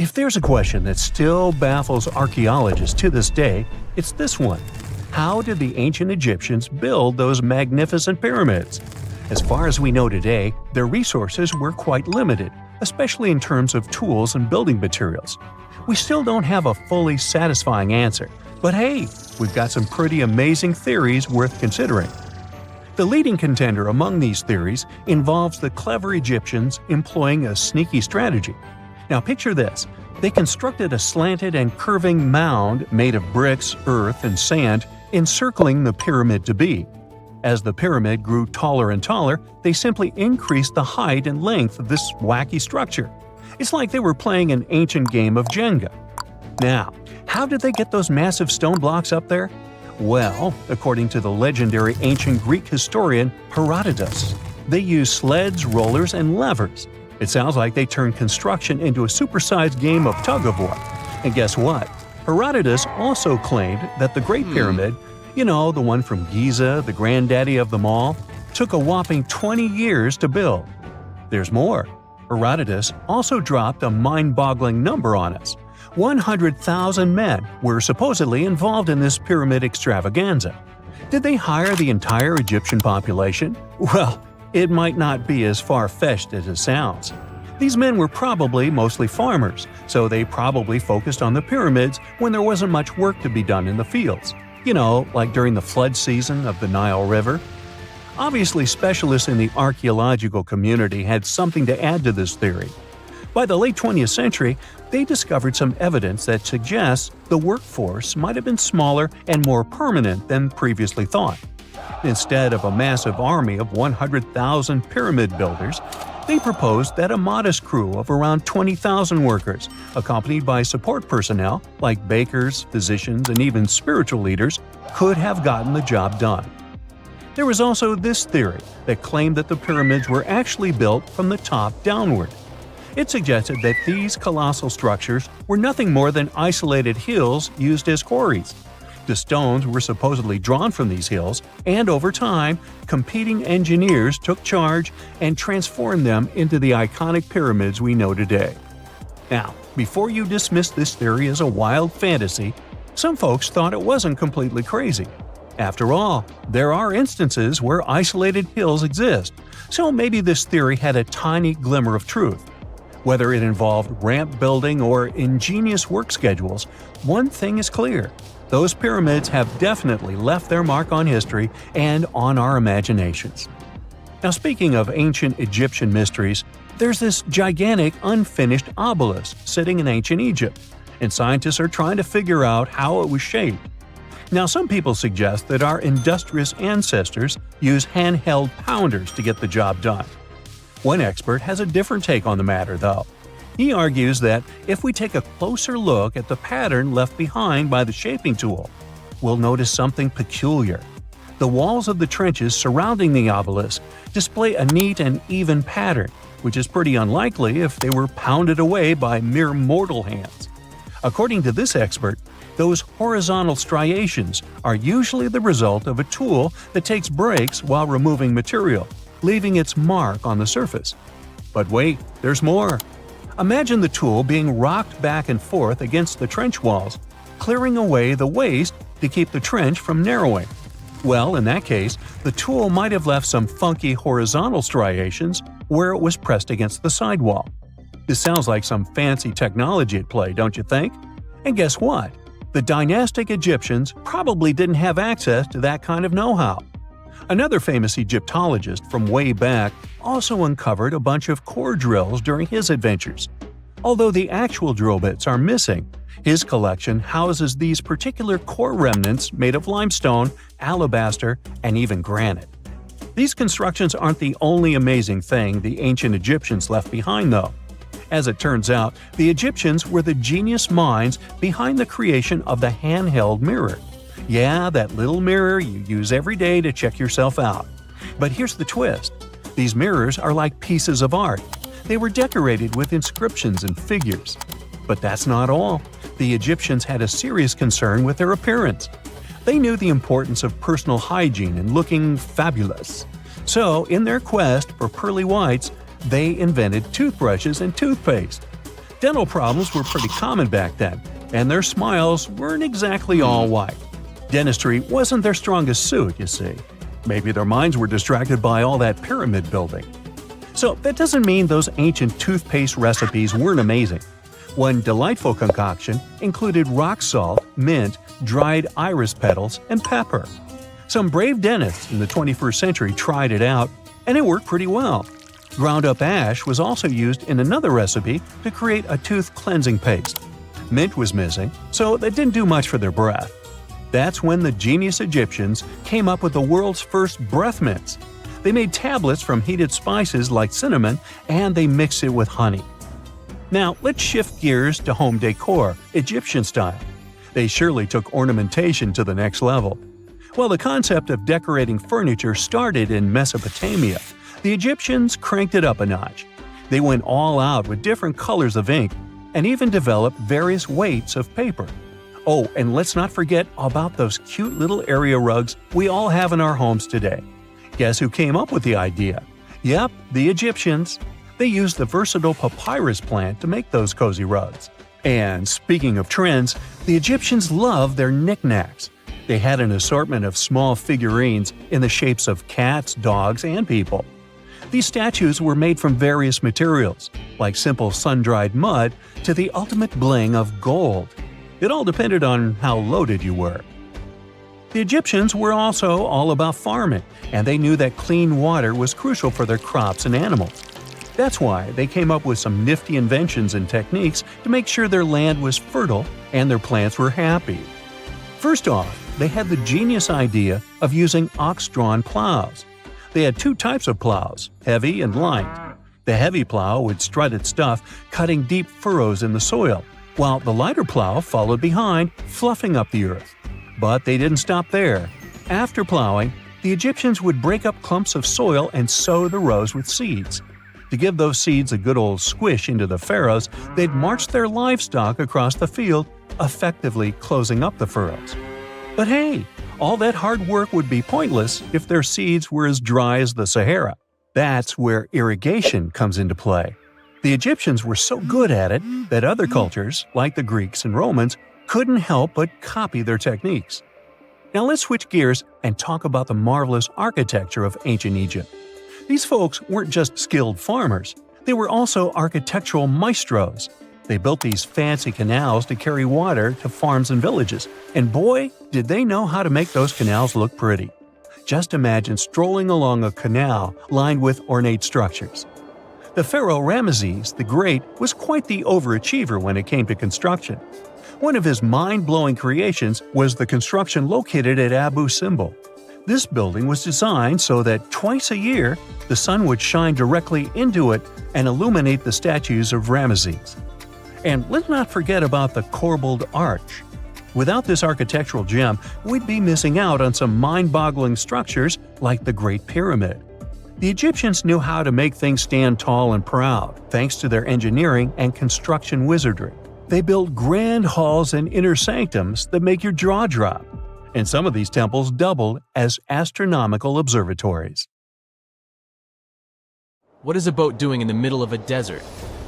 If there's a question that still baffles archaeologists to this day, it's this one. How did the ancient Egyptians build those magnificent pyramids? As far as we know today, their resources were quite limited, especially in terms of tools and building materials. We still don't have a fully satisfying answer, but hey, we've got some pretty amazing theories worth considering. The leading contender among these theories involves the clever Egyptians employing a sneaky strategy. Now picture this. They constructed a slanted and curving mound made of bricks, earth, and sand encircling the pyramid to be. As the pyramid grew taller and taller, they simply increased the height and length of this wacky structure. It's like they were playing an ancient game of Jenga. Now, how did they get those massive stone blocks up there? Well, according to the legendary ancient Greek historian Herodotus, they used sleds, rollers, and levers. It sounds like they turned construction into a supersized game of tug-of-war. And guess what? Herodotus also claimed that the Great Pyramid, the one from Giza, the granddaddy of them all, took a whopping 20 years to build. There's more. Herodotus also dropped a mind-boggling number on us. 100,000 men were supposedly involved in this pyramid extravaganza. Did they hire the entire Egyptian population? Well, it might not be as far-fetched as it sounds. These men were probably mostly farmers, so they probably focused on the pyramids when there wasn't much work to be done in the fields. Like during the flood season of the Nile River. Obviously, specialists in the archaeological community had something to add to this theory. By the late 20th century, they discovered some evidence that suggests the workforce might have been smaller and more permanent than previously thought. Instead of a massive army of 100,000 pyramid builders, they proposed that a modest crew of around 20,000 workers, accompanied by support personnel like bakers, physicians, and even spiritual leaders, could have gotten the job done. There was also this theory that claimed that the pyramids were actually built from the top downward. It suggested that these colossal structures were nothing more than isolated hills used as quarries. The stones were supposedly drawn from these hills, and over time, competing engineers took charge and transformed them into the iconic pyramids we know today. Now, before you dismiss this theory as a wild fantasy, some folks thought it wasn't completely crazy. After all, there are instances where isolated hills exist, so maybe this theory had a tiny glimmer of truth. Whether it involved ramp building or ingenious work schedules, one thing is clear. Those pyramids have definitely left their mark on history and on our imaginations. Now, speaking of ancient Egyptian mysteries, there's this gigantic unfinished obelisk sitting in ancient Egypt, and scientists are trying to figure out how it was shaped. Now, some people suggest that our industrious ancestors used handheld pounders to get the job done. One expert has a different take on the matter, though. He argues that if we take a closer look at the pattern left behind by the shaping tool, we'll notice something peculiar. The walls of the trenches surrounding the obelisk display a neat and even pattern, which is pretty unlikely if they were pounded away by mere mortal hands. According to this expert, those horizontal striations are usually the result of a tool that takes breaks while removing material, leaving its mark on the surface. But wait, there's more. Imagine the tool being rocked back and forth against the trench walls, clearing away the waste to keep the trench from narrowing. Well, in that case, the tool might have left some funky horizontal striations where it was pressed against the sidewall. This sounds like some fancy technology at play, don't you think? And guess what? The dynastic Egyptians probably didn't have access to that kind of know-how. Another famous Egyptologist from way back also uncovered a bunch of core drills during his adventures. Although the actual drill bits are missing, his collection houses these particular core remnants made of limestone, alabaster, and even granite. These constructions aren't the only amazing thing the ancient Egyptians left behind, though. As it turns out, the Egyptians were the genius minds behind the creation of the handheld mirror. Yeah, that little mirror you use every day to check yourself out. But here's the twist. These mirrors are like pieces of art. They were decorated with inscriptions and figures. But that's not all. The Egyptians had a serious concern with their appearance. They knew the importance of personal hygiene and looking fabulous. So, in their quest for pearly whites, they invented toothbrushes and toothpaste. Dental problems were pretty common back then, and their smiles weren't exactly all white. Dentistry wasn't their strongest suit, you see. Maybe their minds were distracted by all that pyramid building. So that doesn't mean those ancient toothpaste recipes weren't amazing. One delightful concoction included rock salt, mint, dried iris petals, and pepper. Some brave dentists in the 21st century tried it out, and it worked pretty well. Ground-up ash was also used in another recipe to create a tooth cleansing paste. Mint was missing, so that didn't do much for their breath. That's when the genius Egyptians came up with the world's first breath mints. They made tablets from heated spices like cinnamon, and they mixed it with honey. Now, let's shift gears to home decor, Egyptian style. They surely took ornamentation to the next level. While the concept of decorating furniture started in Mesopotamia, the Egyptians cranked it up a notch. They went all out with different colors of ink and even developed various weights of paper. Oh, and let's not forget about those cute little area rugs we all have in our homes today. Guess who came up with the idea? Yep, the Egyptians. They used the versatile papyrus plant to make those cozy rugs. And speaking of trends, the Egyptians loved their knickknacks. They had an assortment of small figurines in the shapes of cats, dogs, and people. These statues were made from various materials, like simple sun-dried mud to the ultimate bling of gold. It all depended on how loaded you were. The Egyptians were also all about farming, and they knew that clean water was crucial for their crops and animals. That's why they came up with some nifty inventions and techniques to make sure their land was fertile and their plants were happy. First off, they had the genius idea of using ox-drawn plows. They had two types of plows, heavy and light. The heavy plow would strut its stuff, cutting deep furrows in the soil, while the lighter plow followed behind, fluffing up the earth. But they didn't stop there. After plowing, the Egyptians would break up clumps of soil and sow the rows with seeds. To give those seeds a good old squish into the furrows, they'd march their livestock across the field, effectively closing up the furrows. But hey, all that hard work would be pointless if their seeds were as dry as the Sahara. That's where irrigation comes into play. The Egyptians were so good at it that other cultures, like the Greeks and Romans, couldn't help but copy their techniques. Now let's switch gears and talk about the marvelous architecture of ancient Egypt. These folks weren't just skilled farmers, they were also architectural maestros. They built these fancy canals to carry water to farms and villages, and boy, did they know how to make those canals look pretty. Just imagine strolling along a canal lined with ornate structures. The pharaoh Ramesses the Great was quite the overachiever when it came to construction. One of his mind-blowing creations was the construction located at Abu Simbel. This building was designed so that twice a year, the sun would shine directly into it and illuminate the statues of Ramesses. And let's not forget about the corbelled arch. Without this architectural gem, we'd be missing out on some mind-boggling structures like the Great Pyramid. The Egyptians knew how to make things stand tall and proud, thanks to their engineering and construction wizardry. They built grand halls and inner sanctums that make your jaw drop. And some of these temples doubled as astronomical observatories. What is a boat doing in the middle of a desert?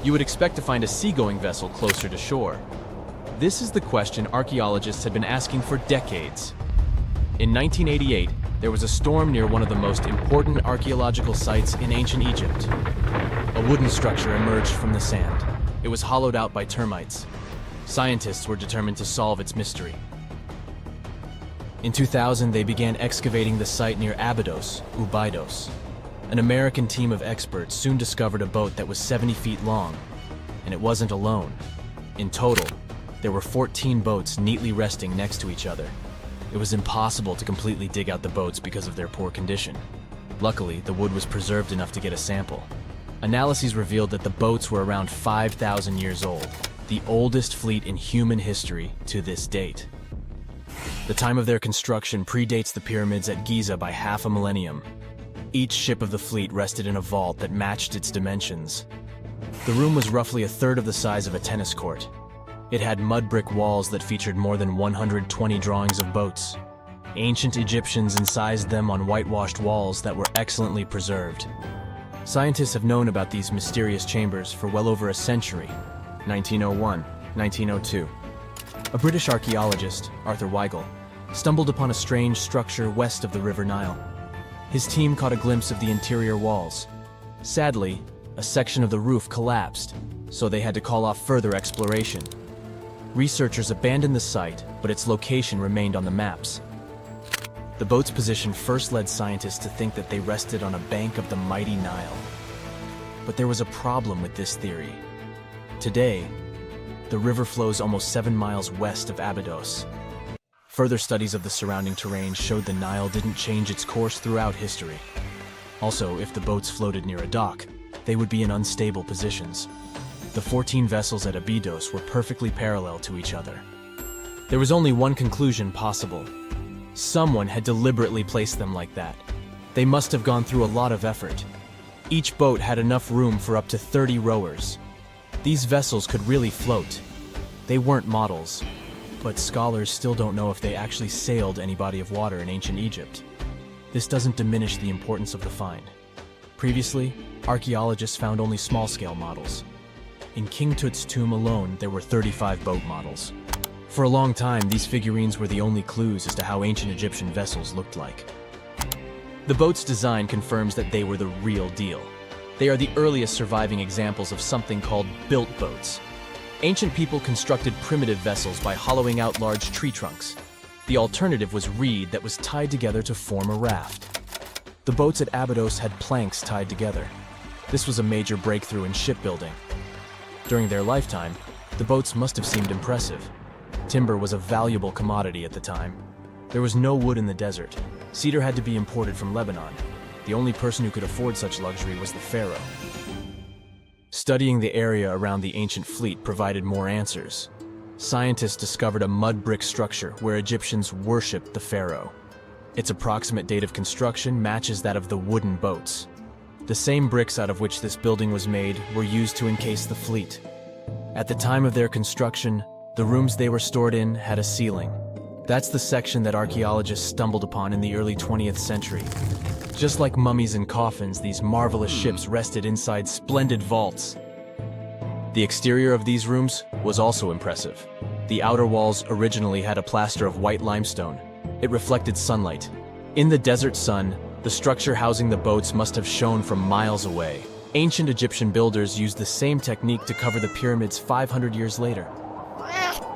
You would expect to find a seagoing vessel closer to shore. This is the question archaeologists had been asking for decades. In 1988, there was a storm near one of the most important archaeological sites in ancient Egypt. A wooden structure emerged from the sand. It was hollowed out by termites. Scientists were determined to solve its mystery. In 2000, they began excavating the site near Abydos, Ubidos. An American team of experts soon discovered a boat that was 70 feet long, and it wasn't alone. In total, there were 14 boats neatly resting next to each other. It was impossible to completely dig out the boats because of their poor condition. Luckily, the wood was preserved enough to get a sample. Analyses revealed that the boats were around 5,000 years old, the oldest fleet in human history to this date. The time of their construction predates the pyramids at Giza by half a millennium. Each ship of the fleet rested in a vault that matched its dimensions. The room was roughly a third of the size of a tennis court. It had mud brick walls that featured more than 120 drawings of boats. Ancient Egyptians incised them on whitewashed walls that were excellently preserved. Scientists have known about these mysterious chambers for well over a century. 1901, 1902. A British archaeologist, Arthur Weigel, stumbled upon a strange structure west of the River Nile. His team caught a glimpse of the interior walls. Sadly, a section of the roof collapsed, so they had to call off further exploration. Researchers abandoned the site, but its location remained on the maps. The boat's position first led scientists to think that they rested on a bank of the mighty Nile. But there was a problem with this theory. Today, the river flows almost 7 miles west of Abydos. Further studies of the surrounding terrain showed the Nile didn't change its course throughout history. Also, if the boats floated near a dock, they would be in unstable positions. The 14 vessels at Abydos were perfectly parallel to each other. There was only one conclusion possible. Someone had deliberately placed them like that. They must have gone through a lot of effort. Each boat had enough room for up to 30 rowers. These vessels could really float. They weren't models, but scholars still don't know if they actually sailed any body of water in ancient Egypt. This doesn't diminish the importance of the find. Previously, archaeologists found only small-scale models. In King Tut's tomb alone, there were 35 boat models. For a long time, these figurines were the only clues as to how ancient Egyptian vessels looked like. The boat's design confirms that they were the real deal. They are the earliest surviving examples of something called built boats. Ancient people constructed primitive vessels by hollowing out large tree trunks. The alternative was reed that was tied together to form a raft. The boats at Abydos had planks tied together. This was a major breakthrough in shipbuilding. During their lifetime, the boats must have seemed impressive. Timber was a valuable commodity at the time. There was no wood in the desert. Cedar had to be imported from Lebanon. The only person who could afford such luxury was the pharaoh. Studying the area around the ancient fleet provided more answers. Scientists discovered a mud brick structure where Egyptians worshipped the pharaoh. Its approximate date of construction matches that of the wooden boats. The same bricks out of which this building was made were used to encase the fleet. At the time of their construction, the rooms they were stored in had a ceiling. That's the section that archaeologists stumbled upon in the early 20th century. Just like mummies and coffins, these marvelous ships rested inside splendid vaults. The exterior of these rooms was also impressive. The outer walls originally had a plaster of white limestone. It reflected sunlight. In the desert sun, the structure housing the boats must have shone from miles away. Ancient Egyptian builders used the same technique to cover the pyramids 500 years later.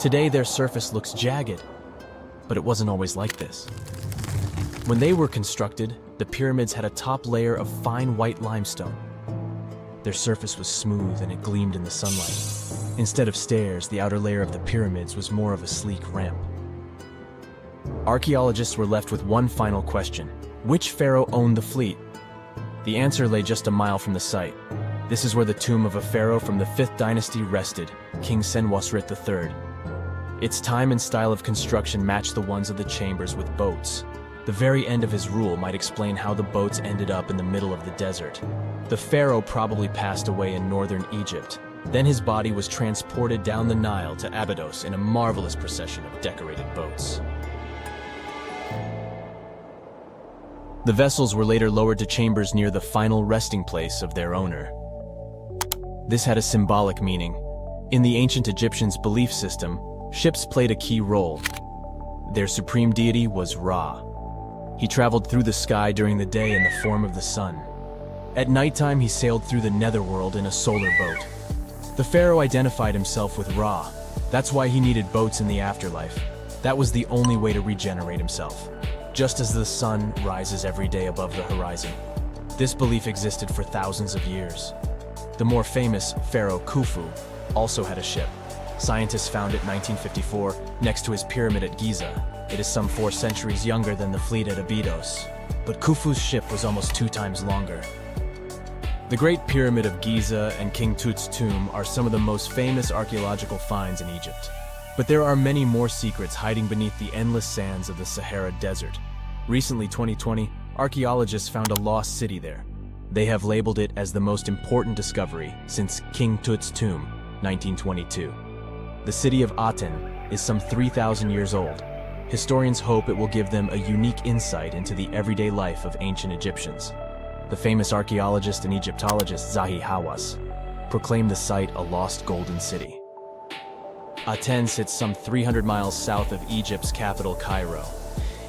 Today, their surface looks jagged, but it wasn't always like this. When they were constructed, the pyramids had a top layer of fine white limestone. Their surface was smooth and it gleamed in the sunlight. Instead of stairs, the outer layer of the pyramids was more of a sleek ramp. Archaeologists were left with one final question. Which pharaoh owned the fleet? The answer lay just a mile from the site. This is where the tomb of a pharaoh from the 5th dynasty rested, King Senwosret III. Its time and style of construction matched the ones of the chambers with boats. The very end of his rule might explain how the boats ended up in the middle of the desert. The pharaoh probably passed away in northern Egypt. Then his body was transported down the Nile to Abydos in a marvelous procession of decorated boats. The vessels were later lowered to chambers near the final resting place of their owner. This had a symbolic meaning. In the ancient Egyptians' belief system, ships played a key role. Their supreme deity was Ra. He traveled through the sky during the day in the form of the sun. At nighttime, he sailed through the netherworld in a solar boat. The pharaoh identified himself with Ra. That's why he needed boats in the afterlife. That was the only way to regenerate himself. Just as the sun rises every day above the horizon. This belief existed for thousands of years. The more famous Pharaoh Khufu also had a ship. Scientists found it in 1954 next to his pyramid at Giza. It is some 4 centuries younger than the fleet at Abydos, but Khufu's ship was almost 2 times longer. The Great Pyramid of Giza and King Tut's tomb are some of the most famous archaeological finds in Egypt. But there are many more secrets hiding beneath the endless sands of the Sahara Desert. Recently, 2020, archaeologists found a lost city there. They have labeled it as the most important discovery since King Tut's tomb, 1922. The city of Aten is some 3,000 years old. Historians hope it will give them a unique insight into the everyday life of ancient Egyptians. The famous archaeologist and Egyptologist Zahi Hawass proclaimed the site a lost golden city. Aten sits some 300 miles south of Egypt's capital, Cairo.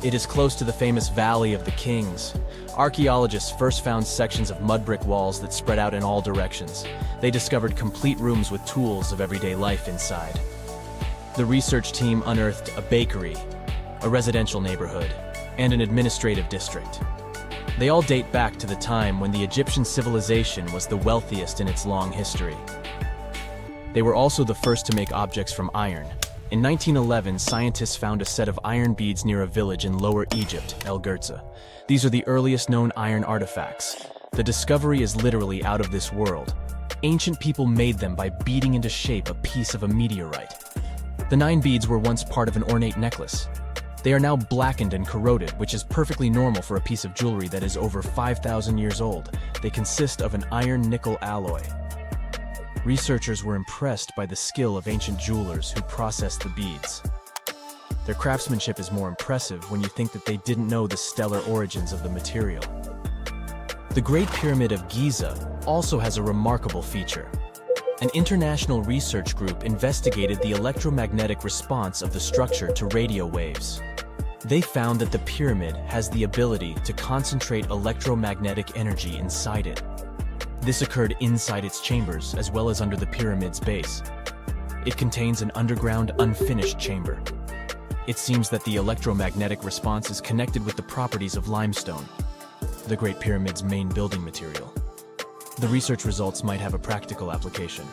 It is close to the famous Valley of the Kings. Archaeologists first found sections of mud brick walls that spread out in all directions. They discovered complete rooms with tools of everyday life inside. The research team unearthed a bakery, a residential neighborhood, and an administrative district. They all date back to the time when the Egyptian civilization was the wealthiest in its long history. They were also the first to make objects from iron. In 1911, scientists found a set of iron beads near a village in Lower Egypt, El Girza. These are the earliest known iron artifacts. The discovery is literally out of this world. Ancient people made them by beating into shape a piece of a meteorite. The 9 beads were once part of an ornate necklace. They are now blackened and corroded, which is perfectly normal for a piece of jewelry that is over 5,000 years old. They consist of an iron-nickel alloy. Researchers were impressed by the skill of ancient jewelers who processed the beads. Their craftsmanship is more impressive when you think that they didn't know the stellar origins of the material. The Great Pyramid of Giza also has a remarkable feature. An international research group investigated the electromagnetic response of the structure to radio waves. They found that the pyramid has the ability to concentrate electromagnetic energy inside it. This occurred inside its chambers as well as under the pyramid's base. It contains an underground, unfinished chamber. It seems that the electromagnetic response is connected with the properties of limestone, the Great Pyramid's main building material. The research results might have a practical application.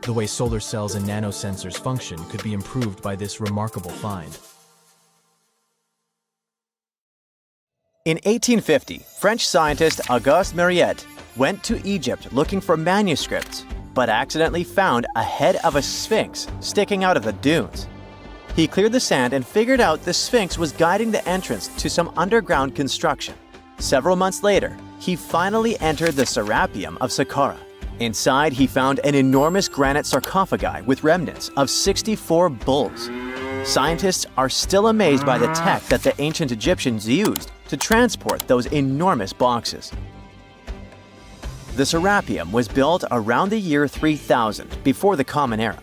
The way solar cells and nanosensors function could be improved by this remarkable find. In 1850, French scientist Auguste Mariette went to Egypt looking for manuscripts, but accidentally found a head of a sphinx sticking out of the dunes. He cleared the sand and figured out the sphinx was guiding the entrance to some underground construction. Several months later, he finally entered the Serapeum of Saqqara. Inside, he found an enormous granite sarcophagi with remnants of 64 bulls. Scientists are still amazed by the tech that the ancient Egyptians used to transport those enormous boxes. The Serapeum was built around the year 3000 before the Common Era.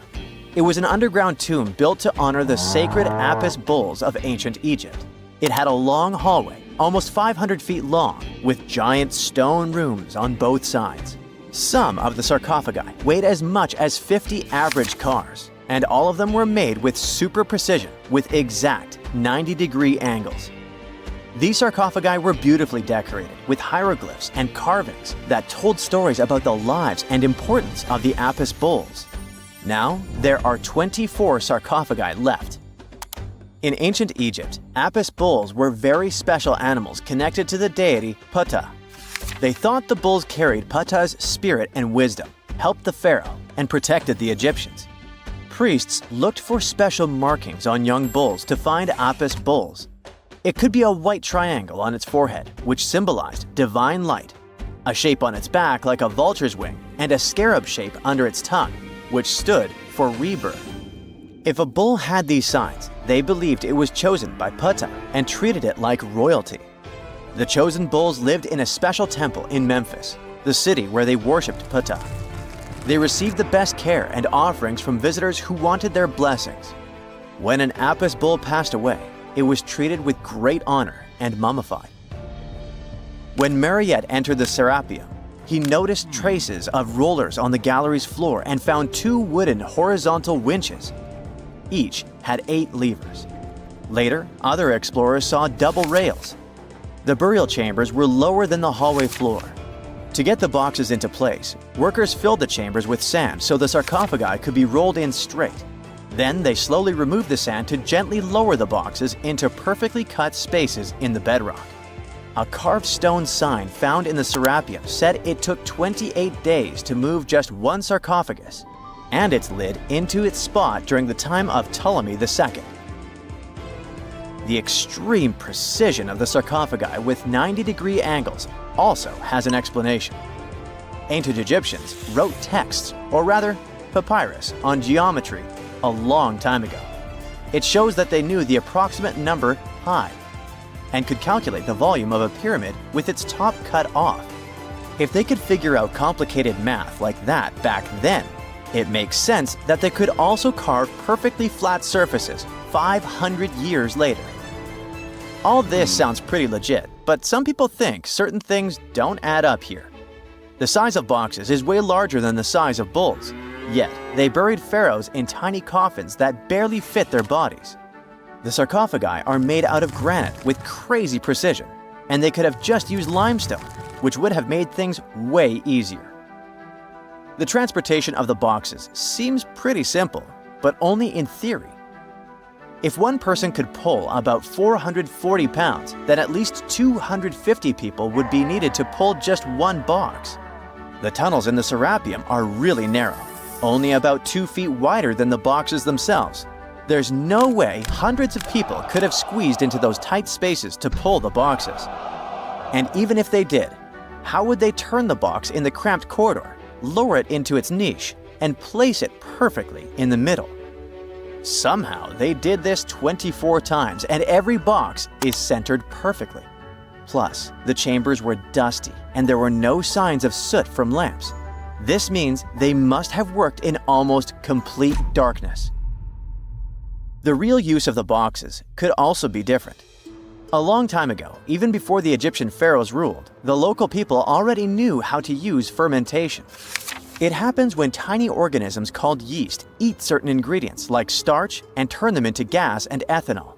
It was an underground tomb built to honor the sacred Apis bulls of ancient Egypt. It had a long hallway, almost 500 feet long, with giant stone rooms on both sides. Some of the sarcophagi weighed as much as 50 average cars, and all of them were made with super precision, with exact 90-degree angles. These sarcophagi were beautifully decorated with hieroglyphs and carvings that told stories about the lives and importance of the Apis bulls. Now, there are 24 sarcophagi left. In ancient Egypt, Apis bulls were very special animals connected to the deity Ptah. They thought the bulls carried Ptah's spirit and wisdom, helped the pharaoh, and protected the Egyptians. Priests looked for special markings on young bulls to find Apis bulls. It could be a white triangle on its forehead, which symbolized divine light, a shape on its back like a vulture's wing, and a scarab shape under its tongue, which stood for rebirth. If a bull had these signs, they believed it was chosen by Ptah and treated it like royalty. The chosen bulls lived in a special temple in Memphis, the city where they worshipped Ptah. They received the best care and offerings from visitors who wanted their blessings. When an Apis bull passed away, it was treated with great honor and mummified. When Mariette entered the Serapeum, he noticed traces of rollers on the gallery's floor and found 2 wooden horizontal winches. Each had 8 levers. Later, other explorers saw double rails. The burial chambers were lower than the hallway floor. To get the boxes into place, workers filled the chambers with sand so the sarcophagi could be rolled in straight. Then they slowly removed the sand to gently lower the boxes into perfectly cut spaces in the bedrock. A carved stone sign found in the Serapeum said it took 28 days to move just one sarcophagus and its lid into its spot during the time of Ptolemy II. The extreme precision of the sarcophagi with 90-degree angles also has an explanation. Ancient Egyptians wrote texts, or rather, papyrus, on geometry a long time ago. It shows that they knew the approximate number pi and could calculate the volume of a pyramid with its top cut off. If they could figure out complicated math like that back then, It makes sense that they could also carve perfectly flat surfaces 500 years later. All this sounds pretty legit, but some people think certain things don't add up here. The size of boxes is way larger than the size of bulls, yet they buried pharaohs in tiny coffins that barely fit their bodies. The sarcophagi are made out of granite with crazy precision, and they could have just used limestone, which would have made things way easier. The transportation of the boxes seems pretty simple, but only in theory. If one person could pull about 440 pounds, then at least 250 people would be needed to pull just one box. The tunnels in the Serapeum are really narrow, only about 2 feet wider than the boxes themselves. There's no way hundreds of people could have squeezed into those tight spaces to pull the boxes. And even if they did, how would they turn the box in the cramped corridor, lower it into its niche, and place it perfectly in the middle? Somehow they did this 24 times, and every box is centered perfectly. Plus, the chambers were dusty, and there were no signs of soot from lamps. This means they must have worked in almost complete darkness. The real use of the boxes could also be different. A long time ago, even before the Egyptian pharaohs ruled, the local people already knew how to use fermentation. It happens when tiny organisms called yeast eat certain ingredients like starch and turn them into gas and ethanol.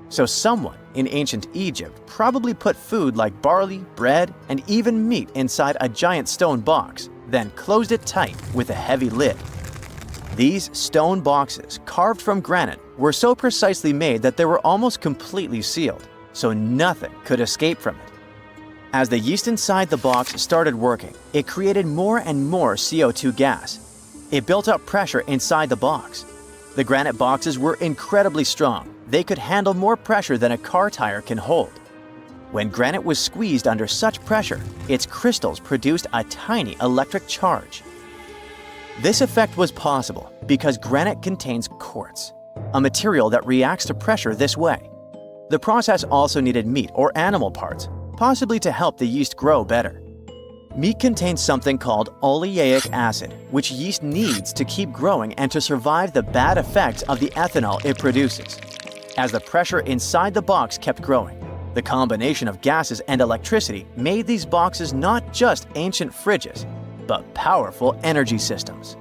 So someone in ancient Egypt probably put food like barley, bread, and even meat inside a giant stone box, then closed it tight with a heavy lid. These stone boxes, carved from granite, were so precisely made that they were almost completely sealed, so nothing could escape from it. As the yeast inside the box started working, it created more and more CO2 gas. It built up pressure inside the box. The granite boxes were incredibly strong. They could handle more pressure than a car tire can hold. When granite was squeezed under such pressure, its crystals produced a tiny electric charge. This effect was possible because granite contains quartz, a material that reacts to pressure this way. The process also needed meat or animal parts, possibly to help the yeast grow better. Meat contains something called oleic acid, which yeast needs to keep growing and to survive the bad effects of the ethanol it produces. As the pressure inside the box kept growing, the combination of gases and electricity made these boxes not just ancient fridges, but powerful energy systems.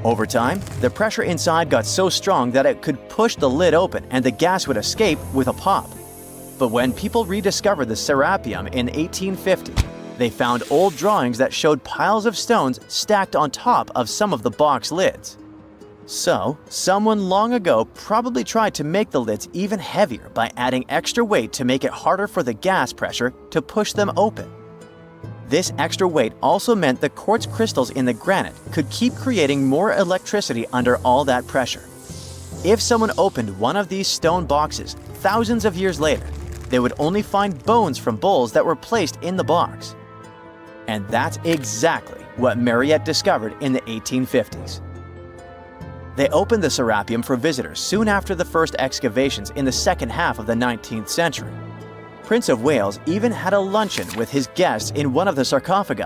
Over time, the pressure inside got so strong that it could push the lid open and the gas would escape with a pop. But when people rediscovered the Serapeum in 1850, they found old drawings that showed piles of stones stacked on top of some of the box lids. So, someone long ago probably tried to make the lids even heavier by adding extra weight to make it harder for the gas pressure to push them open. This extra weight also meant the quartz crystals in the granite could keep creating more electricity under all that pressure. If someone opened one of these stone boxes thousands of years later, they would only find bones from bulls that were placed in the box. And that's exactly what Mariette discovered in the 1850s. They opened the Serapeum for visitors soon after the first excavations in the second half of the 19th century. Prince of Wales even had a luncheon with his guests in one of the sarcophagi.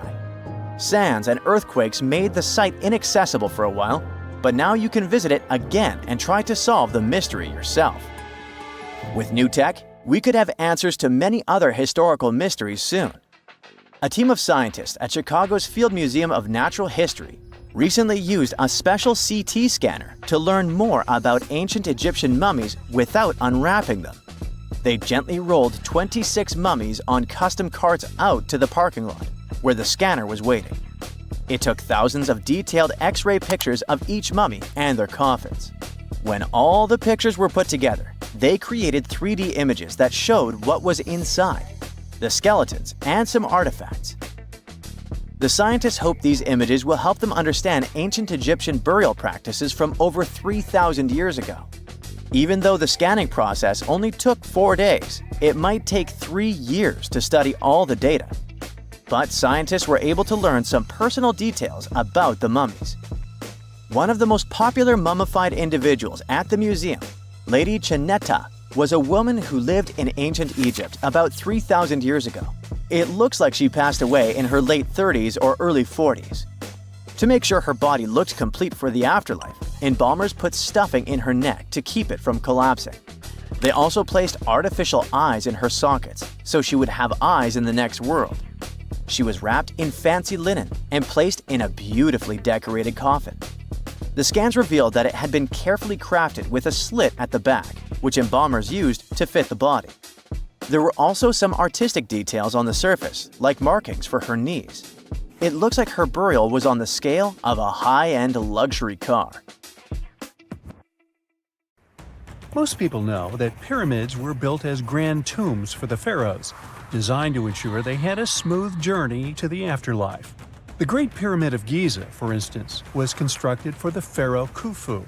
Sands and earthquakes made the site inaccessible for a while, but now you can visit it again and try to solve the mystery yourself. With new tech, we could have answers to many other historical mysteries soon. A team of scientists at Chicago's Field Museum of Natural History recently used a special CT scanner to learn more about ancient Egyptian mummies without unwrapping them. They gently rolled 26 mummies on custom carts out to the parking lot, where the scanner was waiting. It took thousands of detailed X-ray pictures of each mummy and their coffins. When all the pictures were put together, they created 3D images that showed what was inside, the skeletons, and some artifacts. The scientists hope these images will help them understand ancient Egyptian burial practices from over 3,000 years ago. Even though the scanning process only took 4 days, it might take 3 years to study all the data. But scientists were able to learn some personal details about the mummies. One of the most popular mummified individuals at the museum, Lady Chineta, was a woman who lived in ancient Egypt about 3,000 years ago. It looks like she passed away in her late 30s or early 40s. To make sure her body looked complete for the afterlife, embalmers put stuffing in her neck to keep it from collapsing. They also placed artificial eyes in her sockets, so she would have eyes in the next world. She was wrapped in fancy linen and placed in a beautifully decorated coffin. The scans revealed that it had been carefully crafted with a slit at the back, which embalmers used to fit the body. There were also some artistic details on the surface, like markings for her knees. It looks like her burial was on the scale of a high-end luxury car. Most people know that pyramids were built as grand tombs for the pharaohs, designed to ensure they had a smooth journey to the afterlife. The Great Pyramid of Giza, for instance, was constructed for the pharaoh Khufu.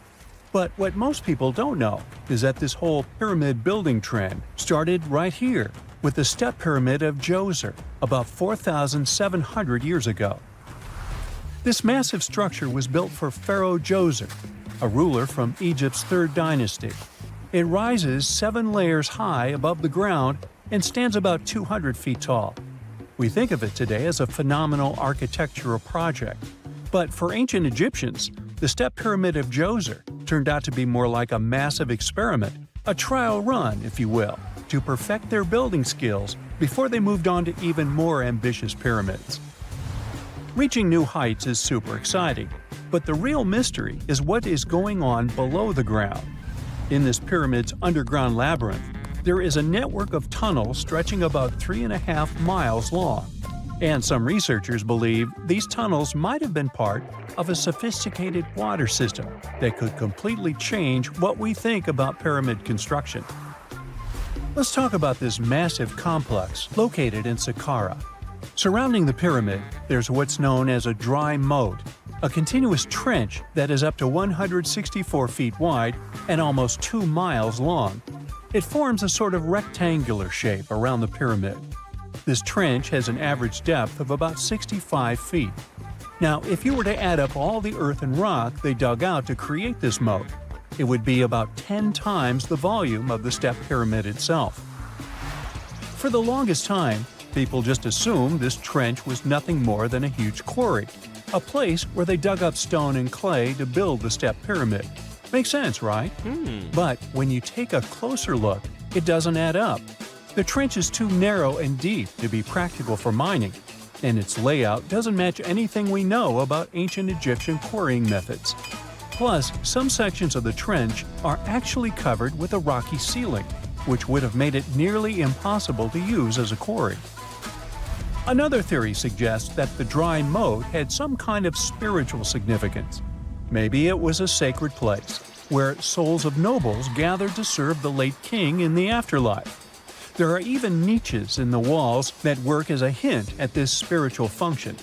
But what most people don't know is that this whole pyramid building trend started right here with the step pyramid of Djoser about 4,700 years ago. This massive structure was built for Pharaoh Djoser, a ruler from Egypt's 3rd dynasty. It rises 7 layers high above the ground and stands about 200 feet tall. We think of it today as a phenomenal architectural project, but for ancient Egyptians, the step pyramid of Djoser turned out to be more like a massive experiment, a trial run, if you will, to perfect their building skills before they moved on to even more ambitious pyramids. Reaching new heights is super exciting, but the real mystery is what is going on below the ground. In this pyramid's underground labyrinth, there is a network of tunnels stretching about 3.5 miles long, and some researchers believe these tunnels might have been part of a sophisticated water system that could completely change what we think about pyramid construction. Let's talk about this massive complex located in Saqqara. Surrounding the pyramid, there's what's known as a dry moat, a continuous trench that is up to 164 feet wide and almost 2 miles long. It forms a sort of rectangular shape around the pyramid. This trench has an average depth of about 65 feet. Now, if you were to add up all the earth and rock they dug out to create this moat, it would be about 10 times the volume of the step pyramid itself. For the longest time, people just assumed this trench was nothing more than a huge quarry, a place where they dug up stone and clay to build the step pyramid. Makes sense, right? But when you take a closer look, it doesn't add up. The trench is too narrow and deep to be practical for mining, and its layout doesn't match anything we know about ancient Egyptian quarrying methods. Plus, some sections of the trench are actually covered with a rocky ceiling, which would have made it nearly impossible to use as a quarry. Another theory suggests that the dry moat had some kind of spiritual significance. Maybe it was a sacred place, where souls of nobles gathered to serve the late king in the afterlife. There are even niches in the walls that work as a hint at this spiritual function.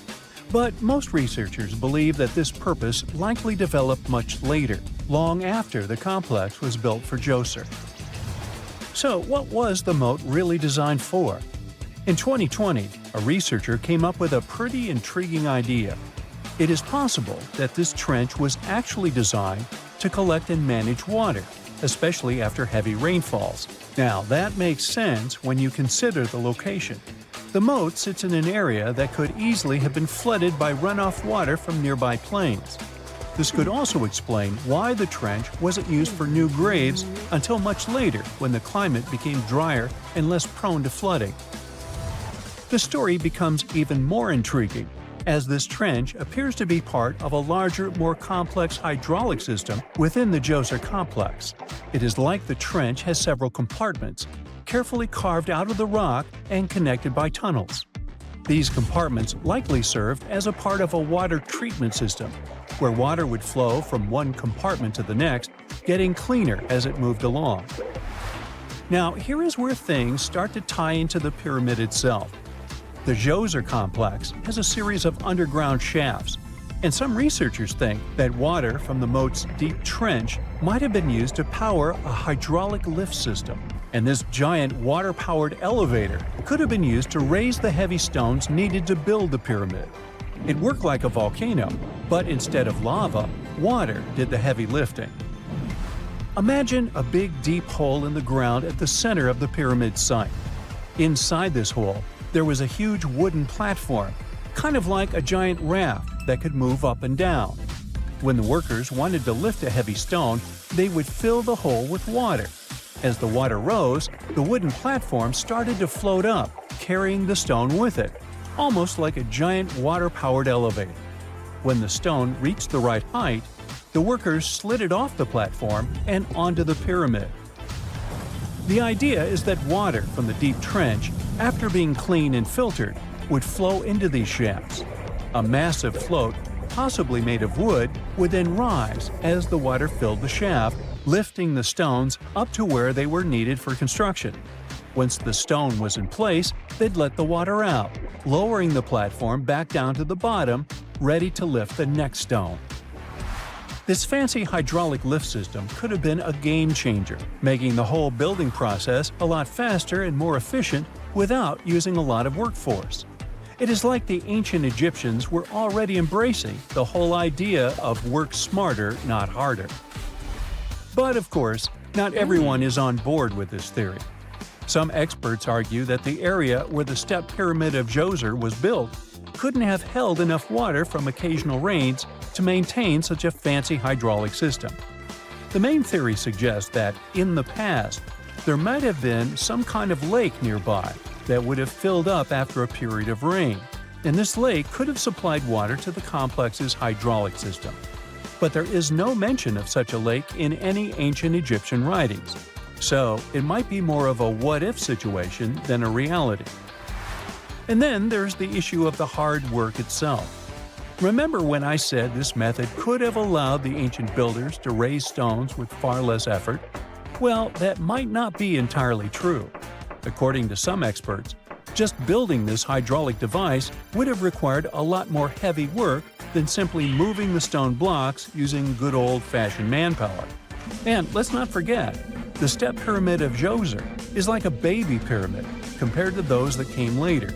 But most researchers believe that this purpose likely developed much later, long after the complex was built for Djoser. So, what was the moat really designed for? In 2020, a researcher came up with a pretty intriguing idea. It is possible that this trench was actually designed to collect and manage water, especially after heavy rainfalls. Now, that makes sense when you consider the location. The moat sits in an area that could easily have been flooded by runoff water from nearby plains. This could also explain why the trench wasn't used for new graves until much later when the climate became drier and less prone to flooding. The story becomes even more intriguing as this trench appears to be part of a larger, more complex hydraulic system within the Djoser complex. It is like the trench has several compartments, carefully carved out of the rock and connected by tunnels. These compartments likely served as a part of a water treatment system, where water would flow from one compartment to the next, getting cleaner as it moved along. Now, here is where things start to tie into the pyramid itself. The Djoser complex has a series of underground shafts, and some researchers think that water from the moat's deep trench might have been used to power a hydraulic lift system, and this giant water-powered elevator could have been used to raise the heavy stones needed to build the pyramid. It worked like a volcano, but instead of lava, water did the heavy lifting. Imagine a big deep hole in the ground at the center of the pyramid site. Inside this hole, there was a huge wooden platform, kind of like a giant raft that could move up and down. When the workers wanted to lift a heavy stone, they would fill the hole with water. As the water rose, the wooden platform started to float up, carrying the stone with it, almost like a giant water-powered elevator. When the stone reached the right height, the workers slid it off the platform and onto the pyramid. The idea is that water from the deep trench, after being cleaned and filtered, would flow into these shafts. A massive float, possibly made of wood, would then rise as the water filled the shaft, lifting the stones up to where they were needed for construction. Once the stone was in place, they'd let the water out, lowering the platform back down to the bottom, ready to lift the next stone. This fancy hydraulic lift system could have been a game changer, making the whole building process a lot faster and more efficient without using a lot of workforce. It is like the ancient Egyptians were already embracing the whole idea of work smarter, not harder. But of course, not everyone is on board with this theory. Some experts argue that the area where the step pyramid of Djoser was built couldn't have held enough water from occasional rains to maintain such a fancy hydraulic system. The main theory suggests that, in the past, there might have been some kind of lake nearby that would have filled up after a period of rain, and this lake could have supplied water to the complex's hydraulic system. But there is no mention of such a lake in any ancient Egyptian writings, so it might be more of a what-if situation than a reality. And then there's the issue of the hard work itself. Remember when I said this method could have allowed the ancient builders to raise stones with far less effort? Well, that might not be entirely true. According to some experts, just building this hydraulic device would have required a lot more heavy work than simply moving the stone blocks using good old-fashioned manpower. And let's not forget, the step pyramid of Djoser is like a baby pyramid compared to those that came later.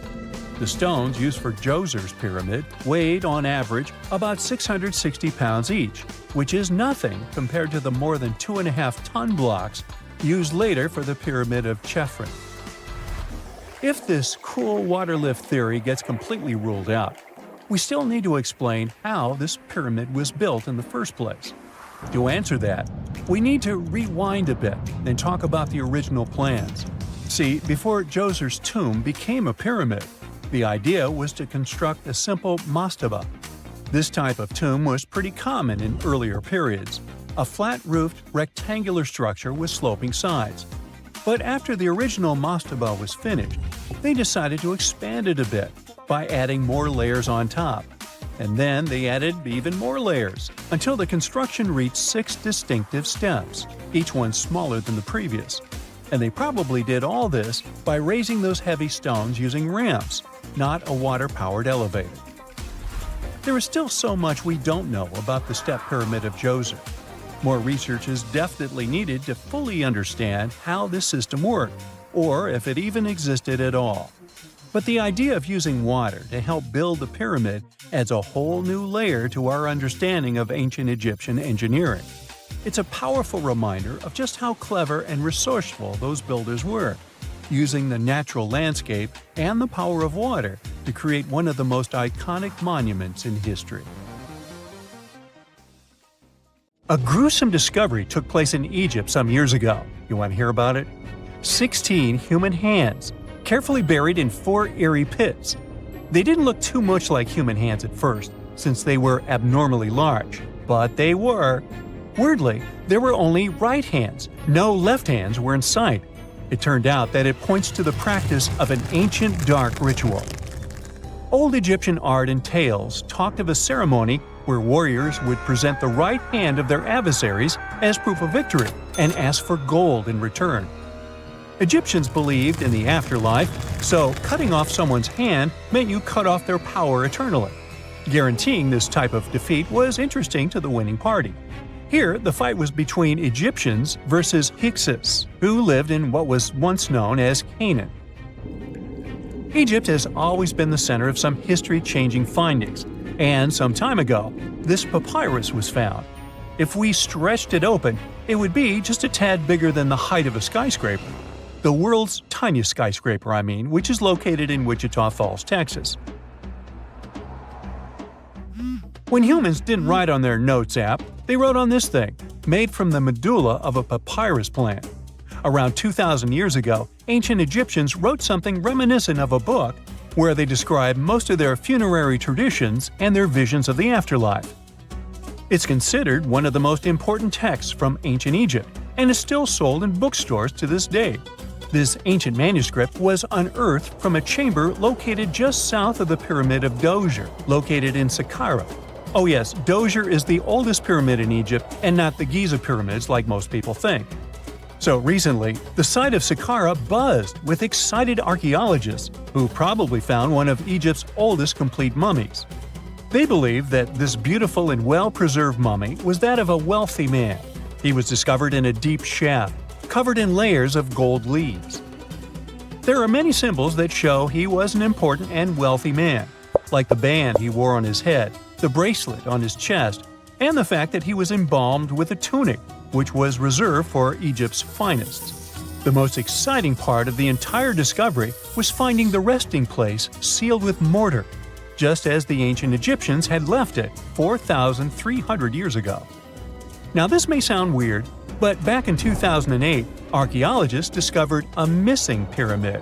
The stones used for Djoser's pyramid weighed, on average, about 660 pounds each, which is nothing compared to the more than 2.5-ton blocks used later for the pyramid of Chephren. If this cool water lift theory gets completely ruled out, we still need to explain how this pyramid was built in the first place. To answer that, we need to rewind a bit and talk about the original plans. See, before Djoser's tomb became a pyramid, the idea was to construct a simple mastaba. This type of tomb was pretty common in earlier periods, a flat-roofed, rectangular structure with sloping sides. But after the original mastaba was finished, they decided to expand it a bit by adding more layers on top. And then they added even more layers, until the construction reached 6 distinctive steps, each one smaller than the previous. And they probably did all this by raising those heavy stones using ramps, not a water-powered elevator. There is still so much we don't know about the step pyramid of Djoser. More research is definitely needed to fully understand how this system worked, or if it even existed at all. But the idea of using water to help build the pyramid adds a whole new layer to our understanding of ancient Egyptian engineering. It's a powerful reminder of just how clever and resourceful those builders were, using the natural landscape and the power of water to create one of the most iconic monuments in history. A gruesome discovery took place in Egypt some years ago. You want to hear about it? 16 human hands, carefully buried in 4 eerie pits. They didn't look too much like human hands at first, since they were abnormally large, but they were. Weirdly, there were only right hands. No left hands were in sight. It turned out that it points to the practice of an ancient dark ritual. Old Egyptian art and tales talked of a ceremony where warriors would present the right hand of their adversaries as proof of victory and ask for gold in return. Egyptians believed in the afterlife, so cutting off someone's hand meant you cut off their power eternally. Guaranteeing this type of defeat was interesting to the winning party. Here, the fight was between Egyptians versus Hyksos, who lived in what was once known as Canaan. Egypt has always been the center of some history-changing findings, and some time ago, this papyrus was found. If we stretched it open, it would be just a tad bigger than the height of a skyscraper. The world's tiniest skyscraper, which is located in Wichita Falls, Texas. When humans didn't write on their notes app, they wrote on this thing, made from the medulla of a papyrus plant. Around 2,000 years ago, ancient Egyptians wrote something reminiscent of a book where they describe most of their funerary traditions and their visions of the afterlife. It's considered one of the most important texts from ancient Egypt and is still sold in bookstores to this day. This ancient manuscript was unearthed from a chamber located just south of the Pyramid of Djoser, located in Saqqara. Oh yes, Djoser is the oldest pyramid in Egypt and not the Giza pyramids like most people think. So recently, the site of Saqqara buzzed with excited archaeologists who probably found one of Egypt's oldest complete mummies. They believe that this beautiful and well-preserved mummy was that of a wealthy man. He was discovered in a deep shaft, covered in layers of gold leaves. There are many symbols that show he was an important and wealthy man, like the band he wore on his head, the bracelet on his chest, and the fact that he was embalmed with a tunic, which was reserved for Egypt's finest. The most exciting part of the entire discovery was finding the resting place sealed with mortar, just as the ancient Egyptians had left it 4,300 years ago. Now this may sound weird, but back in 2008, archaeologists discovered a missing pyramid.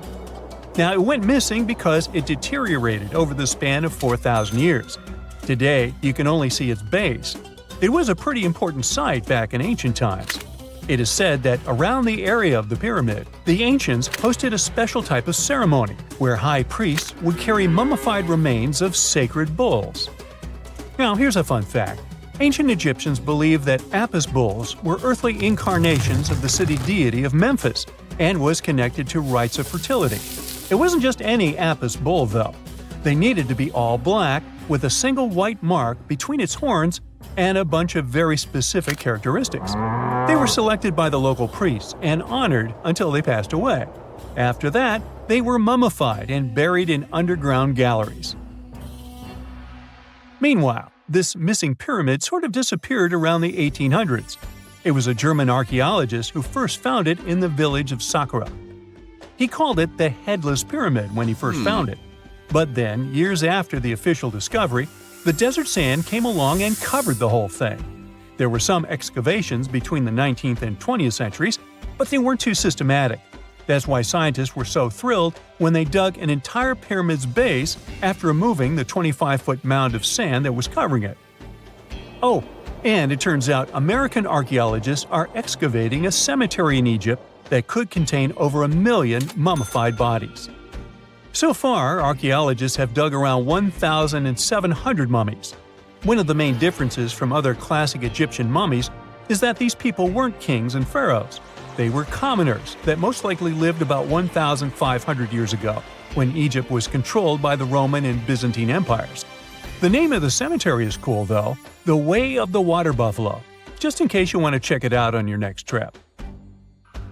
Now it went missing because it deteriorated over the span of 4,000 years. Today, you can only see its base. It was a pretty important site back in ancient times. It is said that around the area of the pyramid, the ancients hosted a special type of ceremony where high priests would carry mummified remains of sacred bulls. Now, here's a fun fact. Ancient Egyptians believed that Apis bulls were earthly incarnations of the city deity of Memphis and was connected to rites of fertility. It wasn't just any Apis bull, though. They needed to be all black with a single white mark between its horns and a bunch of very specific characteristics. They were selected by the local priests and honored until they passed away. After that, they were mummified and buried in underground galleries. Meanwhile, this missing pyramid sort of disappeared around the 1800s. It was a German archaeologist who first found it in the village of Saqqara. He called it the Headless Pyramid when he first found it. But then, years after the official discovery, the desert sand came along and covered the whole thing. There were some excavations between the 19th and 20th centuries, but they weren't too systematic. That's why scientists were so thrilled when they dug an entire pyramid's base after removing the 25-foot mound of sand that was covering it. Oh, and it turns out American archaeologists are excavating a cemetery in Egypt that could contain over 1 million mummified bodies. So far, archaeologists have dug around 1,700 mummies. One of the main differences from other classic Egyptian mummies is that these people weren't kings and pharaohs. They were commoners that most likely lived about 1,500 years ago, when Egypt was controlled by the Roman and Byzantine empires. The name of the cemetery is cool, though, the Way of the Water Buffalo, just in case you want to check it out on your next trip.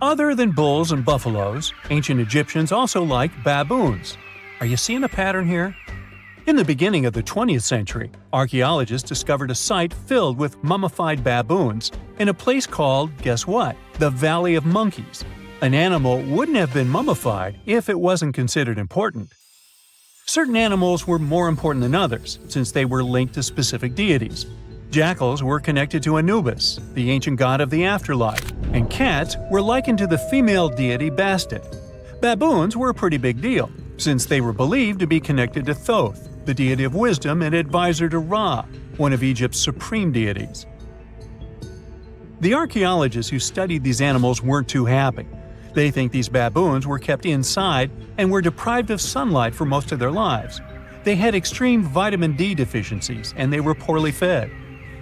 Other than bulls and buffaloes, ancient Egyptians also liked baboons. Are you seeing a pattern here? In the beginning of the 20th century, archaeologists discovered a site filled with mummified baboons in a place called, guess what? The Valley of Monkeys. An animal wouldn't have been mummified if it wasn't considered important. Certain animals were more important than others, since they were linked to specific deities. Jackals were connected to Anubis, the ancient god of the afterlife, and cats were likened to the female deity Bastet. Baboons were a pretty big deal, since they were believed to be connected to Thoth, the deity of wisdom and advisor to Ra, one of Egypt's supreme deities. The archaeologists who studied these animals weren't too happy. They think these baboons were kept inside and were deprived of sunlight for most of their lives. They had extreme vitamin D deficiencies and they were poorly fed.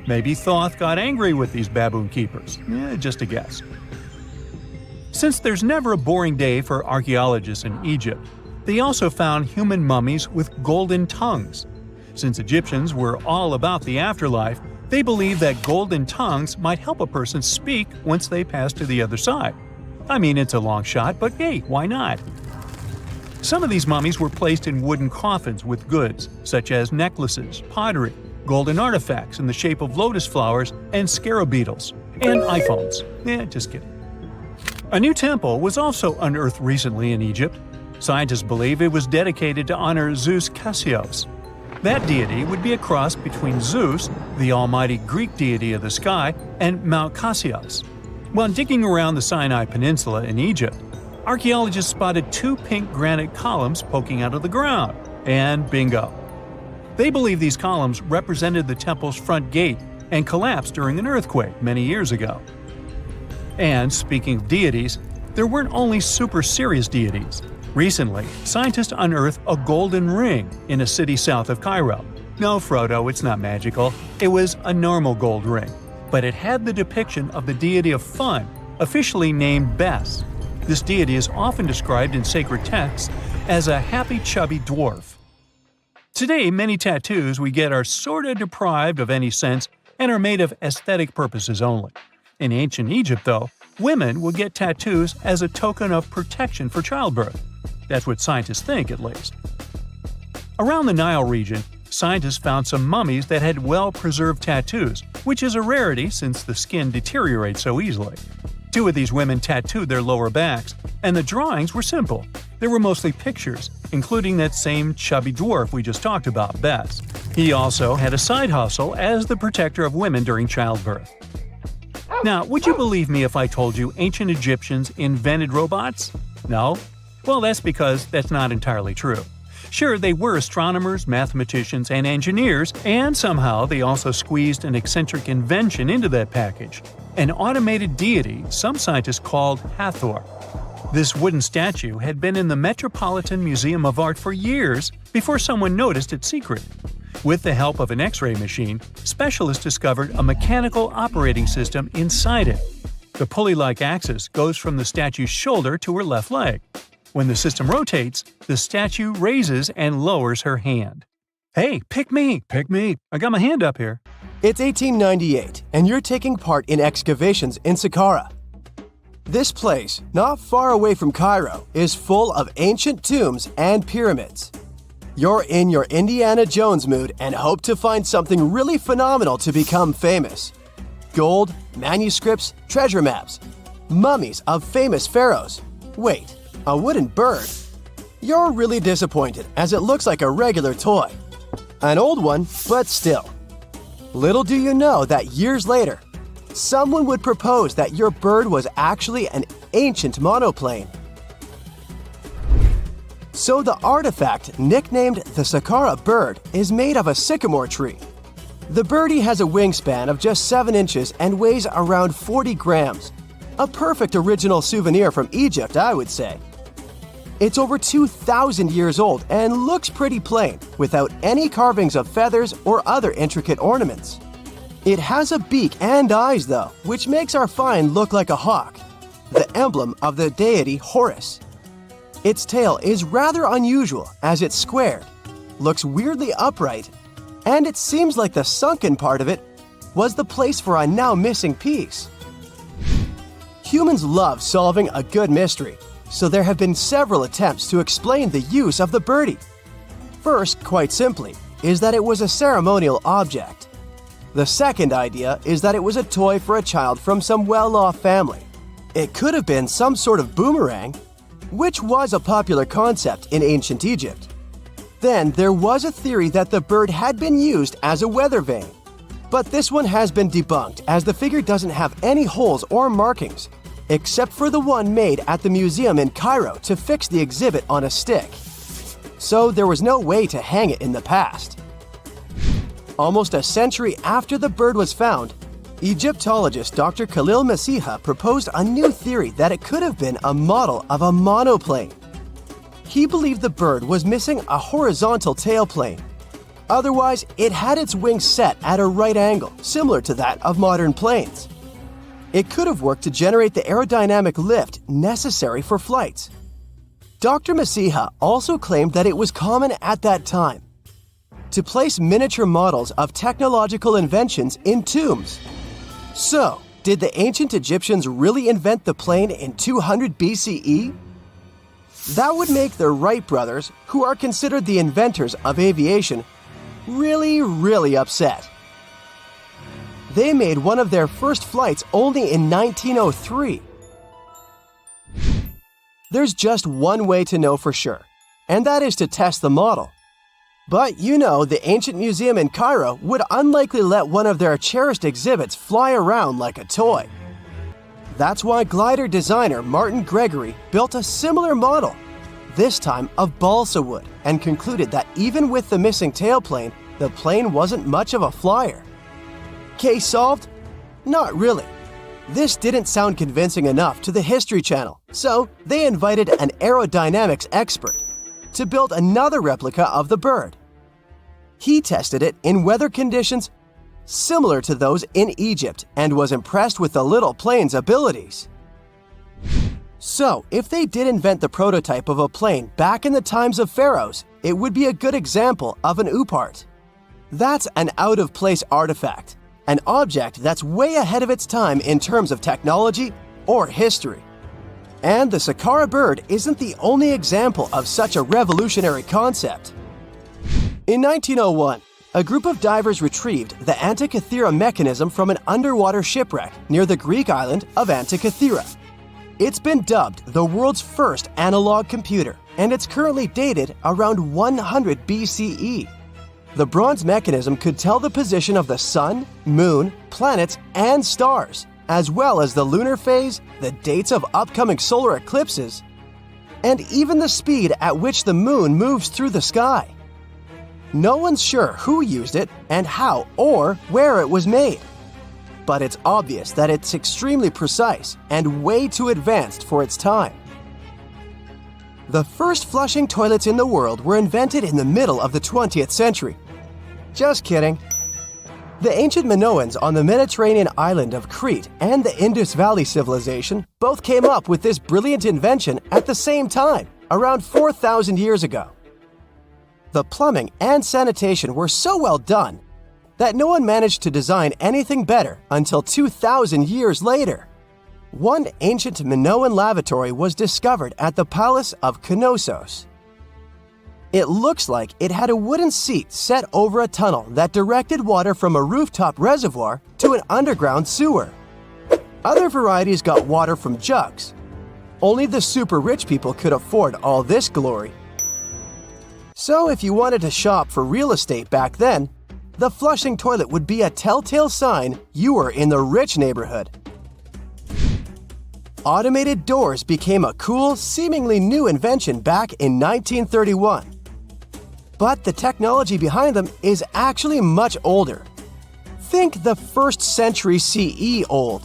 Maybe Thoth got angry with these baboon keepers. Just a guess. Since there's never a boring day for archaeologists in Egypt, they also found human mummies with golden tongues. Since Egyptians were all about the afterlife, they believed that golden tongues might help a person speak once they pass to the other side. I mean, it's a long shot, but hey, why not? Some of these mummies were placed in wooden coffins with goods, such as necklaces, pottery, golden artifacts in the shape of lotus flowers and scarab beetles, and iPhones. Just kidding. A new temple was also unearthed recently in Egypt. Scientists believe it was dedicated to honor Zeus Cassios. That deity would be a cross between Zeus, the almighty Greek deity of the sky, and Mount Cassius. While digging around the Sinai Peninsula in Egypt, archaeologists spotted two pink granite columns poking out of the ground, and bingo. They believe these columns represented the temple's front gate and collapsed during an earthquake many years ago. And speaking of deities, there weren't only super serious deities. Recently, scientists unearthed a golden ring in a city south of Cairo. No, Frodo, it's not magical. It was a normal gold ring, but it had the depiction of the deity of fun, officially named Bes. This deity is often described in sacred texts as a happy, chubby dwarf. Today, many tattoos we get are sorta deprived of any sense and are made of aesthetic purposes only. In ancient Egypt, though, women would get tattoos as a token of protection for childbirth. That's what scientists think, at least. Around the Nile region, scientists found some mummies that had well-preserved tattoos, which is a rarity since the skin deteriorates so easily. Two of these women tattooed their lower backs, and the drawings were simple. They were mostly pictures, including that same chubby dwarf we just talked about, Bes. He also had a side hustle as the protector of women during childbirth. Now, would you believe me if I told you ancient Egyptians invented robots? No? Well, that's because that's not entirely true. Sure, they were astronomers, mathematicians, and engineers, and somehow they also squeezed an eccentric invention into that package: an automated deity some scientists called Hathor. This wooden statue had been in the Metropolitan Museum of Art for years before someone noticed its secret. With the help of an X-ray machine, specialists discovered a mechanical operating system inside it. The pulley-like axis goes from the statue's shoulder to her left leg. When the system rotates, the statue raises and lowers her hand. Hey, pick me! Pick me! I got my hand up here. It's 1898, and you're taking part in excavations in Saqqara. This place, not far away from Cairo, is full of ancient tombs and pyramids. You're in your Indiana Jones mood and hope to find something really phenomenal to become famous. Gold, manuscripts, treasure maps, mummies of famous pharaohs. Wait, a wooden bird? You're really disappointed as it looks like a regular toy. An old one, but still. Little do you know that years later, someone would propose that your bird was actually an ancient monoplane. So the artifact, nicknamed the Saqqara bird, is made of a sycamore tree. The birdie has a wingspan of just 7 inches and weighs around 40 grams. A perfect original souvenir from Egypt, I would say. It's over 2,000 years old and looks pretty plain, without any carvings of feathers or other intricate ornaments. It has a beak and eyes, though, which makes our find look like a hawk, the emblem of the deity Horus. Its tail is rather unusual as it's squared, looks weirdly upright, and it seems like the sunken part of it was the place for a now missing piece. Humans love solving a good mystery, so there have been several attempts to explain the use of the birdie. First, quite simply, is that it was a ceremonial object. The second idea is that it was a toy for a child from some well-off family. It could have been some sort of boomerang, which was a popular concept in ancient Egypt. Then there was a theory that the bird had been used as a weather vane. But this one has been debunked as the figure doesn't have any holes or markings, except for the one made at the museum in Cairo to fix the exhibit on a stick. So there was no way to hang it in the past. Almost a century after the bird was found, Egyptologist Dr. Khalil Masiha proposed a new theory that it could have been a model of a monoplane. He believed the bird was missing a horizontal tailplane. Otherwise, it had its wings set at a right angle, similar to that of modern planes. It could have worked to generate the aerodynamic lift necessary for flights. Dr. Masiha also claimed that it was common at that time to place miniature models of technological inventions in tombs. So, did the ancient Egyptians really invent the plane in 200 BCE? That would make the Wright brothers, who are considered the inventors of aviation, really upset. They made one of their first flights only in 1903. There's just one way to know for sure, and that is to test the model. But you know, the ancient museum in Cairo would unlikely let one of their cherished exhibits fly around like a toy. That's why glider designer Martin Gregory built a similar model, this time of balsa wood, and concluded that even with the missing tailplane, the plane wasn't much of a flyer. Case solved? Not really. This didn't sound convincing enough to the History Channel, so they invited an aerodynamics expert to build another replica of the bird. He tested it in weather conditions similar to those in Egypt and was impressed with the little plane's abilities. So, if they did invent the prototype of a plane back in the times of pharaohs, it would be a good example of an oopart. That's an out-of-place artifact, an object that's way ahead of its time in terms of technology or history. And the Saqqara bird isn't the only example of such a revolutionary concept. In 1901, a group of divers retrieved the Antikythera mechanism from an underwater shipwreck near the Greek island of Antikythera. It's been dubbed the world's first analog computer, and it's currently dated around 100 BCE. The bronze mechanism could tell the position of the sun, moon, planets, and stars, as well as the lunar phase, the dates of upcoming solar eclipses, and even the speed at which the moon moves through the sky. No one's sure who used it and how or where it was made. But it's obvious that it's extremely precise and way too advanced for its time. The first flushing toilets in the world were invented in the middle of the 20th century. Just kidding. The ancient Minoans on the Mediterranean island of Crete and the Indus Valley civilization both came up with this brilliant invention at the same time, around 4,000 years ago. The plumbing and sanitation were so well done that no one managed to design anything better until 2,000 years later. One ancient Minoan lavatory was discovered at the Palace of Knossos. It looks like it had a wooden seat set over a tunnel that directed water from a rooftop reservoir to an underground sewer. Other varieties got water from jugs. Only the super rich people could afford all this glory. So if you wanted to shop for real estate back then, the flushing toilet would be a telltale sign you were in the rich neighborhood. Automated doors became a cool, seemingly new invention back in 1931. But the technology behind them is actually much older. Think the 1st century CE old.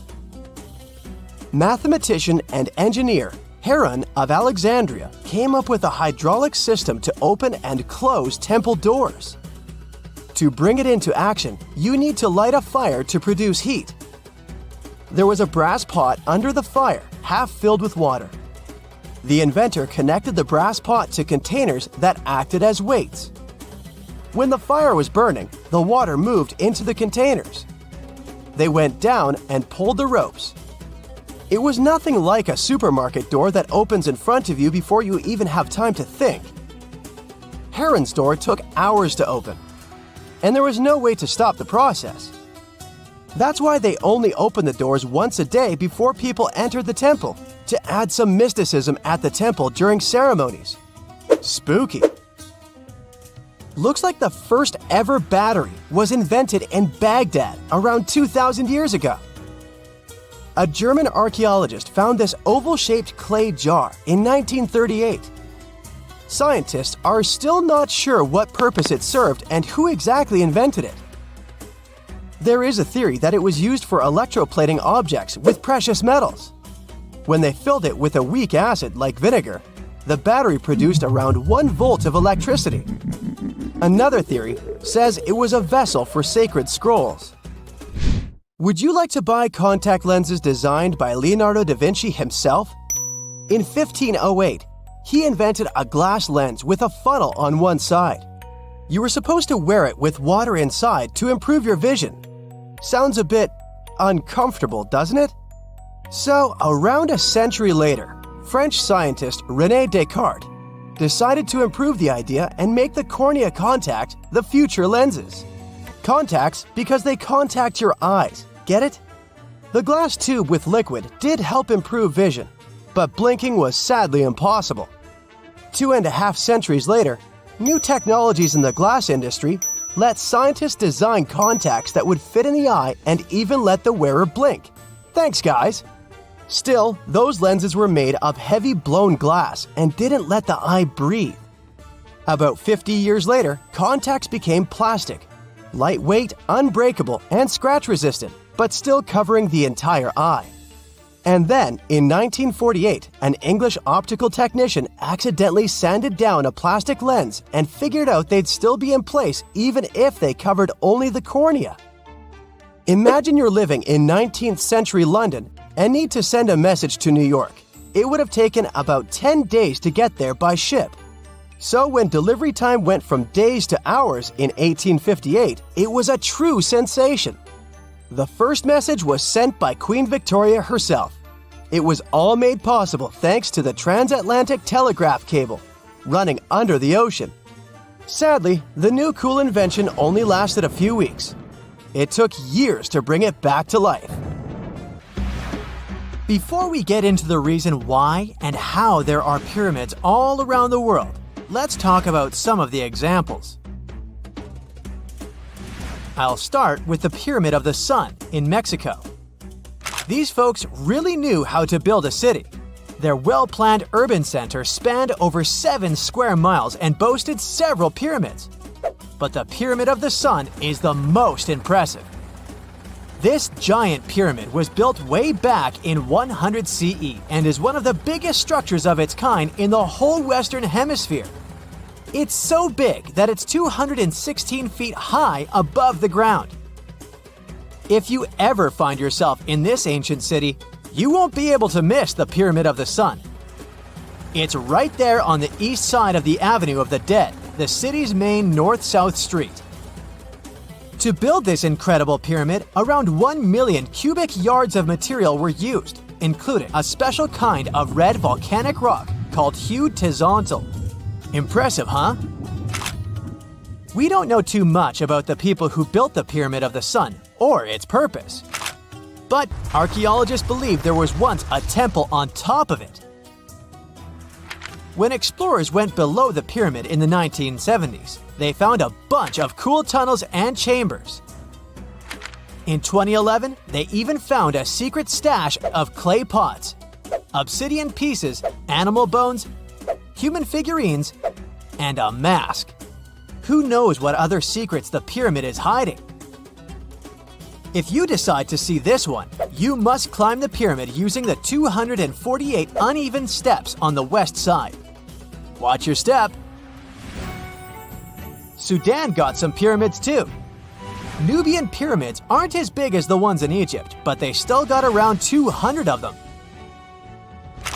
Mathematician and engineer Heron of Alexandria came up with a hydraulic system to open and close temple doors. To bring it into action, you need to light a fire to produce heat. There was a brass pot under the fire, half filled with water. The inventor connected the brass pot to containers that acted as weights. When the fire was burning, the water moved into the containers. They went down and pulled the ropes. It was nothing like a supermarket door that opens in front of you before you even have time to think. Heron's door took hours to open, and there was no way to stop the process. That's why they only opened the doors once a day before people entered the temple, to add some mysticism at the temple during ceremonies. Spooky. Looks like the first ever battery was invented in Baghdad around 2,000 years ago. A German archaeologist found this oval-shaped clay jar in 1938. Scientists are still not sure what purpose it served and who exactly invented it. There is a theory that it was used for electroplating objects with precious metals. When they filled it with a weak acid like vinegar, the battery produced around 1 volt of electricity. Another theory says it was a vessel for sacred scrolls. Would you like to buy contact lenses designed by Leonardo da Vinci himself? In 1508, he invented a glass lens with a funnel on one side. You were supposed to wear it with water inside to improve your vision. Sounds a bit uncomfortable, doesn't it? So, around a century later, French scientist René Descartes decided to improve the idea and make the cornea contact the future lenses. Contacts because they contact your eyes, get it? The glass tube with liquid did help improve vision, but blinking was sadly impossible. 2.5 centuries later, New technologies in the glass industry let scientists design contacts that would fit in the eye and even let the wearer blink. Thanks, guys! Still, those lenses were made of heavy blown glass and didn't let the eye breathe. About 50 years later, contacts became plastic, lightweight, unbreakable, and scratch-resistant, but still covering the entire eye. And then, in 1948, an English optical technician accidentally sanded down a plastic lens and figured out they'd still be in place even if they covered only the cornea. Imagine you're living in 19th century London and need to send a message to New York. It would have taken about 10 days to get there by ship. So when delivery time went from days to hours in 1858, it was a true sensation. The first message was sent by Queen Victoria herself. It was all made possible thanks to the transatlantic telegraph cable, running under the ocean. Sadly, the new cool invention only lasted a few weeks. It took years to bring it back to life. Before we get into the reason why and how there are pyramids all around the world, let's talk about some of the examples. I'll start with the Pyramid of the Sun in Mexico. These folks really knew how to build a city. Their well-planned urban center spanned over 7 square miles and boasted several pyramids. But the Pyramid of the Sun is the most impressive. This giant pyramid was built way back in 100 CE and is one of the biggest structures of its kind in the whole Western Hemisphere. It's so big that it's 216 feet high above the ground. If you ever find yourself in this ancient city, you won't be able to miss the Pyramid of the Sun. It's right there on the east side of the Avenue of the Dead, the city's main north-south street. To build this incredible pyramid, around 1 million cubic yards of material were used, including a special kind of red volcanic rock called hued tizontle. Impressive, huh? We don't know too much about the people who built the Pyramid of the Sun or its purpose. But archaeologists believe there was once a temple on top of it. When explorers went below the pyramid in the 1970s, they found a bunch of cool tunnels and chambers. In 2011, they even found a secret stash of clay pots, obsidian pieces, animal bones, human figurines, and a mask. Who knows what other secrets the pyramid is hiding? If you decide to see this one, you must climb the pyramid using the 248 uneven steps on the west side. Watch your step. Sudan got some pyramids too. Nubian pyramids aren't as big as the ones in Egypt, but they still got around 200 of them.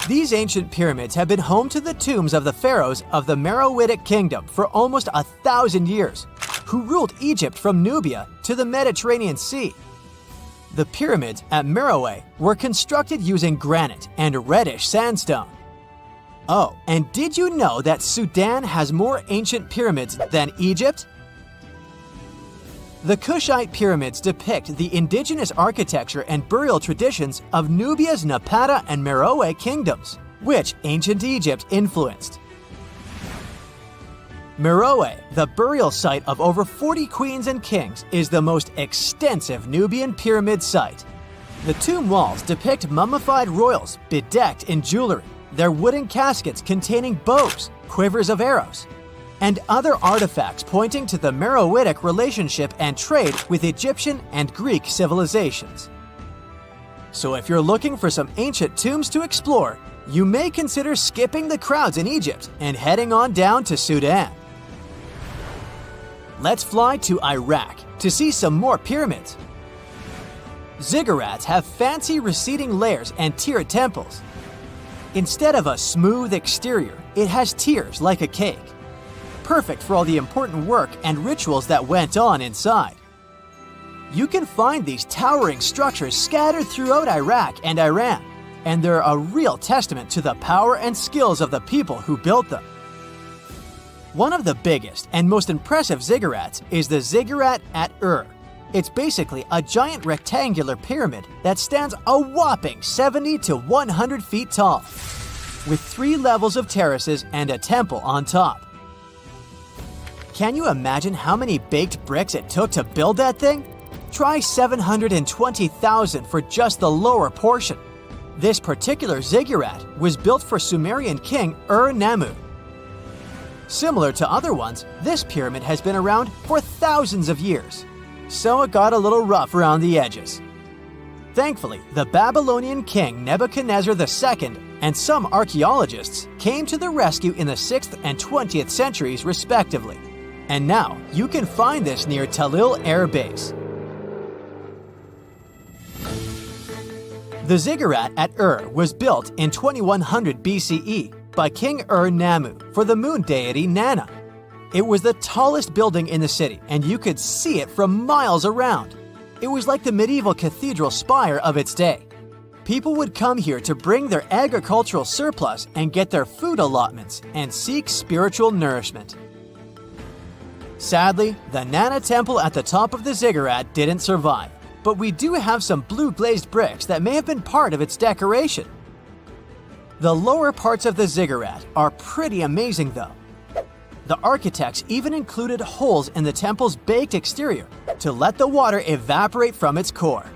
These ancient pyramids have been home to the tombs of the pharaohs of the Meroitic Kingdom for almost 1,000 years, who ruled Egypt from Nubia to the Mediterranean Sea. The pyramids at Meroe were constructed using granite and reddish sandstone. Oh, and did you know that Sudan has more ancient pyramids than Egypt? The Kushite pyramids depict the indigenous architecture and burial traditions of Nubia's Napata and Meroe kingdoms, which ancient Egypt influenced. Meroe, the burial site of over 40 queens and kings, is the most extensive Nubian pyramid site. The tomb walls depict mummified royals bedecked in jewelry, their wooden caskets containing bows, quivers of arrows, and other artifacts pointing to the Meroitic relationship and trade with Egyptian and Greek civilizations. So if you're looking for some ancient tombs to explore, you may consider skipping the crowds in Egypt and heading on down to Sudan. Let's fly to Iraq to see some more pyramids. Ziggurats have fancy receding layers and tiered temples. Instead of a smooth exterior, it has tiers like a cake. Perfect for all the important work and rituals that went on inside. You can find these towering structures scattered throughout Iraq and Iran, and they're a real testament to the power and skills of the people who built them. One of the biggest and most impressive ziggurats is the ziggurat at Ur. It's basically a giant rectangular pyramid that stands a whopping 70 to 100 feet tall, with 3 levels of terraces and a temple on top. Can you imagine how many baked bricks it took to build that thing? Try 720,000 for just the lower portion. This particular ziggurat was built for Sumerian king Ur-Nammu. Similar to other ones, this pyramid has been around for thousands of years, so it got a little rough around the edges. Thankfully, the Babylonian king Nebuchadnezzar II and some archaeologists came to the rescue in the 6th and 20th centuries respectively, and now you can find this near Talil Air Base. The ziggurat at Ur was built in 2100 BCE by King Ur-Nammu for the moon deity Nana. It was the tallest building in the city, and you could see it from miles around. It was like the medieval cathedral spire of its day. People would come here to bring their agricultural surplus and get their food allotments and seek spiritual nourishment. Sadly, the Nana temple at the top of the ziggurat didn't survive, but we do have some blue glazed bricks that may have been part of its decoration. The lower parts of the ziggurat are pretty amazing though. The architects even included holes in the temple's baked exterior to let the water evaporate from its core.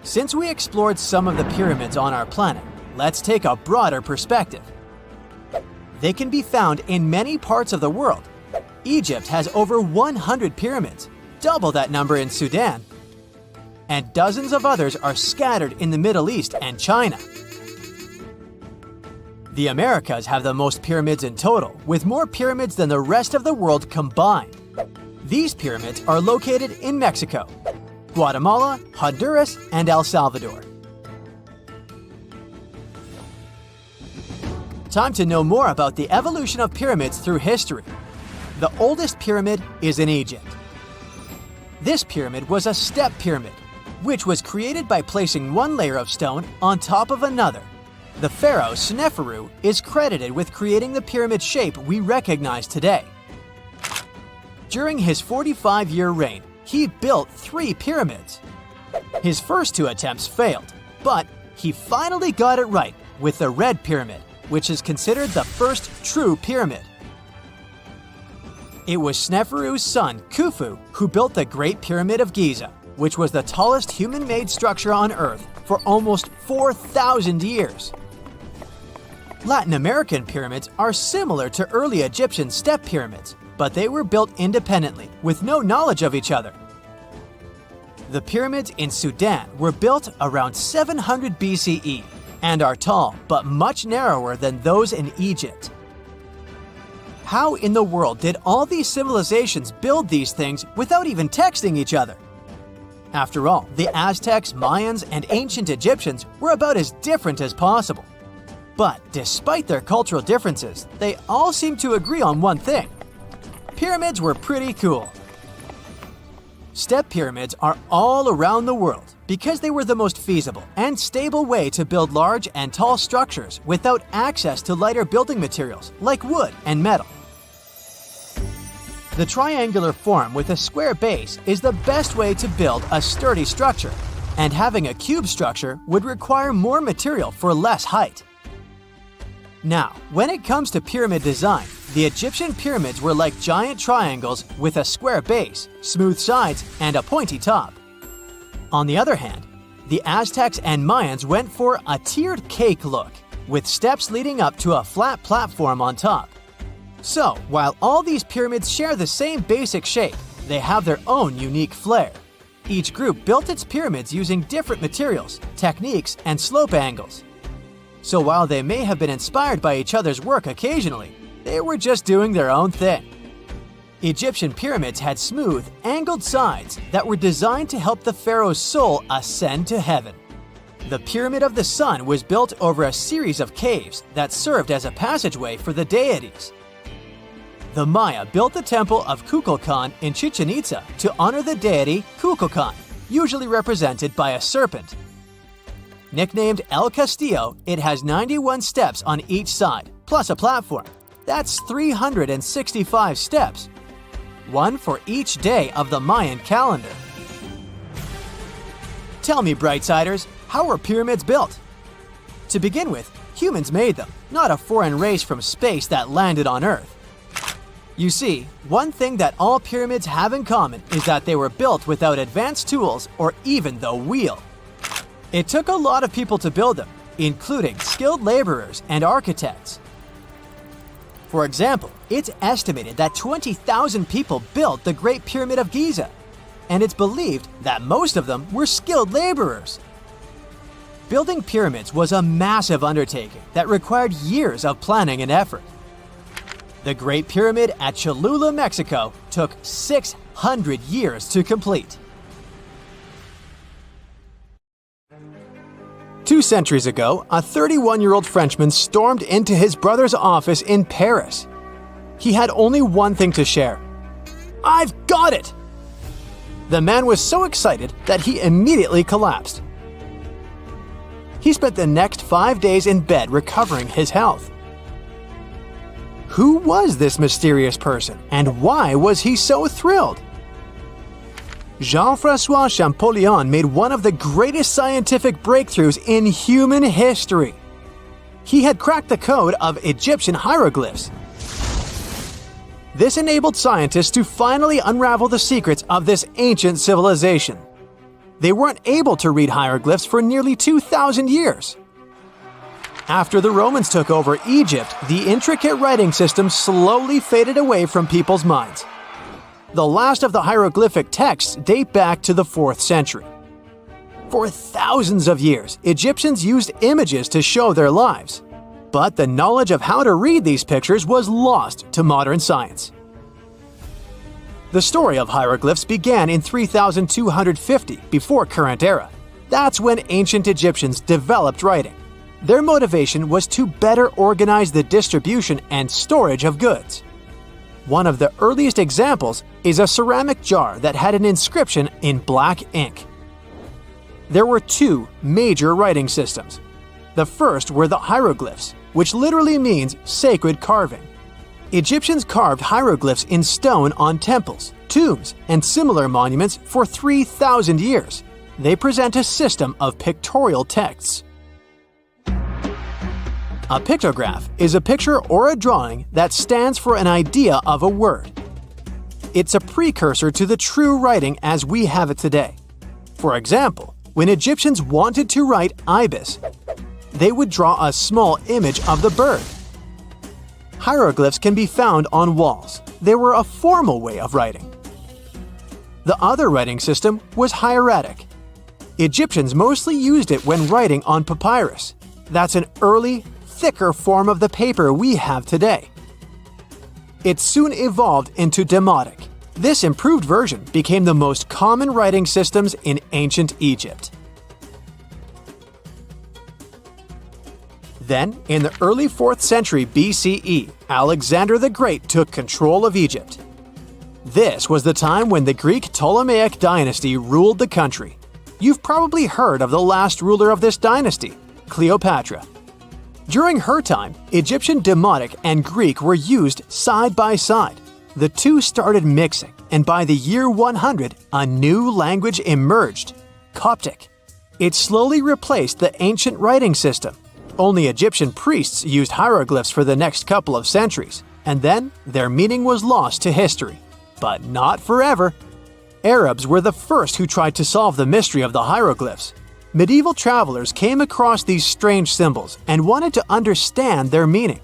Since we explored some of the pyramids on our planet, let's take a broader perspective. They can be found in many parts of the world. Egypt has over 100 pyramids, double that number in Sudan, and dozens of others are scattered in the Middle East and China. The Americas have the most pyramids in total, with more pyramids than the rest of the world combined. These pyramids are located in Mexico, Guatemala, Honduras, and El Salvador. Time to know more about the evolution of pyramids through history. The oldest pyramid is in Egypt. This pyramid was a step pyramid, which was created by placing one layer of stone on top of another. The pharaoh Sneferu is credited with creating the pyramid shape we recognize today. During his 45-year reign, he built 3 pyramids. His first 2 attempts failed, but he finally got it right with the Red Pyramid, which is considered the first true pyramid. It was Sneferu's son, Khufu, who built the Great Pyramid of Giza, which was the tallest human-made structure on Earth for almost 4,000 years. Latin American pyramids are similar to early Egyptian step pyramids, but they were built independently, with no knowledge of each other. The pyramids in Sudan were built around 700 BCE and are tall but much narrower than those in Egypt. How in the world did all these civilizations build these things without even texting each other? After all, the Aztecs, Mayans, and ancient Egyptians were about as different as possible. But despite their cultural differences, they all seem to agree on one thing. Pyramids were pretty cool. Step pyramids are all around the world because they were the most feasible and stable way to build large and tall structures without access to lighter building materials like wood and metal. The triangular form with a square base is the best way to build a sturdy structure, and having a cube structure would require more material for less height. Now, when it comes to pyramid design, the Egyptian pyramids were like giant triangles with a square base, smooth sides, and a pointy top. On the other hand, the Aztecs and Mayans went for a tiered cake look, with steps leading up to a flat platform on top. So, while all these pyramids share the same basic shape, they have their own unique flair. Each group built its pyramids using different materials, techniques, and slope angles. So while they may have been inspired by each other's work occasionally, they were just doing their own thing. Egyptian pyramids had smooth, angled sides that were designed to help the pharaoh's soul ascend to heaven. The Pyramid of the Sun was built over a series of caves that served as a passageway for the deities. The Maya built the temple of Kukulkan in Chichen Itza to honor the deity Kukulkan, usually represented by a serpent. Nicknamed El Castillo, it has 91 steps on each side, plus a platform. That's 365 steps, one for each day of the Mayan calendar. Tell me, Brightsiders, how were pyramids built? To begin with, humans made them, not a foreign race from space that landed on Earth. You see, one thing that all pyramids have in common is that they were built without advanced tools or even the wheel. It took a lot of people to build them, including skilled laborers and architects. For example, it's estimated that 20,000 people built the Great Pyramid of Giza, and it's believed that most of them were skilled laborers. Building pyramids was a massive undertaking that required years of planning and effort. The Great Pyramid at Cholula, Mexico, took 600 years to complete. 2 centuries ago, a 31-year-old Frenchman stormed into his brother's office in Paris. He had only one thing to share. "I've got it!" The man was so excited that he immediately collapsed. He spent the next 5 days in bed recovering his health. Who was this mysterious person, and why was he so thrilled? Jean-François Champollion made one of the greatest scientific breakthroughs in human history. He had cracked the code of Egyptian hieroglyphs. This enabled scientists to finally unravel the secrets of this ancient civilization. They weren't able to read hieroglyphs for nearly 2,000 years. After the Romans took over Egypt, the intricate writing system slowly faded away from people's minds. The last of the hieroglyphic texts date back to the 4th century. For thousands of years, Egyptians used images to show their lives. But the knowledge of how to read these pictures was lost to modern science. The story of hieroglyphs began in 3250 before current era. That's when ancient Egyptians developed writing. Their motivation was to better organize the distribution and storage of goods. One of the earliest examples is a ceramic jar that had an inscription in black ink. There were 2 major writing systems. The first were the hieroglyphs, which literally means sacred carving. Egyptians carved hieroglyphs in stone on temples, tombs, and similar monuments for 3,000 years. They present a system of pictorial texts. A pictograph is a picture or a drawing that stands for an idea of a word. It's a precursor to the true writing as we have it today. For example, when Egyptians wanted to write ibis, they would draw a small image of the bird. Hieroglyphs can be found on walls. They were a formal way of writing. The other writing system was hieratic. Egyptians mostly used it when writing on papyrus. That's an early, thicker form of the paper we have today. It soon evolved into Demotic. This improved version became the most common writing systems in ancient Egypt. Then, in the early 4th century BCE, Alexander the Great took control of Egypt. This was the time when the Greek Ptolemaic dynasty ruled the country. You've probably heard of the last ruler of this dynasty, Cleopatra. During her time, Egyptian Demotic and Greek were used side by side. The two started mixing, and by the year 100, a new language emerged, Coptic. It slowly replaced the ancient writing system. Only Egyptian priests used hieroglyphs for the next couple of centuries, and then their meaning was lost to history. But not forever. Arabs were the first who tried to solve the mystery of the hieroglyphs. Medieval travelers came across these strange symbols and wanted to understand their meaning.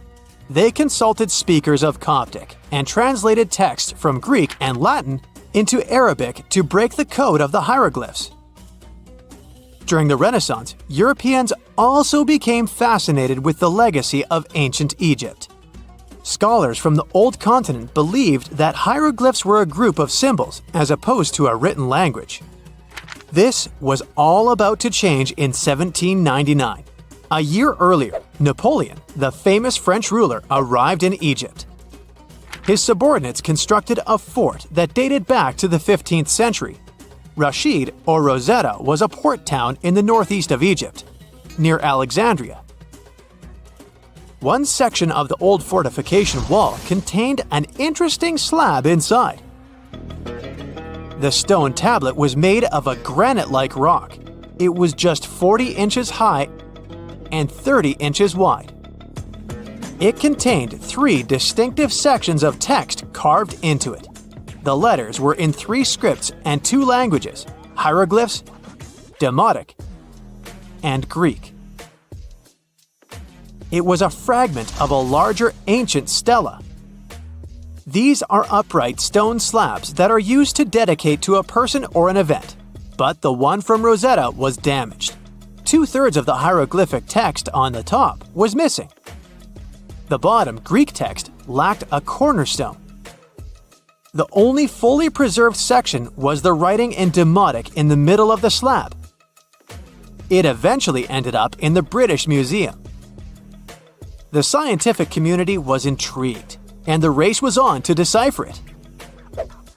They consulted speakers of Coptic and translated text from Greek and Latin into Arabic to break the code of the hieroglyphs. During the Renaissance, Europeans also became fascinated with the legacy of ancient Egypt. Scholars from the Old Continent believed that hieroglyphs were a group of symbols as opposed to a written language. This was all about to change in 1799. A year earlier, Napoleon, the famous French ruler, arrived in Egypt. His subordinates constructed a fort that dated back to the 15th century. Rashid, or Rosetta, was a port town in the northeast of Egypt, near Alexandria. One section of the old fortification wall contained an interesting slab inside. The stone tablet was made of a granite-like rock. It was just 40 inches high and 30 inches wide. It contained 3 distinctive sections of text carved into it. The letters were in 3 scripts and 2 languages: hieroglyphs, Demotic, and Greek. It was a fragment of a larger ancient stela. These are upright stone slabs that are used to dedicate to a person or an event, but the one from Rosetta was damaged. 2/3 of the hieroglyphic text on the top was missing. The bottom Greek text lacked a cornerstone. The only fully preserved section was the writing in Demotic in the middle of the slab. It eventually ended up in the British Museum. The scientific community was intrigued, and the race was on to decipher it.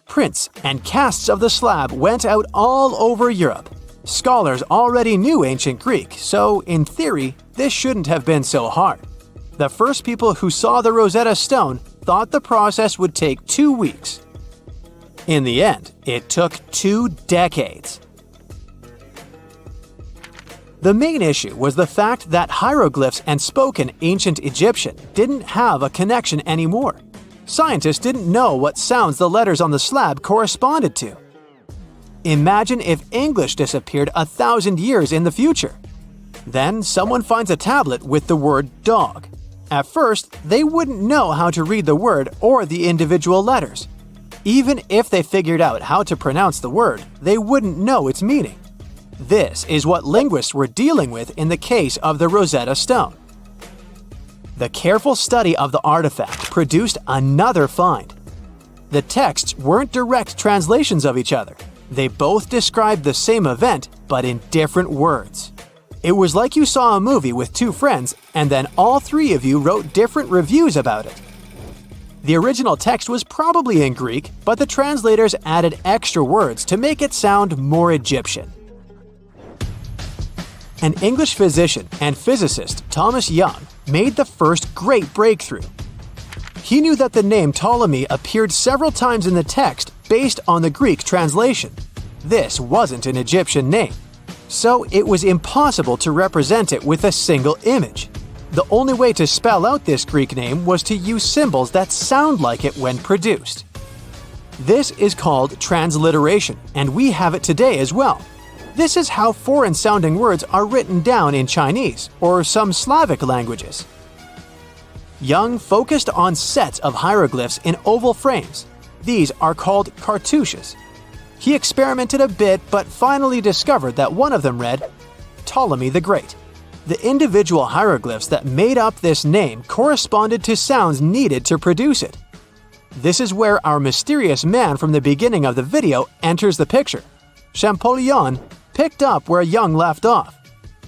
Prints and casts of the slab went out all over Europe. Scholars already knew ancient Greek, so in theory, this shouldn't have been so hard. The first people who saw the Rosetta Stone thought the process would take 2 weeks. In the end, it took 2 decades. The main issue was the fact that hieroglyphs and spoken ancient Egyptian didn't have a connection anymore. Scientists didn't know what sounds the letters on the slab corresponded to. Imagine if English disappeared 1,000 years in the future. Then someone finds a tablet with the word dog. At first, they wouldn't know how to read the word or the individual letters. Even if they figured out how to pronounce the word, they wouldn't know its meaning. This is what linguists were dealing with in the case of the Rosetta Stone. The careful study of the artifact produced another find. The texts weren't direct translations of each other. They both described the same event, but in different words. It was like you saw a movie with 2 friends, and then all 3 of you wrote different reviews about it. The original text was probably in Greek, but the translators added extra words to make it sound more Egyptian. An English physician and physicist, Thomas Young, made the first great breakthrough. He knew that the name Ptolemy appeared several times in the text based on the Greek translation. This wasn't an Egyptian name, so it was impossible to represent it with a single image. The only way to spell out this Greek name was to use symbols that sound like it when produced. This is called transliteration, and we have it today as well. This is how foreign-sounding words are written down in Chinese or some Slavic languages. Young focused on sets of hieroglyphs in oval frames. These are called cartouches. He experimented a bit but finally discovered that one of them read, Ptolemy the Great. The individual hieroglyphs that made up this name corresponded to sounds needed to produce it. This is where our mysterious man from the beginning of the video enters the picture. Champollion picked up where Young left off.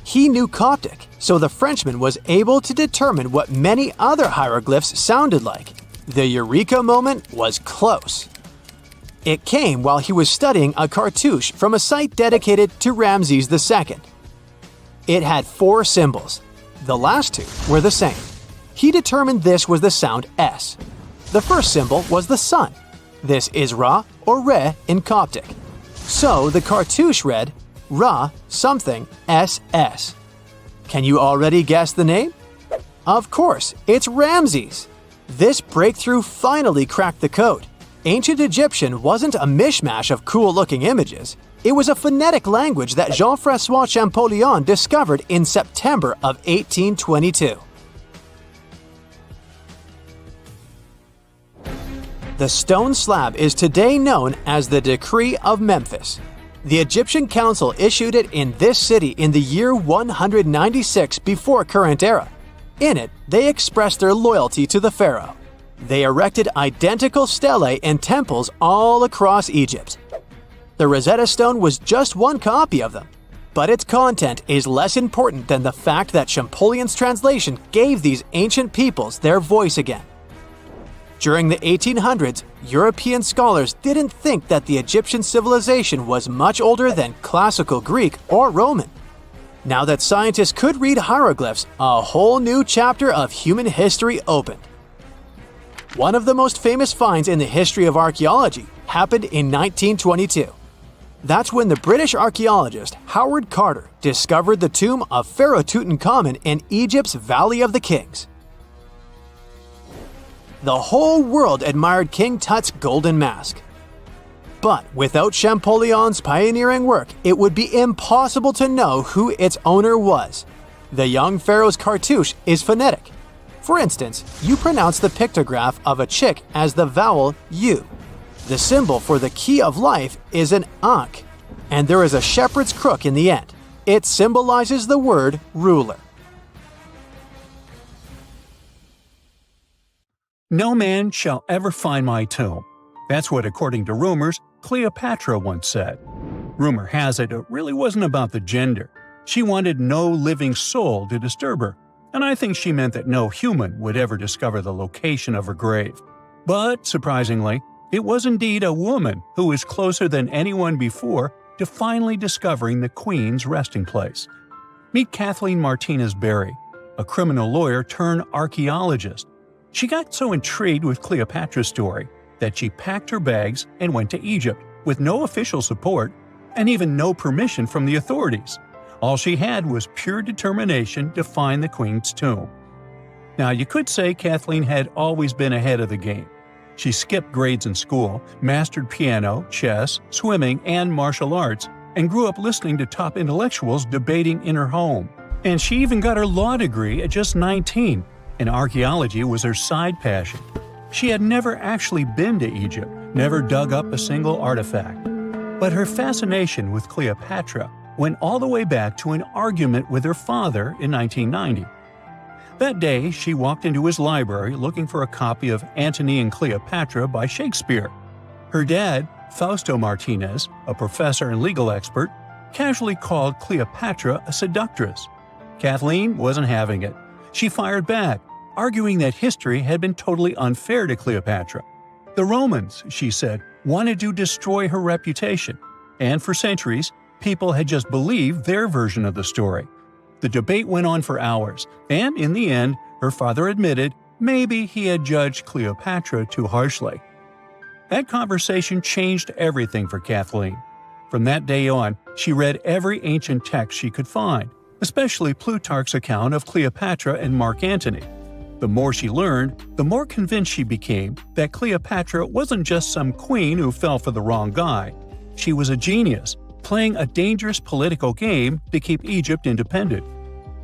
He knew Coptic, so the Frenchman was able to determine what many other hieroglyphs sounded like. The eureka moment was close. It came while he was studying a cartouche from a site dedicated to Ramses II. It had 4 symbols. The last 2 were the same. He determined this was the sound S. The first symbol was the sun. This is Ra or Re in Coptic. So the cartouche read Ra something SS. Can you already guess the name? Of course, it's Ramses. This breakthrough finally cracked the code. Ancient Egyptian wasn't a mishmash of cool-looking images. It was a phonetic language that Jean-François Champollion discovered in September of 1822. The stone slab is today known as the Decree of Memphis. The Egyptian Council issued it in this city in the year 196 before current era. In it, they expressed their loyalty to the pharaoh. They erected identical stelae and temples all across Egypt. The Rosetta Stone was just one copy of them, but its content is less important than the fact that Champollion's translation gave these ancient peoples their voice again. During the 1800s, European scholars didn't think that the Egyptian civilization was much older than classical Greek or Roman. Now that scientists could read hieroglyphs, a whole new chapter of human history opened. One of the most famous finds in the history of archaeology happened in 1922. That's when the British archaeologist Howard Carter discovered the tomb of Pharaoh Tutankhamun in Egypt's Valley of the Kings. The whole world admired King Tut's golden mask. But without Champollion's pioneering work, it would be impossible to know who its owner was. The young pharaoh's cartouche is phonetic. For instance, you pronounce the pictograph of a chick as the vowel U. The symbol for the key of life is an ankh, and there is a shepherd's crook in the end. It symbolizes the word ruler. No man shall ever find my tomb. That's what, according to rumors, Cleopatra once said. Rumor has it really wasn't about the gender. She wanted no living soul to disturb her, and I think she meant that no human would ever discover the location of her grave. But, surprisingly, it was indeed a woman who was closer than anyone before to finally discovering the queen's resting place. Meet Kathleen Martinez Berry, a criminal lawyer turned archaeologist. She got so intrigued with Cleopatra's story that she packed her bags and went to Egypt with no official support and even no permission from the authorities. All she had was pure determination to find the queen's tomb. Now, you could say Kathleen had always been ahead of the game. She skipped grades in school, mastered piano, chess, swimming, and martial arts, and grew up listening to top intellectuals debating in her home. And she even got her law degree at just 19, and archaeology was her side passion. She had never actually been to Egypt, never dug up a single artifact. But her fascination with Cleopatra went all the way back to an argument with her father in 1990. That day, she walked into his library looking for a copy of Antony and Cleopatra by Shakespeare. Her dad, Fausto Martinez, a professor and legal expert, casually called Cleopatra a seductress. Kathleen wasn't having it. She fired back, arguing that history had been totally unfair to Cleopatra. The Romans, she said, wanted to destroy her reputation, and for centuries, people had just believed their version of the story. The debate went on for hours, and in the end, her father admitted maybe he had judged Cleopatra too harshly. That conversation changed everything for Kathleen. From that day on, she read every ancient text she could find, especially Plutarch's account of Cleopatra and Mark Antony. The more she learned, the more convinced she became that Cleopatra wasn't just some queen who fell for the wrong guy. She was a genius, playing a dangerous political game to keep Egypt independent.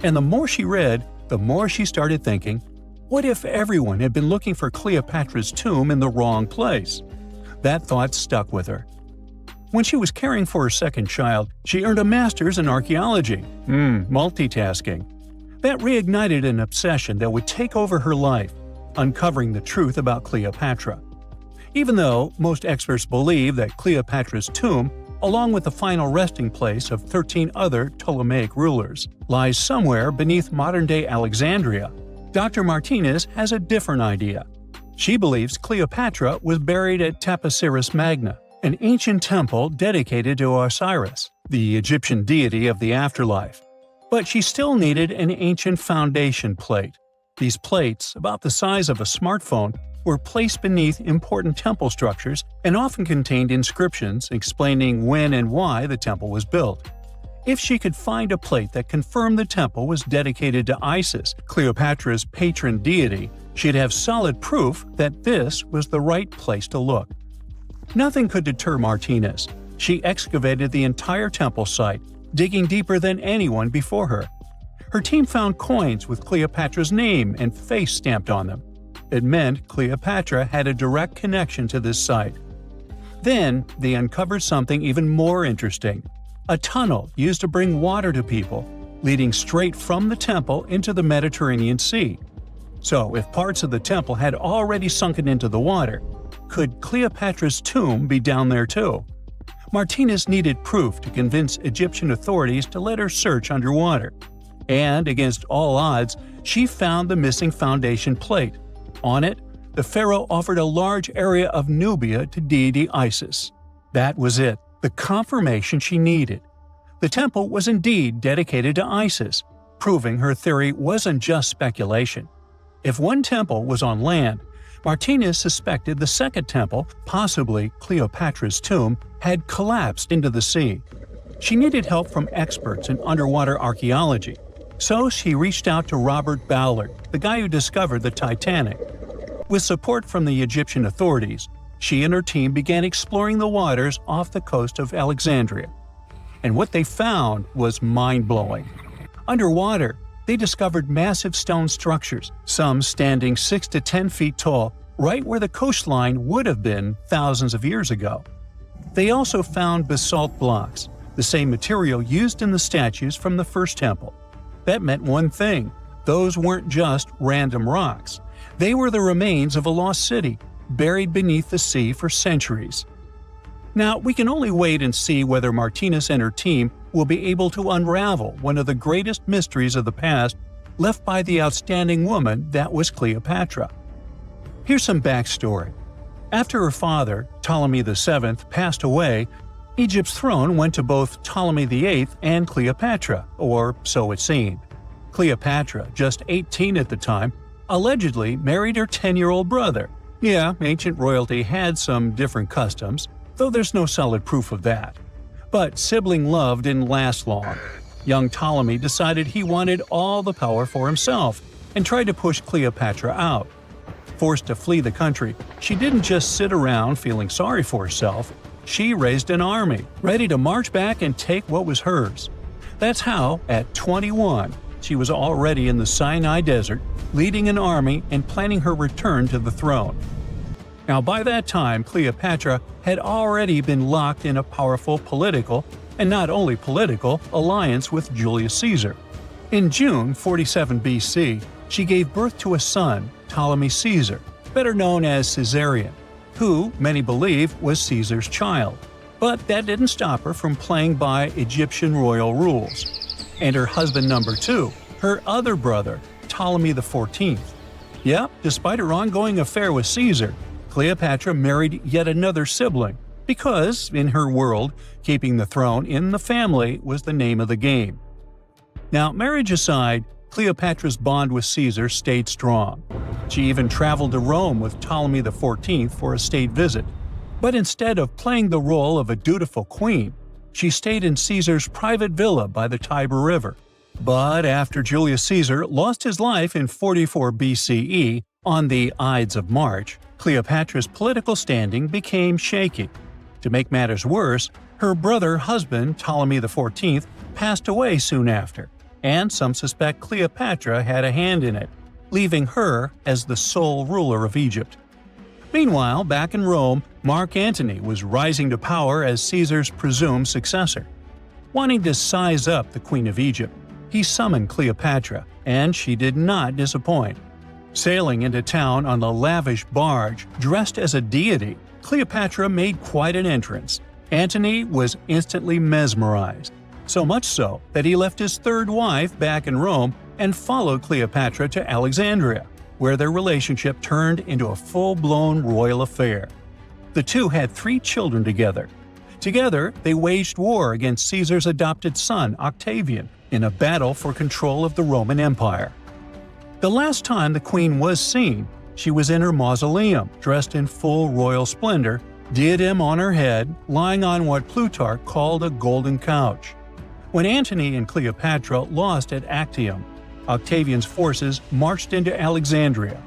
And the more she read, the more she started thinking, what if everyone had been looking for Cleopatra's tomb in the wrong place? That thought stuck with her. When she was caring for her second child, she earned a master's in archaeology. Multitasking. That reignited an obsession that would take over her life, uncovering the truth about Cleopatra. Even though most experts believe that Cleopatra's tomb, along with the final resting place of 13 other Ptolemaic rulers, lies somewhere beneath modern-day Alexandria, Dr. Martinez has a different idea. She believes Cleopatra was buried at Taposiris Magna, an ancient temple dedicated to Osiris, the Egyptian deity of the afterlife. But she still needed an ancient foundation plate. These plates, about the size of a smartphone, were placed beneath important temple structures and often contained inscriptions explaining when and why the temple was built. If she could find a plate that confirmed the temple was dedicated to Isis, Cleopatra's patron deity, she'd have solid proof that this was the right place to look. Nothing could deter Martinez. She excavated the entire temple site, digging deeper than anyone before her. Her team found coins with Cleopatra's name and face stamped on them. It meant Cleopatra had a direct connection to this site. Then, they uncovered something even more interesting: a tunnel used to bring water to people, leading straight from the temple into the Mediterranean Sea. So, if parts of the temple had already sunken into the water, could Cleopatra's tomb be down there too? Martinez needed proof to convince Egyptian authorities to let her search underwater. And, against all odds, she found the missing foundation plate. On it, the pharaoh offered a large area of Nubia to deity Isis. That was it, the confirmation she needed. The temple was indeed dedicated to Isis, proving her theory wasn't just speculation. If one temple was on land, Martinez suspected the second temple, possibly Cleopatra's tomb, had collapsed into the sea. She needed help from experts in underwater archaeology, so she reached out to Robert Ballard, the guy who discovered the Titanic. With support from the Egyptian authorities, she and her team began exploring the waters off the coast of Alexandria. And what they found was mind-blowing. Underwater, they discovered massive stone structures, some standing 6 to 10 feet tall, right where the coastline would have been thousands of years ago. They also found basalt blocks, the same material used in the statues from the first temple. That meant one thing: those weren't just random rocks. They were the remains of a lost city, buried beneath the sea for centuries. Now, we can only wait and see whether Martinez and her team will be able to unravel one of the greatest mysteries of the past left by the outstanding woman that was Cleopatra. Here's some backstory. After her father, Ptolemy VII, passed away, Egypt's throne went to both Ptolemy VIII and Cleopatra, or so it seemed. Cleopatra, just 18 at the time, allegedly married her 10-year-old brother. Yeah, ancient royalty had some different customs, though there's no solid proof of that. But sibling love didn't last long. Young Ptolemy decided he wanted all the power for himself and tried to push Cleopatra out. Forced to flee the country, she didn't just sit around feeling sorry for herself. She raised an army, ready to march back and take what was hers. That's how, at 21, she was already in the Sinai Desert, leading an army and planning her return to the throne. Now, by that time, Cleopatra had already been locked in a powerful political, and not only political, alliance with Julius Caesar. In June 47 BC, she gave birth to a son, Ptolemy Caesar, better known as Caesarion, who, many believe, was Caesar's child. But that didn't stop her from playing by Egyptian royal rules. And her husband number 2, her other brother, Ptolemy XIV. Yep, despite her ongoing affair with Caesar, Cleopatra married yet another sibling, because, in her world, keeping the throne in the family was the name of the game. Now, marriage aside, Cleopatra's bond with Caesar stayed strong. She even traveled to Rome with Ptolemy XIV for a state visit. But instead of playing the role of a dutiful queen, she stayed in Caesar's private villa by the Tiber River. But after Julius Caesar lost his life in 44 BCE on the Ides of March, Cleopatra's political standing became shaky. To make matters worse, her brother-husband Ptolemy XIV passed away soon after, and some suspect Cleopatra had a hand in it, leaving her as the sole ruler of Egypt. Meanwhile, back in Rome, Mark Antony was rising to power as Caesar's presumed successor. Wanting to size up the Queen of Egypt, he summoned Cleopatra, and she did not disappoint. Sailing into town on a lavish barge dressed as a deity, Cleopatra made quite an entrance. Antony was instantly mesmerized, so much so that he left his third wife back in Rome and followed Cleopatra to Alexandria, where their relationship turned into a full-blown royal affair. The two had 3 children together. Together, they waged war against Caesar's adopted son, Octavian, in a battle for control of the Roman Empire. The last time the queen was seen, she was in her mausoleum, dressed in full royal splendor, diadem on her head, lying on what Plutarch called a golden couch. When Antony and Cleopatra lost at Actium, Octavian's forces marched into Alexandria.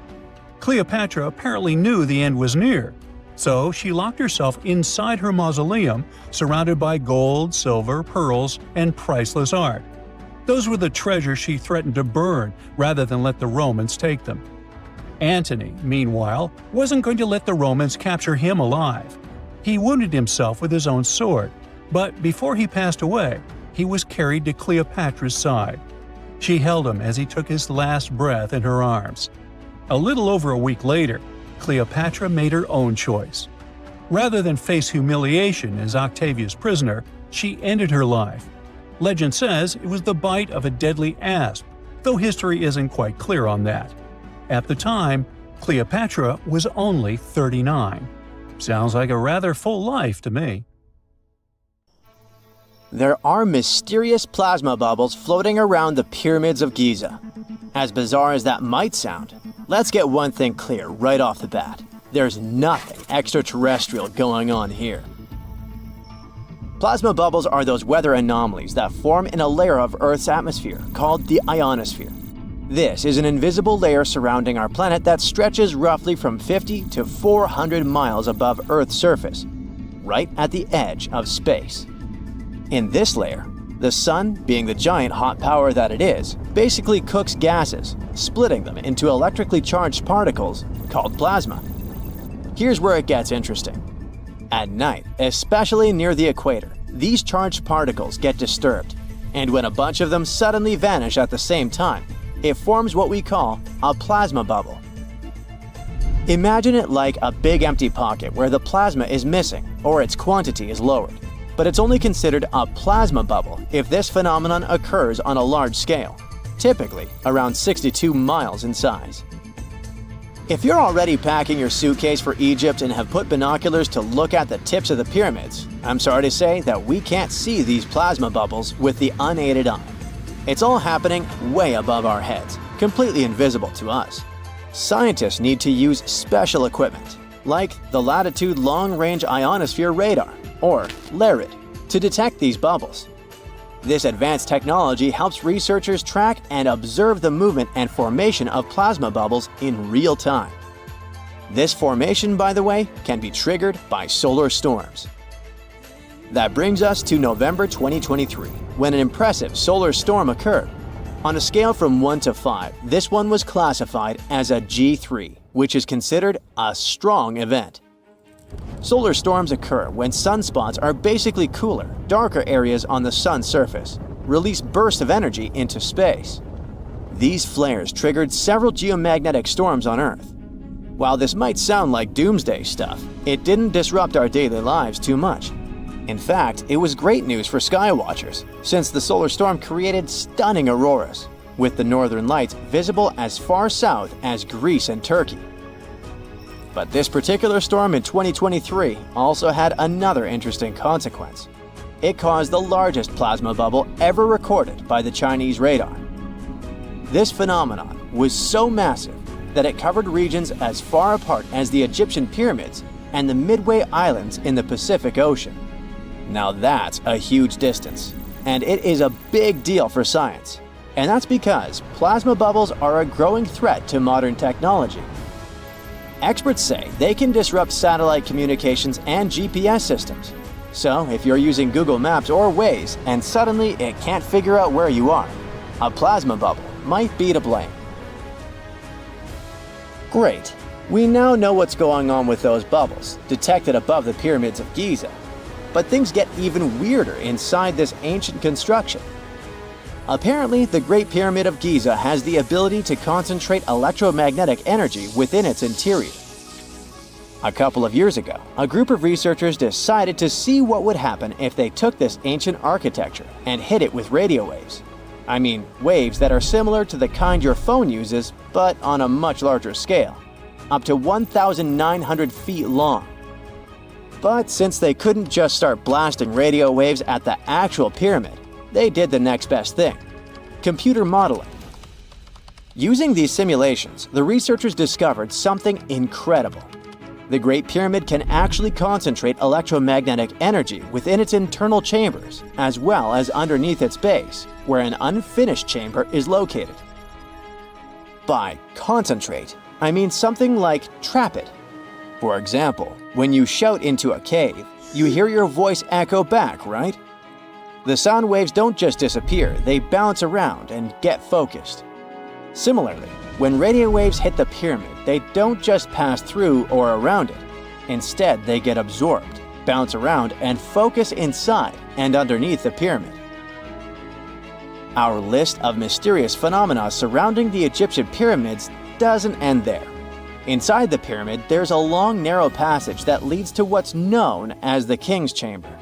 Cleopatra apparently knew the end was near, so she locked herself inside her mausoleum, surrounded by gold, silver, pearls, and priceless art. Those were the treasures she threatened to burn rather than let the Romans take them. Antony, meanwhile, wasn't going to let the Romans capture him alive. He wounded himself with his own sword, but before he passed away, he was carried to Cleopatra's side. She held him as he took his last breath in her arms. A little over a week later, Cleopatra made her own choice. Rather than face humiliation as Octavia's prisoner, she ended her life. Legend says it was the bite of a deadly asp, though history isn't quite clear on that. At the time, Cleopatra was only 39. Sounds like a rather full life to me. There are mysterious plasma bubbles floating around the pyramids of Giza. As bizarre as that might sound, let's get one thing clear right off the bat. There's nothing extraterrestrial going on here. Plasma bubbles are those weather anomalies that form in a layer of Earth's atmosphere called the ionosphere. This is an invisible layer surrounding our planet that stretches roughly from 50 to 400 miles above Earth's surface, right at the edge of space. In this layer, the sun, being the giant hot power that it is, basically cooks gases, splitting them into electrically charged particles called plasma. Here's where it gets interesting. At night, especially near the equator, these charged particles get disturbed, and when a bunch of them suddenly vanish at the same time, it forms what we call a plasma bubble. Imagine it like a big empty pocket where the plasma is missing or its quantity is lowered. But it's only considered a plasma bubble if this phenomenon occurs on a large scale, typically around 62 miles in size. If you're already packing your suitcase for Egypt and have put binoculars to look at the tips of the pyramids, I'm sorry to say that we can't see these plasma bubbles with the unaided eye. It's all happening way above our heads, completely invisible to us. Scientists need to use special equipment, like the Latitude Long Range Ionosphere Radar, or LARID, to detect these bubbles. This advanced technology helps researchers track and observe the movement and formation of plasma bubbles in real time. This formation, by the way, can be triggered by solar storms. That brings us to November 2023, when an impressive solar storm occurred. On a scale from 1 to 5, this one was classified as a G3, which is considered a strong event. Solar storms occur when sunspots are basically cooler, darker areas on the sun's surface, release bursts of energy into space. These flares triggered several geomagnetic storms on Earth. While this might sound like doomsday stuff, it didn't disrupt our daily lives too much. In fact, it was great news for skywatchers, since the solar storm created stunning auroras, with the northern lights visible as far south as Greece and Turkey. But this particular storm in 2023 also had another interesting consequence. It caused the largest plasma bubble ever recorded by the Chinese radar. This phenomenon was so massive that it covered regions as far apart as the Egyptian pyramids and the Midway Islands in the Pacific Ocean. Now that's a huge distance, and it is a big deal for science. And that's because plasma bubbles are a growing threat to modern technology. Experts say they can disrupt satellite communications and GPS systems. So if you're using Google Maps or Waze and suddenly it can't figure out where you are, a plasma bubble might be to blame. Great. We now know what's going on with those bubbles, detected above the pyramids of Giza. But things get even weirder inside this ancient construction. Apparently, the Great Pyramid of Giza has the ability to concentrate electromagnetic energy within its interior. A couple of years ago, a group of researchers decided to see what would happen if they took this ancient architecture and hit it with radio waves. I mean, waves that are similar to the kind your phone uses, but on a much larger scale, up to 1,900 feet long. But since they couldn't just start blasting radio waves at the actual pyramid, they did the next best thing: computer modeling. Using these simulations, the researchers discovered something incredible. The Great Pyramid can actually concentrate electromagnetic energy within its internal chambers, as well as underneath its base, where an unfinished chamber is located. By concentrate, I mean something like trap it. For example, when you shout into a cave, you hear your voice echo back, right? The sound waves don't just disappear, they bounce around and get focused. Similarly, when radio waves hit the pyramid, they don't just pass through or around it. Instead, they get absorbed, bounce around, and focus inside and underneath the pyramid. Our list of mysterious phenomena surrounding the Egyptian pyramids doesn't end there. Inside the pyramid, there's a long, narrow passage that leads to what's known as the King's Chamber.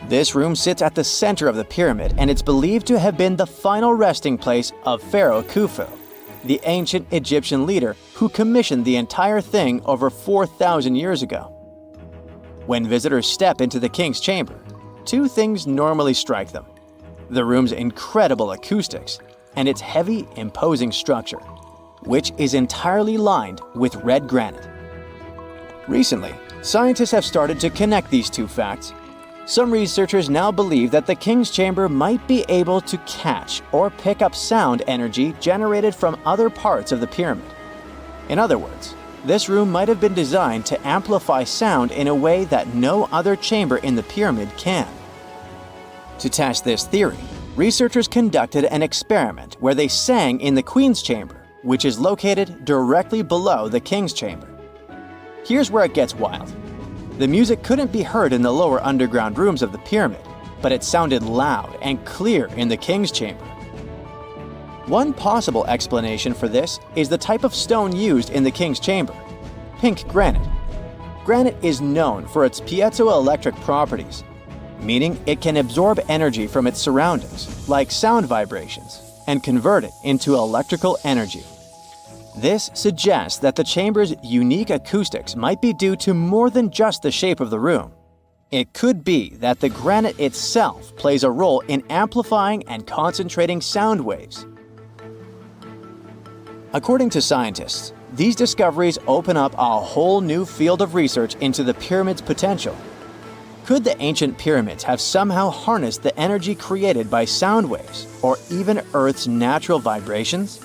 This room sits at the center of the pyramid, and it's believed to have been the final resting place of Pharaoh Khufu, the ancient Egyptian leader who commissioned the entire thing over 4,000 years ago. When visitors step into the King's Chamber, two things normally strike them: the room's incredible acoustics and its heavy, imposing structure, which is entirely lined with red granite. Recently, scientists have started to connect these two facts. Some researchers now believe that the king's chamber might be able to catch or pick up sound energy generated from other parts of the pyramid. In other words, this room might have been designed to amplify sound in a way that no other chamber in the pyramid can. To test this theory, researchers conducted an experiment where they sang in the Queen's chamber, which is located directly below the King's chamber. Here's where it gets wild. The music couldn't be heard in the lower underground rooms of the pyramid, but it sounded loud and clear in the King's chamber. One possible explanation for this is the type of stone used in the King's chamber: pink granite. Granite is known for its piezoelectric properties, meaning it can absorb energy from its surroundings, like sound vibrations, and convert it into electrical energy. This suggests that the chamber's unique acoustics might be due to more than just the shape of the room. It could be that the granite itself plays a role in amplifying and concentrating sound waves. According to scientists, these discoveries open up a whole new field of research into the pyramid's potential. Could the ancient pyramids have somehow harnessed the energy created by sound waves, or even Earth's natural vibrations?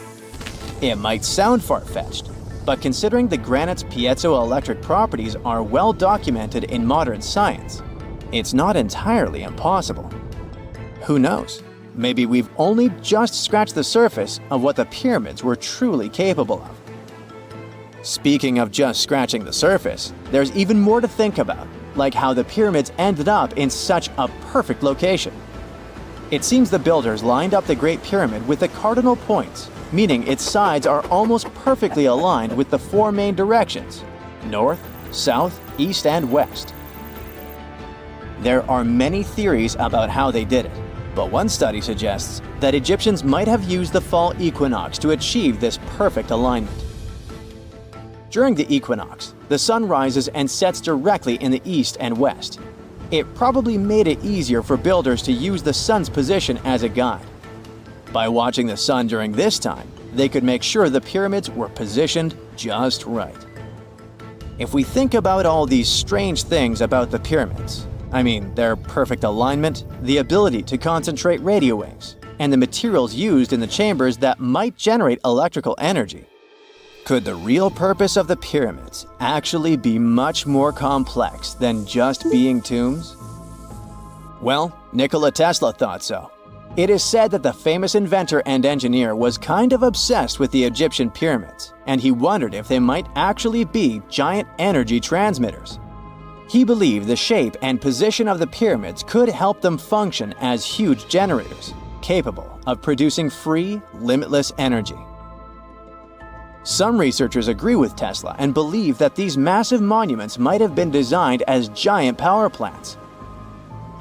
It might sound far-fetched, but considering the granite's piezoelectric properties are well documented in modern science, it's not entirely impossible. Who knows? Maybe we've only just scratched the surface of what the pyramids were truly capable of. Speaking of just scratching the surface, there's even more to think about, like how the pyramids ended up in such a perfect location. It seems the builders lined up the Great Pyramid with the cardinal points, meaning its sides are almost perfectly aligned with the four main directions: north, south, east, and west. There are many theories about how they did it, but one study suggests that Egyptians might have used the fall equinox to achieve this perfect alignment. During the equinox, the sun rises and sets directly in the east and west. It probably made it easier for builders to use the sun's position as a guide. By watching the sun during this time, they could make sure the pyramids were positioned just right. If we think about all these strange things about the pyramids, I mean their perfect alignment, the ability to concentrate radio waves, and the materials used in the chambers that might generate electrical energy, could the real purpose of the pyramids actually be much more complex than just being tombs? Well, Nikola Tesla thought so. It is said that the famous inventor and engineer was kind of obsessed with the Egyptian pyramids, and he wondered if they might actually be giant energy transmitters. He believed the shape and position of the pyramids could help them function as huge generators, capable of producing free, limitless energy. Some researchers agree with Tesla and believe that these massive monuments might have been designed as giant power plants.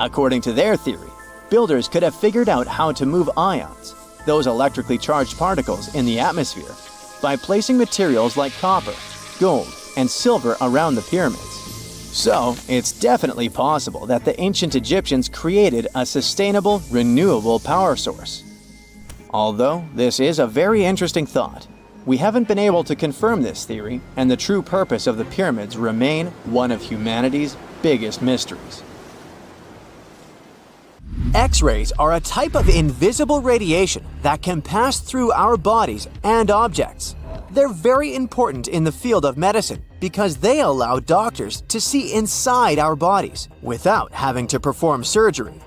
According to their theory, builders could have figured out how to move ions, those electrically charged particles in the atmosphere, by placing materials like copper, gold, and silver around the pyramids. So, it's definitely possible that the ancient Egyptians created a sustainable, renewable power source. Although this is a very interesting thought, we haven't been able to confirm this theory, and the true purpose of the pyramids remain one of humanity's biggest mysteries. X-rays are a type of invisible radiation that can pass through our bodies and objects. They're very important in the field of medicine because they allow doctors to see inside our bodies without having to perform surgery.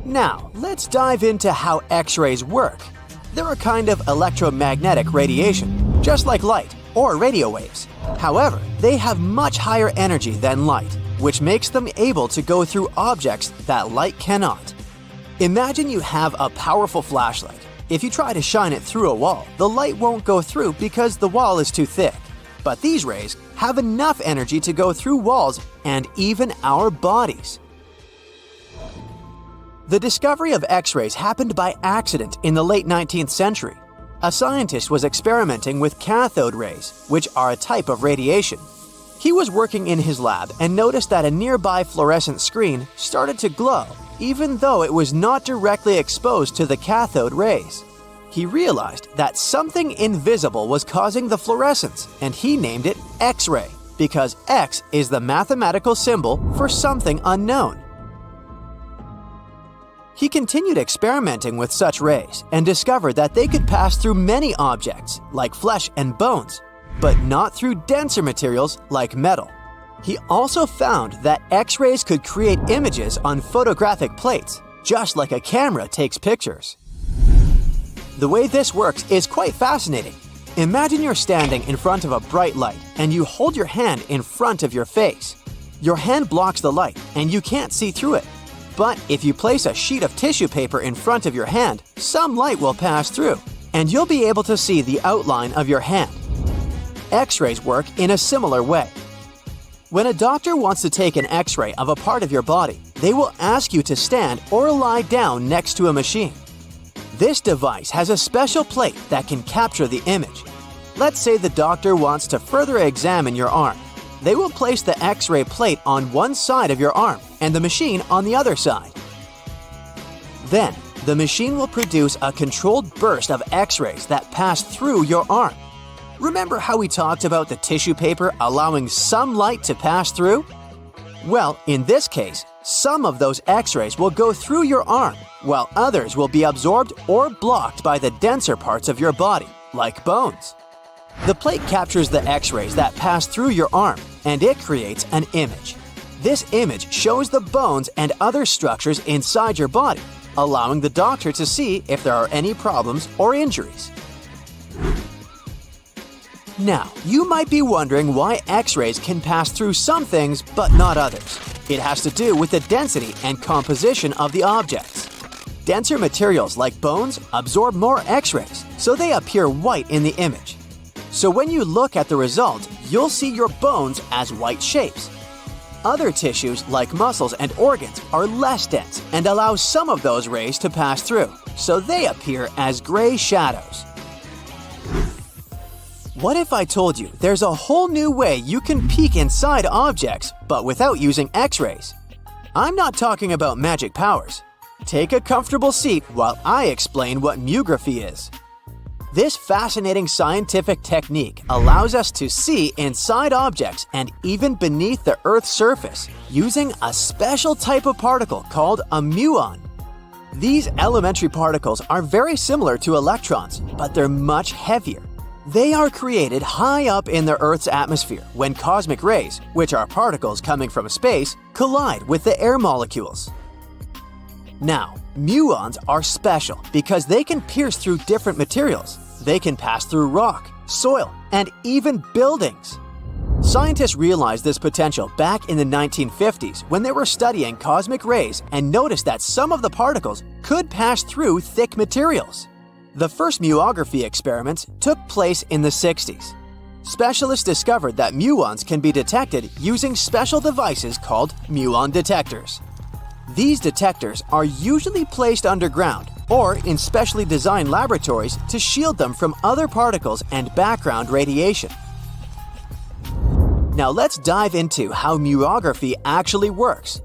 Now, let's dive into how X-rays work. They're a kind of electromagnetic radiation, just like light or radio waves. However, they have much higher energy than light, which makes them able to go through objects that light cannot. Imagine you have a powerful flashlight. If you try to shine it through a wall, the light won't go through because the wall is too thick. But these rays have enough energy to go through walls and even our bodies. The discovery of X-rays happened by accident in the late 19th century. A scientist was experimenting with cathode rays, which are a type of radiation. He was working in his lab and noticed that a nearby fluorescent screen started to glow, even though it was not directly exposed to the cathode rays. He realized that something invisible was causing the fluorescence, and he named it X-ray, because X is the mathematical symbol for something unknown. He continued experimenting with such rays and discovered that they could pass through many objects, like flesh and bones, but not through denser materials like metal. He also found that X-rays could create images on photographic plates, just like a camera takes pictures. The way this works is quite fascinating. Imagine you're standing in front of a bright light and you hold your hand in front of your face. Your hand blocks the light and you can't see through it. But if you place a sheet of tissue paper in front of your hand, some light will pass through, and you'll be able to see the outline of your hand. X-rays work in a similar way. When a doctor wants to take an X-ray of a part of your body, they will ask you to stand or lie down next to a machine. This device has a special plate that can capture the image. Let's say the doctor wants to further examine your arm. They will place the X-ray plate on one side of your arm and the machine on the other side. Then, the machine will produce a controlled burst of X-rays that pass through your arm. Remember how we talked about the tissue paper allowing some light to pass through? Well, in this case, some of those X-rays will go through your arm, while others will be absorbed or blocked by the denser parts of your body, like bones. The plate captures the X-rays that pass through your arm, and it creates an image. This image shows the bones and other structures inside your body, allowing the doctor to see if there are any problems or injuries. Now, you might be wondering why X-rays can pass through some things but not others. It has to do with the density and composition of the objects. Denser materials like bones absorb more X-rays, so they appear white in the image. So when you look at the result, you'll see your bones as white shapes. Other tissues like muscles and organs are less dense and allow some of those rays to pass through, so they appear as gray shadows. What if I told you there's a whole new way you can peek inside objects, but without using X-rays? I'm not talking about magic powers. Take a comfortable seat while I explain what mutography is. This fascinating scientific technique allows us to see inside objects and even beneath the Earth's surface using a special type of particle called a muon. These elementary particles are very similar to electrons, but they're much heavier. They are created high up in the Earth's atmosphere when cosmic rays, which are particles coming from space, collide with the air molecules. Now, muons are special because they can pierce through different materials. They can pass through rock, soil, and even buildings. Scientists realized this potential back in the 1950s when they were studying cosmic rays and noticed that some of the particles could pass through thick materials. The first muography experiments took place in the 60s. Specialists discovered that muons can be detected using special devices called muon detectors. These detectors are usually placed underground or in specially designed laboratories to shield them from other particles and background radiation. Now let's dive into how muography actually works.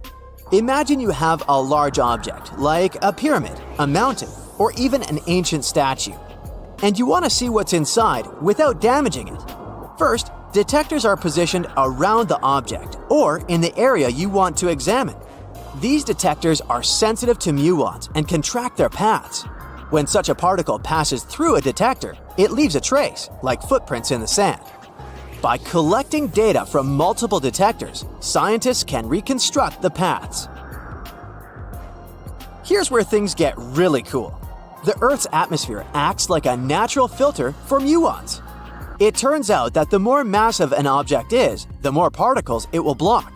Imagine you have a large object, like a pyramid, a mountain, or even an ancient statue, and you want to see what's inside without damaging it. First, detectors are positioned around the object or in the area you want to examine. These detectors are sensitive to muons and can track their paths. When such a particle passes through a detector, it leaves a trace, like footprints in the sand. By collecting data from multiple detectors, scientists can reconstruct the paths. Here's where things get really cool. The Earth's atmosphere acts like a natural filter for muons. It turns out that the more massive an object is, the more particles it will block.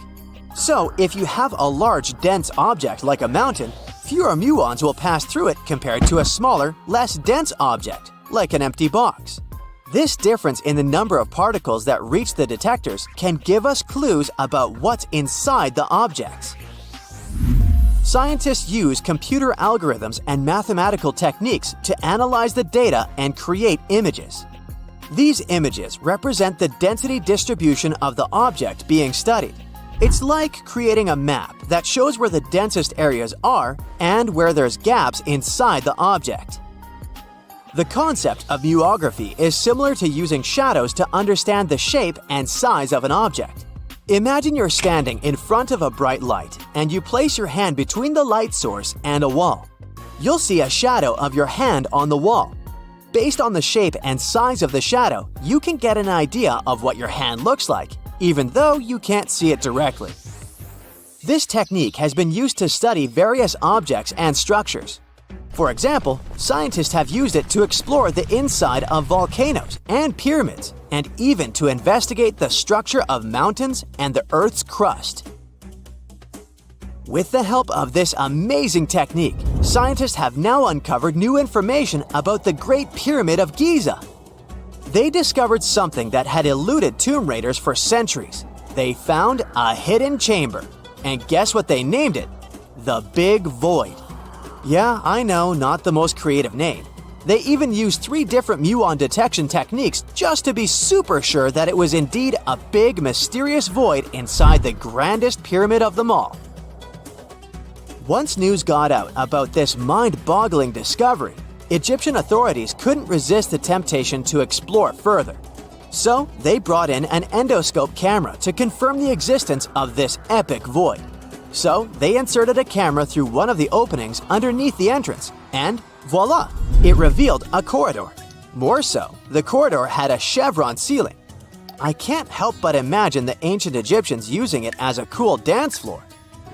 So, if you have a large, dense object like a mountain, fewer muons will pass through it compared to a smaller, less dense object, like an empty box. This difference in the number of particles that reach the detectors can give us clues about what's inside the objects. Scientists use computer algorithms and mathematical techniques to analyze the data and create images. These images represent the density distribution of the object being studied. It's like creating a map that shows where the densest areas are and where there's gaps inside the object. The concept of muography is similar to using shadows to understand the shape and size of an object. Imagine you're standing in front of a bright light and you place your hand between the light source and a wall. You'll see a shadow of your hand on the wall. Based on the shape and size of the shadow, you can get an idea of what your hand looks like, even though you can't see it directly. This technique has been used to study various objects and structures. For example, scientists have used it to explore the inside of volcanoes and pyramids, and even to investigate the structure of mountains and the Earth's crust. With the help of this amazing technique, scientists have now uncovered new information about the Great Pyramid of Giza. They discovered something that had eluded tomb raiders for centuries. They found a hidden chamber. And guess what they named it? The Big Void. Yeah, I know, not the most creative name. They even used 3 different muon detection techniques just to be super sure that it was indeed a big, mysterious void inside the grandest pyramid of them all. Once news got out about this mind-boggling discovery, Egyptian authorities couldn't resist the temptation to explore further. So they brought in an endoscope camera to confirm the existence of this epic void. So they inserted a camera through one of the openings underneath the entrance, and voila, it revealed a corridor. More so, the corridor had a chevron ceiling. I can't help but imagine the ancient Egyptians using it as a cool dance floor.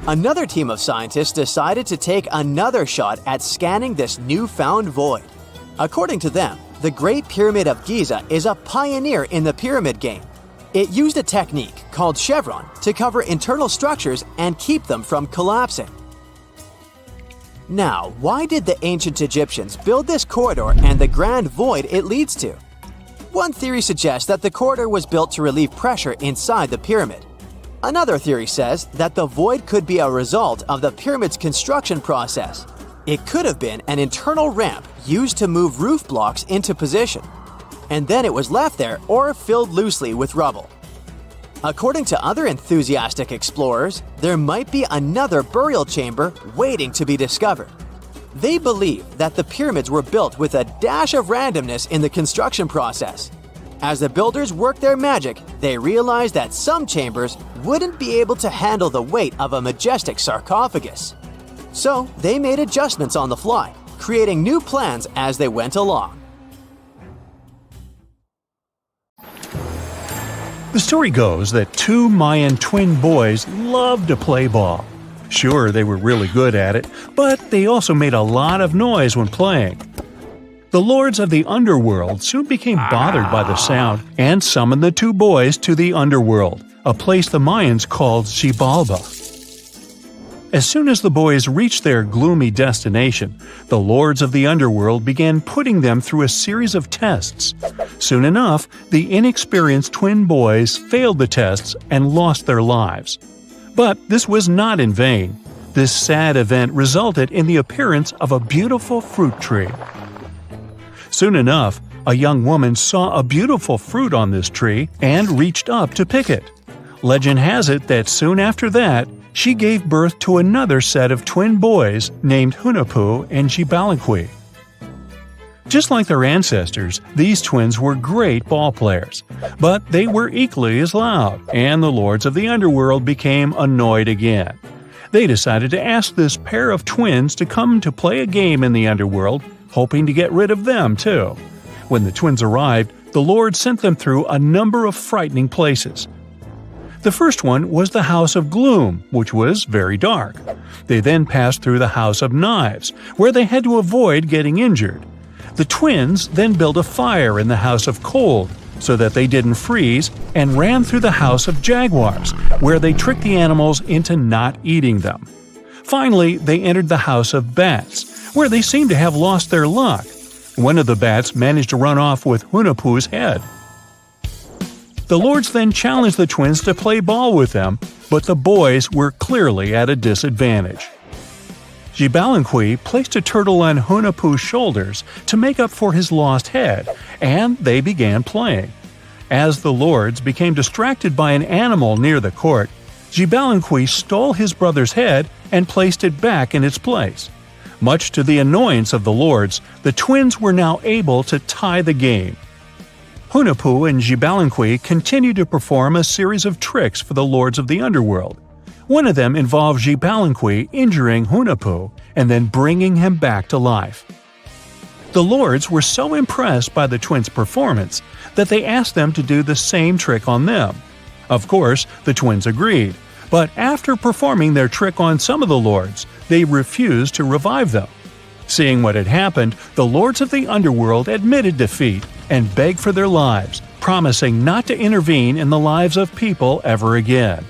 Another team of scientists decided to take another shot at scanning this newfound void. According to them, the Great Pyramid of Giza is a pioneer in the pyramid game. It used a technique called chevron to cover internal structures and keep them from collapsing. Now, why did the ancient Egyptians build this corridor and the grand void it leads to? One theory suggests that the corridor was built to relieve pressure inside the pyramid. Another theory says that the void could be a result of the pyramid's construction process. It could have been an internal ramp used to move roof blocks into position, and then it was left there or filled loosely with rubble. According to other enthusiastic explorers, there might be another burial chamber waiting to be discovered. They believe that the pyramids were built with a dash of randomness in the construction process. As the builders worked their magic, they realized that some chambers wouldn't be able to handle the weight of a majestic sarcophagus. So they made adjustments on the fly, creating new plans as they went along. The story goes that 2 Mayan twin boys loved to play ball. Sure, they were really good at it, but they also made a lot of noise when playing. The lords of the underworld soon became bothered by the sound and summoned the 2 boys to the underworld, a place the Mayans called Xibalba. As soon as the boys reached their gloomy destination, the lords of the underworld began putting them through a series of tests. Soon enough, the inexperienced twin boys failed the tests and lost their lives. But this was not in vain. This sad event resulted in the appearance of a beautiful fruit tree. Soon enough, a young woman saw a beautiful fruit on this tree and reached up to pick it. Legend has it that soon after that, she gave birth to another set of twin boys named Hunahpu and Xibalbay. Just like their ancestors, these twins were great ball players, but they were equally as loud, and the lords of the underworld became annoyed again. They decided to ask this pair of twins to come to play a game in the underworld, hoping to get rid of them too. When the twins arrived, the Lord sent them through a number of frightening places. The first one was the House of Gloom, which was very dark. They then passed through the House of Knives, where they had to avoid getting injured. The twins then built a fire in the House of Cold, so that they didn't freeze, and ran through the House of Jaguars, where they tricked the animals into not eating them. Finally, they entered the House of Bats, where they seemed to have lost their luck. One of the bats managed to run off with Hunahpu's head. The lords then challenged the twins to play ball with them, but the boys were clearly at a disadvantage. Xibalbay placed a turtle on Hunahpu's shoulders to make up for his lost head, and they began playing. As the lords became distracted by an animal near the court, Xibalbay stole his brother's head and placed it back in its place. Much to the annoyance of the lords, the twins were now able to tie the game. Hunahpu and Xibalunqui continued to perform a series of tricks for the lords of the underworld. One of them involved Xibalunqui injuring Hunahpu and then bringing him back to life. The lords were so impressed by the twins' performance that they asked them to do the same trick on them. Of course, the twins agreed, but after performing their trick on some of the lords, they refused to revive them. Seeing what had happened, the lords of the underworld admitted defeat and begged for their lives, promising not to intervene in the lives of people ever again.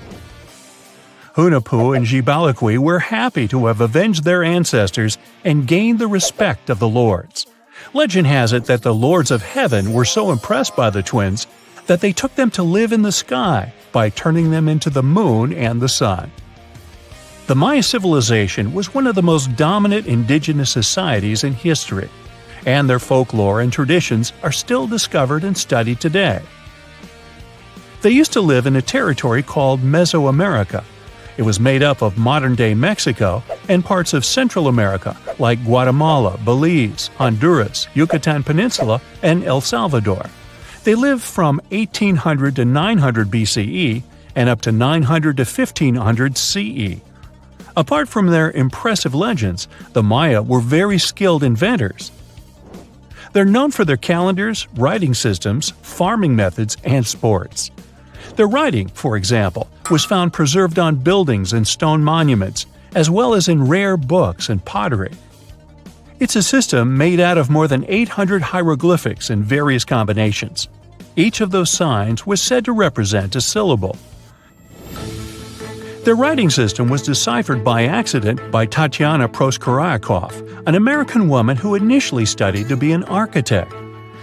Hunahpu and Xibalunqui were happy to have avenged their ancestors and gained the respect of the lords. Legend has it that the lords of heaven were so impressed by the twins that they took them to live in the sky by turning them into the moon and the sun. The Maya civilization was one of the most dominant indigenous societies in history, and their folklore and traditions are still discovered and studied today. They used to live in a territory called Mesoamerica. It was made up of modern-day Mexico and parts of Central America like Guatemala, Belize, Honduras, Yucatan Peninsula, and El Salvador. They lived from 1800 to 900 BCE and up to 900 to 1500 CE. Apart from their impressive legends, the Maya were very skilled inventors. They're known for their calendars, writing systems, farming methods, and sports. Their writing, for example, was found preserved on buildings and stone monuments, as well as in rare books and pottery. It's a system made out of more than 800 hieroglyphics in various combinations. Each of those signs was said to represent a syllable. Their writing system was deciphered by accident by Tatiana Proskorakov, an American woman who initially studied to be an architect.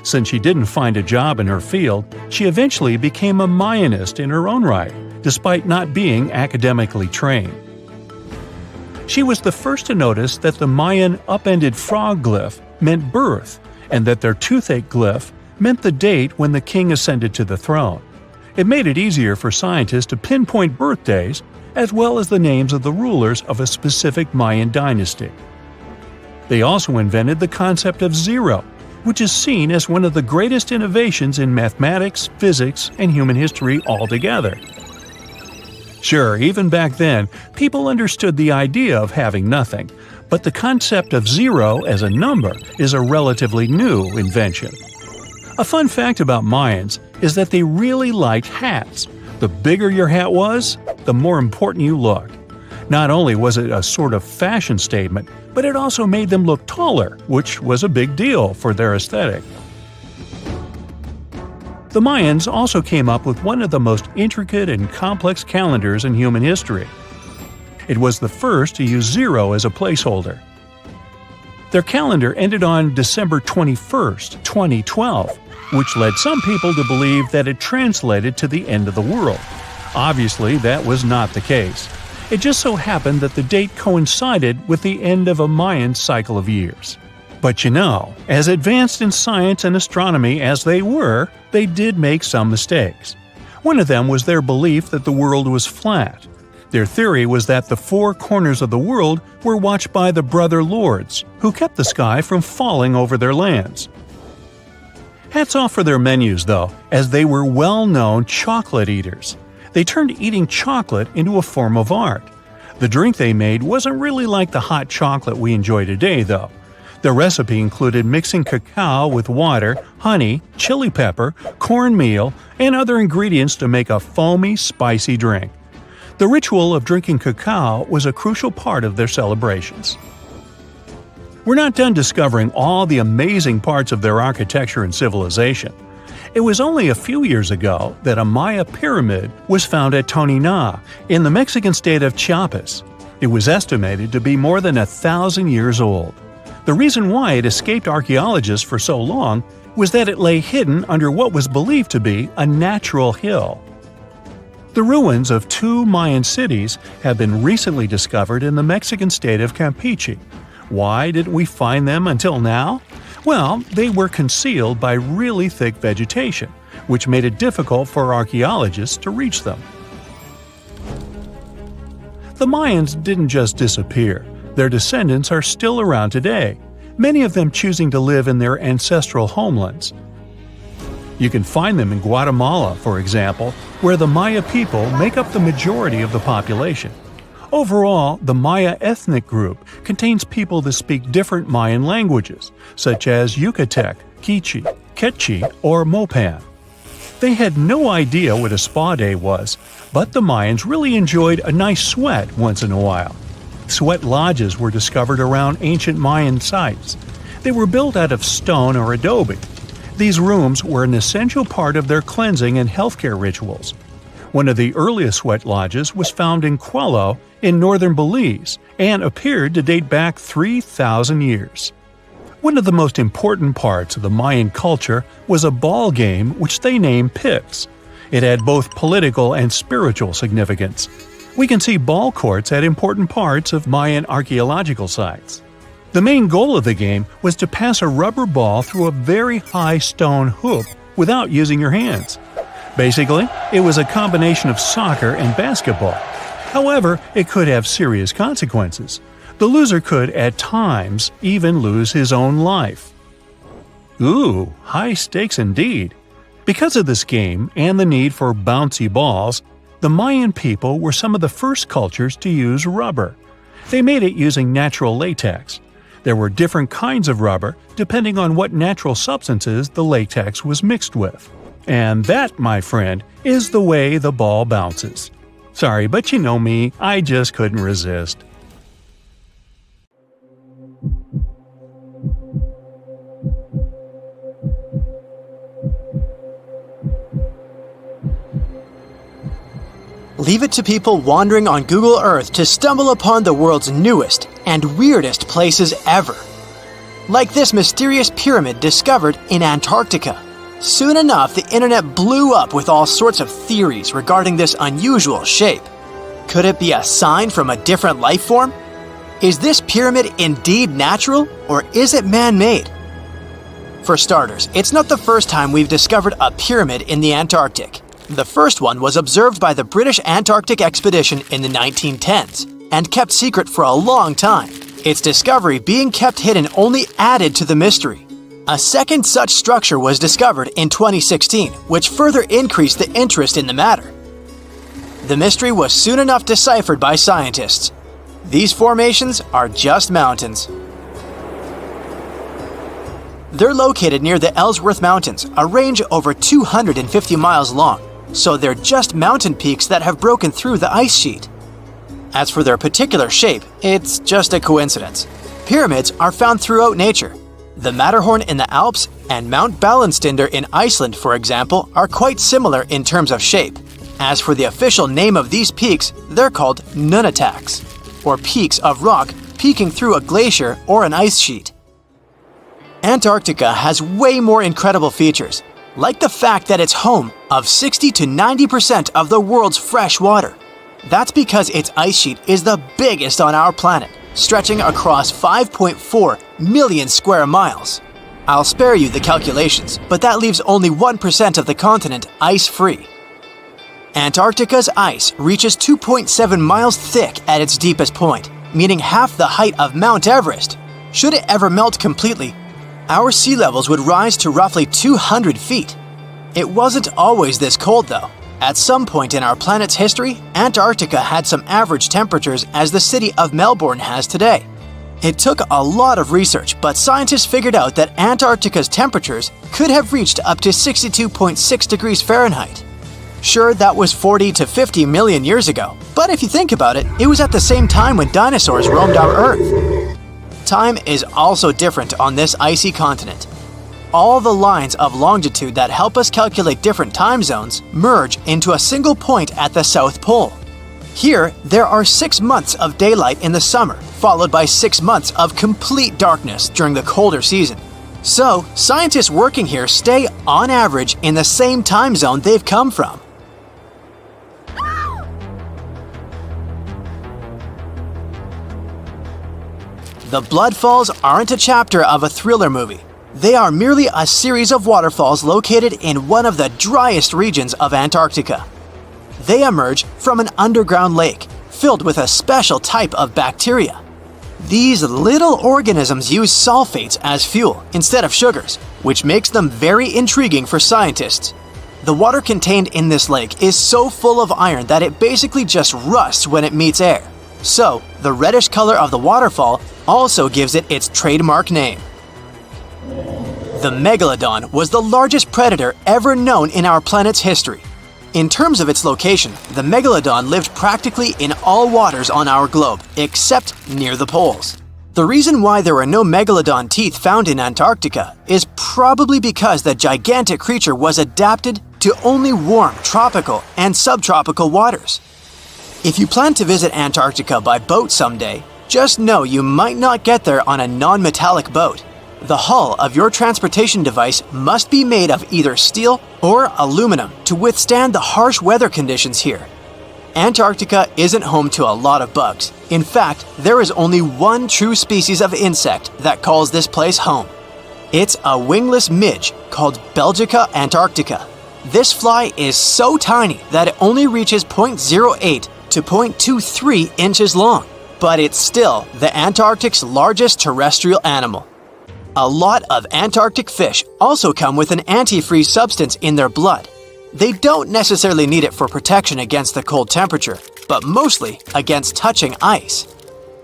Since she didn't find a job in her field, she eventually became a Mayanist in her own right, despite not being academically trained. She was the first to notice that the Mayan upended frog glyph meant birth, and that their toothache glyph meant the date when the king ascended to the throne. It made it easier for scientists to pinpoint birthdays, as well as the names of the rulers of a specific Mayan dynasty. They also invented the concept of zero, which is seen as one of the greatest innovations in mathematics, physics, and human history altogether. Sure, even back then, people understood the idea of having nothing, but the concept of zero as a number is a relatively new invention. A fun fact about Mayans is that they really liked hats. The bigger your hat was, the more important you looked. Not only was it a sort of fashion statement, but it also made them look taller, which was a big deal for their aesthetic. The Mayans also came up with one of the most intricate and complex calendars in human history. It was the first to use zero as a placeholder. Their calendar ended on December 21st, 2012, which led some people to believe that it translated to the end of the world. Obviously, that was not the case. It just so happened that the date coincided with the end of a Mayan cycle of years. But you know, as advanced in science and astronomy as they were, they did make some mistakes. One of them was their belief that the world was flat. Their theory was that the four corners of the world were watched by the Brother Lords, who kept the sky from falling over their lands. Hats off for their menus, though, as they were well-known chocolate eaters. They turned eating chocolate into a form of art. The drink they made wasn't really like the hot chocolate we enjoy today, though. The recipe included mixing cacao with water, honey, chili pepper, cornmeal, and other ingredients to make a foamy, spicy drink. The ritual of drinking cacao was a crucial part of their celebrations. We're not done discovering all the amazing parts of their architecture and civilization. It was only a few years ago that a Maya pyramid was found at Tonina, in the Mexican state of Chiapas. It was estimated to be more than 1,000 years old. The reason why it escaped archaeologists for so long was that it lay hidden under what was believed to be a natural hill. The ruins of two Mayan cities have been recently discovered in the Mexican state of Campeche. Why didn't we find them until now? Well, they were concealed by really thick vegetation, which made it difficult for archaeologists to reach them. The Mayans didn't just disappear. Their descendants are still around today, many of them choosing to live in their ancestral homelands. You can find them in Guatemala, for example, where the Maya people make up the majority of the population. Overall, the Maya ethnic group contains people that speak different Mayan languages, such as Yucatec, Quiche, Quechua, or Mopan. They had no idea what a spa day was, but the Mayans really enjoyed a nice sweat once in a while. Sweat lodges were discovered around ancient Mayan sites. They were built out of stone or adobe. These rooms were an essential part of their cleansing and healthcare rituals. One of the earliest sweat lodges was found in Quello in northern Belize and appeared to date back 3,000 years. One of the most important parts of the Mayan culture was a ball game which they named Pips. It had both political and spiritual significance. We can see ball courts at important parts of Mayan archaeological sites. The main goal of the game was to pass a rubber ball through a very high stone hoop without using your hands. Basically, it was a combination of soccer and basketball. However, it could have serious consequences. The loser could, at times, even lose his own life. Ooh, high stakes indeed. Because of this game and the need for bouncy balls, the Mayan people were some of the first cultures to use rubber. They made it using natural latex. There were different kinds of rubber depending on what natural substances the latex was mixed with. And that, my friend, is the way the ball bounces. Sorry, but you know me, I just couldn't resist. Leave it to people wandering on Google Earth to stumble upon the world's newest and weirdest places ever. Like this mysterious pyramid discovered in Antarctica. Soon enough, the internet blew up with all sorts of theories regarding this unusual shape. Could it be a sign from a different life form? Is this pyramid indeed natural, or is it man-made? For starters, it's not the first time we've discovered a pyramid in the Antarctic. The first one was observed by the British Antarctic expedition in the 1910s and kept secret for a long time. Its discovery being kept hidden only added to the mystery. A second such structure was discovered in 2016, which further increased the interest in the matter. The mystery was soon enough deciphered by scientists. These formations are just mountains. They're located near the Ellsworth Mountains, a range over 250 miles long, so they're just mountain peaks that have broken through the ice sheet. As for their particular shape, it's just a coincidence. Pyramids are found throughout nature. The Matterhorn in the Alps and Mount Ballenstinder in Iceland, for example, are quite similar in terms of shape. As for the official name of these peaks, they're called nunataks, or peaks of rock peeking through a glacier or an ice sheet. Antarctica has way more incredible features, like the fact that it's home of 60 to 90% of the world's fresh water. That's because its ice sheet is the biggest on our planet, stretching across 5.4 million square miles. I'll spare you the calculations, but that leaves only 1% of the continent ice-free. Antarctica's ice reaches 2.7 miles thick at its deepest point, meaning half the height of Mount Everest. Should it ever melt completely, our sea levels would rise to roughly 200 feet. It wasn't always this cold, though. At some point in our planet's history, Antarctica had some average temperatures as the city of Melbourne has today. It took a lot of research, but scientists figured out that Antarctica's temperatures could have reached up to 62.6 degrees Fahrenheit. Sure, that was 40 to 50 million years ago, but if you think about it, it was at the same time when dinosaurs roamed our Earth. Time is also different on this icy continent. All the lines of longitude that help us calculate different time zones merge into a single point at the South Pole. Here, there are 6 months of daylight in the summer, followed by 6 months of complete darkness during the colder season. So, scientists working here stay, on average, in the same time zone they've come from. The Blood Falls aren't a chapter of a thriller movie. They are merely a series of waterfalls located in one of the driest regions of Antarctica. They emerge from an underground lake filled with a special type of bacteria. These little organisms use sulfates as fuel instead of sugars, which makes them very intriguing for scientists. The water contained in this lake is so full of iron that it basically just rusts when it meets air. So, the reddish color of the waterfall also gives it its trademark name. The megalodon was the largest predator ever known in our planet's history. In terms of its location, the megalodon lived practically in all waters on our globe, except near the poles. The reason why there are no megalodon teeth found in Antarctica is probably because the gigantic creature was adapted to only warm tropical and subtropical waters. If you plan to visit Antarctica by boat someday, just know you might not get there on a non-metallic boat. The hull of your transportation device must be made of either steel or aluminum to withstand the harsh weather conditions here. Antarctica isn't home to a lot of bugs. In fact, there is only one true species of insect that calls this place home. It's a wingless midge called Belgica antarctica. This fly is so tiny that it only reaches 0.08 to 0.23 inches long, but it's still the Antarctic's largest terrestrial animal. A lot of Antarctic fish also come with an antifreeze substance in their blood. They don't necessarily need it for protection against the cold temperature, but mostly against touching ice.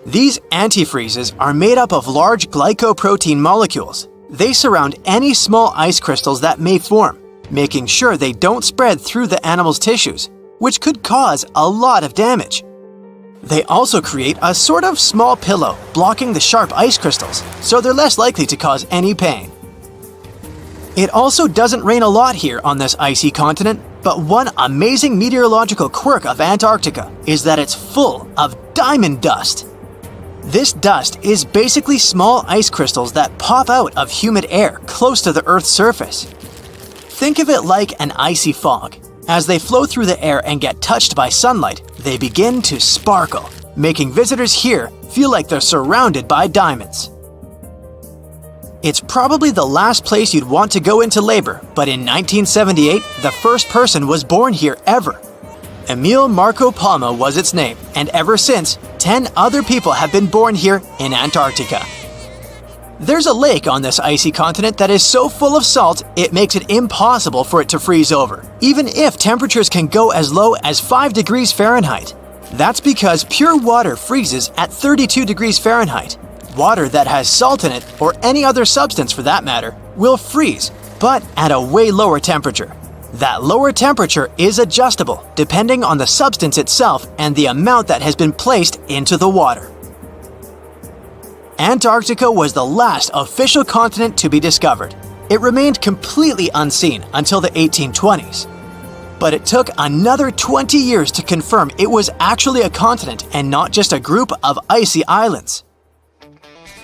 These antifreezes are made up of large glycoprotein molecules. They surround any small ice crystals that may form, making sure they don't spread through the animal's tissues, which could cause a lot of damage. They also create a sort of small pillow blocking the sharp ice crystals, so they're less likely to cause any pain. It also doesn't rain a lot here on this icy continent, but one amazing meteorological quirk of Antarctica is that it's full of diamond dust. This dust is basically small ice crystals that pop out of humid air close to the Earth's surface. Think of it like an icy fog. As they flow through the air and get touched by sunlight, they begin to sparkle, making visitors here feel like they're surrounded by diamonds. It's probably the last place you'd want to go into labor, but in 1978, the first person was born here ever. Emil Marco Palma was its name, and ever since, 10 other people have been born here in Antarctica. There's a lake on this icy continent that is so full of salt, it makes it impossible for it to freeze over, even if temperatures can go as low as 5 degrees Fahrenheit. That's because pure water freezes at 32 degrees Fahrenheit. Water that has salt in it, or any other substance for that matter, will freeze, but at a way lower temperature. That lower temperature is adjustable depending on the substance itself and the amount that has been placed into the water. Antarctica was the last official continent to be discovered. It remained completely unseen until the 1820s. But it took another 20 years to confirm it was actually a continent and not just a group of icy islands.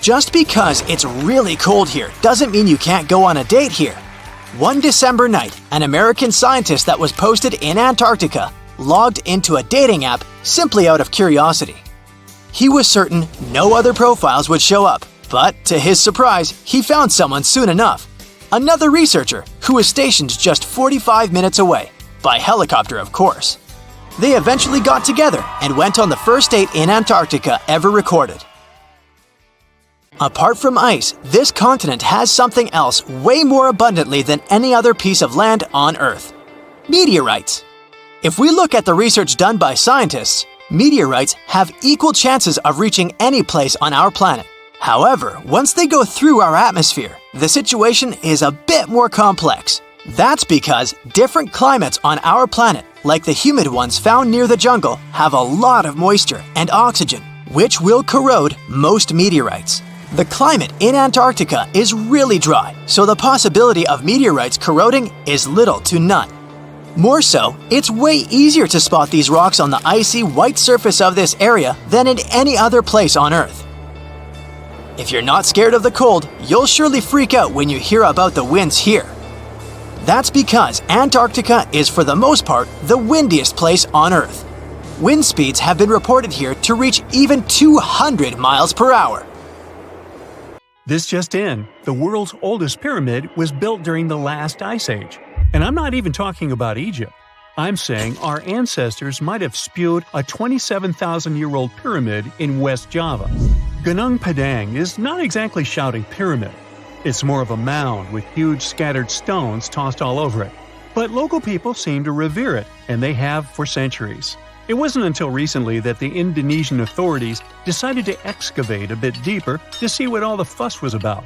Just because it's really cold here doesn't mean you can't go on a date here. One December night, an American scientist that was posted in Antarctica logged into a dating app simply out of curiosity. He was certain no other profiles would show up, but to his surprise, he found someone soon enough. Another researcher who was stationed just 45 minutes away, by helicopter of course. They eventually got together and went on the first date in Antarctica ever recorded. Apart from ice, this continent has something else way more abundantly than any other piece of land on Earth: meteorites. If we look at the research done by scientists, meteorites have equal chances of reaching any place on our planet. However, once they go through our atmosphere, the situation is a bit more complex. That's because different climates on our planet, like the humid ones found near the jungle, have a lot of moisture and oxygen, which will corrode most meteorites. The climate in Antarctica is really dry, so the possibility of meteorites corroding is little to none. More so, it's way easier to spot these rocks on the icy white surface of this area than in any other place on Earth. If you're not scared of the cold, you'll surely freak out when you hear about the winds here. That's because Antarctica is for the most part the windiest place on Earth. Wind speeds have been reported here to reach even 200 miles per hour. This just in, the world's oldest pyramid was built during the last ice age. And I'm not even talking about Egypt. I'm saying our ancestors might have spewed a 27,000-year-old pyramid in West Java. Gunung Padang is not exactly shouting pyramid. It's more of a mound with huge scattered stones tossed all over it. But local people seem to revere it, and they have for centuries. It wasn't until recently that the Indonesian authorities decided to excavate a bit deeper to see what all the fuss was about.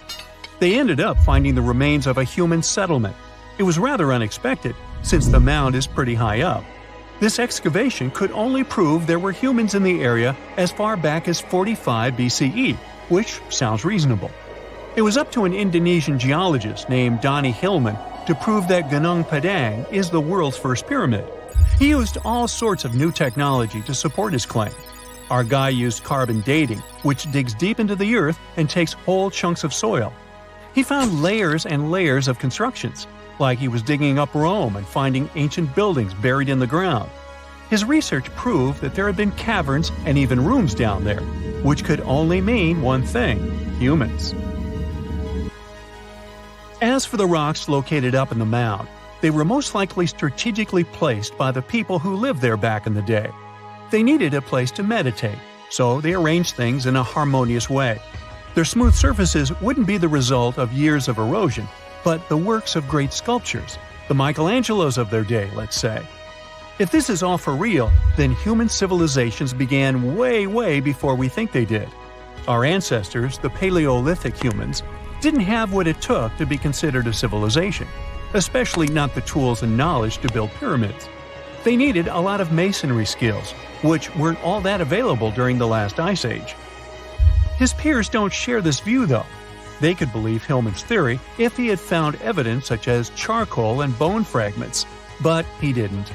They ended up finding the remains of a human settlement. It was rather unexpected, since the mound is pretty high up. This excavation could only prove there were humans in the area as far back as 45 BCE, which sounds reasonable. It was up to an Indonesian geologist named Donny Hillman to prove that Gunung Padang is the world's first pyramid. He used all sorts of new technology to support his claim. Our guy used carbon dating, which digs deep into the earth and takes whole chunks of soil. He found layers and layers of constructions, like he was digging up Rome and finding ancient buildings buried in the ground. His research proved that there had been caverns and even rooms down there, which could only mean one thing: humans. As for the rocks located up in the mound, they were most likely strategically placed by the people who lived there back in the day. They needed a place to meditate, so they arranged things in a harmonious way. Their smooth surfaces wouldn't be the result of years of erosion, but the works of great sculptures, the Michelangelos of their day, let's say. If this is all for real, then human civilizations began way before we think they did. Our ancestors, the Paleolithic humans, didn't have what it took to be considered a civilization, especially not the tools and knowledge to build pyramids. They needed a lot of masonry skills, which weren't all that available during the last ice age. His peers don't share this view, though. They could believe Hillman's theory if he had found evidence such as charcoal and bone fragments, but he didn't.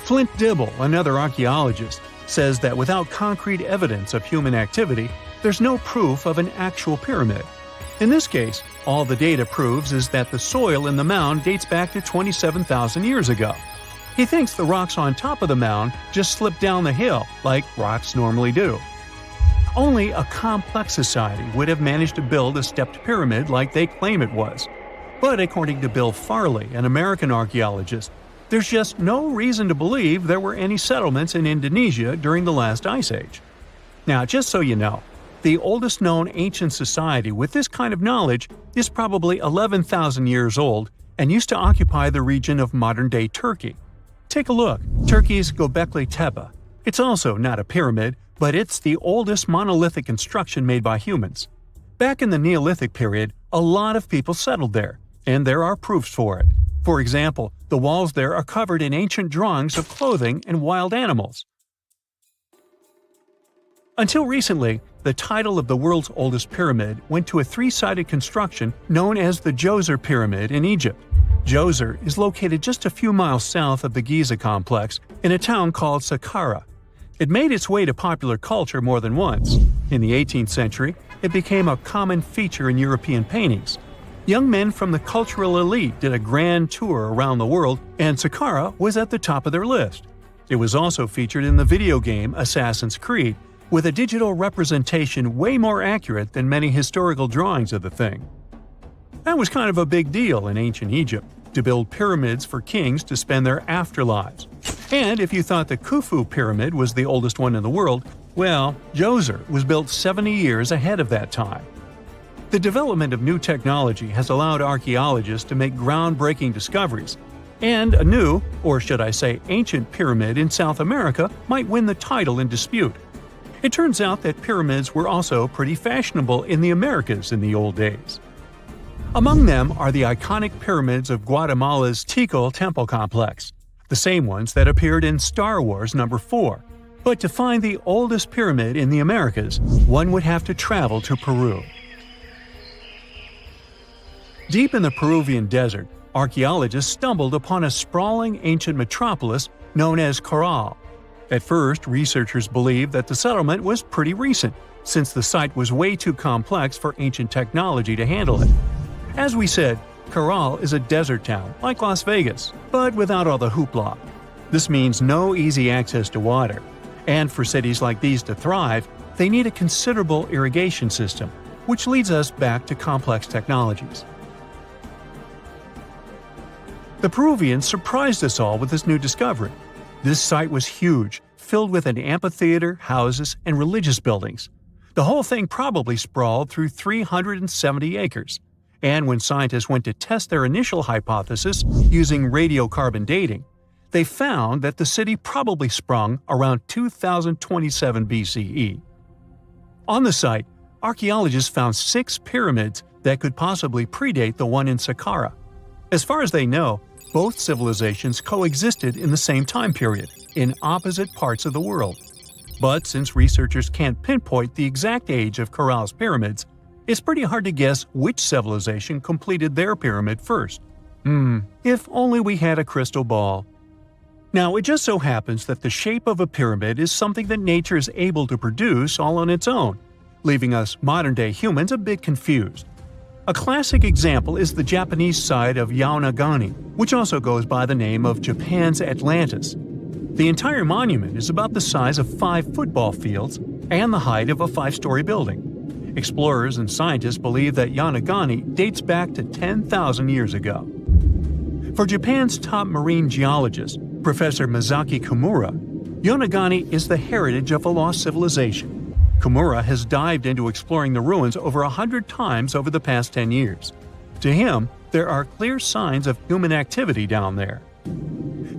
Flint Dibble, another archaeologist, says that without concrete evidence of human activity, there's no proof of an actual pyramid. In this case, all the data proves is that the soil in the mound dates back to 27,000 years ago. He thinks the rocks on top of the mound just slipped down the hill like rocks normally do. Only a complex society would have managed to build a stepped pyramid like they claim it was. But according to Bill Farley, an American archaeologist, there's just no reason to believe there were any settlements in Indonesia during the last ice age. Now, just so you know, the oldest known ancient society with this kind of knowledge is probably 11,000 years old and used to occupy the region of modern-day Turkey. Take a look, Turkey's Göbekli Tepe. It's also not a pyramid, but it's the oldest monolithic construction made by humans. Back in the Neolithic period, a lot of people settled there, and there are proofs for it. For example, the walls there are covered in ancient drawings of clothing and wild animals. Until recently, the title of the world's oldest pyramid went to a three-sided construction known as the Djoser Pyramid in Egypt. Djoser is located just a few miles south of the Giza complex in a town called Saqqara. It made its way to popular culture more than once. In the 18th century, it became a common feature in European paintings. Young men from the cultural elite did a grand tour around the world, and Saqqara was at the top of their list. It was also featured in the video game Assassin's Creed, with a digital representation way more accurate than many historical drawings of the thing. That was kind of a big deal in ancient Egypt, to build pyramids for kings to spend their afterlives. And if you thought the Khufu pyramid was the oldest one in the world, well, Djoser was built 70 years ahead of that time. The development of new technology has allowed archaeologists to make groundbreaking discoveries, and a new, or should I say ancient pyramid in South America might win the title in dispute. It turns out that pyramids were also pretty fashionable in the Americas in the old days. Among them are the iconic pyramids of Guatemala's Tikal temple complex, the same ones that appeared in Star Wars No. 4. But to find the oldest pyramid in the Americas, one would have to travel to Peru. Deep in the Peruvian desert, archaeologists stumbled upon a sprawling ancient metropolis known as Caral. At first, researchers believed that the settlement was pretty recent, since the site was way too complex for ancient technology to handle it. As we said, Caral is a desert town, like Las Vegas, but without all the hoopla. This means no easy access to water. And for cities like these to thrive, they need a considerable irrigation system, which leads us back to complex technologies. The Peruvians surprised us all with this new discovery. This site was huge, filled with an amphitheater, houses, and religious buildings. The whole thing probably sprawled through 370 acres. And when scientists went to test their initial hypothesis using radiocarbon dating, they found that the city probably sprung around 2027 BCE. On the site, archaeologists found 6 pyramids that could possibly predate the one in Saqqara. As far as they know, both civilizations coexisted in the same time period, in opposite parts of the world. But since researchers can't pinpoint the exact age of Corral's pyramids, it's pretty hard to guess which civilization completed their pyramid first. If only we had a crystal ball. Now, it just so happens that the shape of a pyramid is something that nature is able to produce all on its own, leaving us modern-day humans a bit confused. A classic example is the Japanese side of Yaonagani, which also goes by the name of Japan's Atlantis. The entire monument is about the size of 5 football fields and the height of a 5-story building. Explorers and scientists believe that Yaonagani dates back to 10,000 years ago. For Japan's top marine geologist, Professor Masaki Kimura, Yaonagani is the heritage of a lost civilization. Kimura has dived into exploring the ruins over 100 times over the past 10 years. To him, there are clear signs of human activity down there.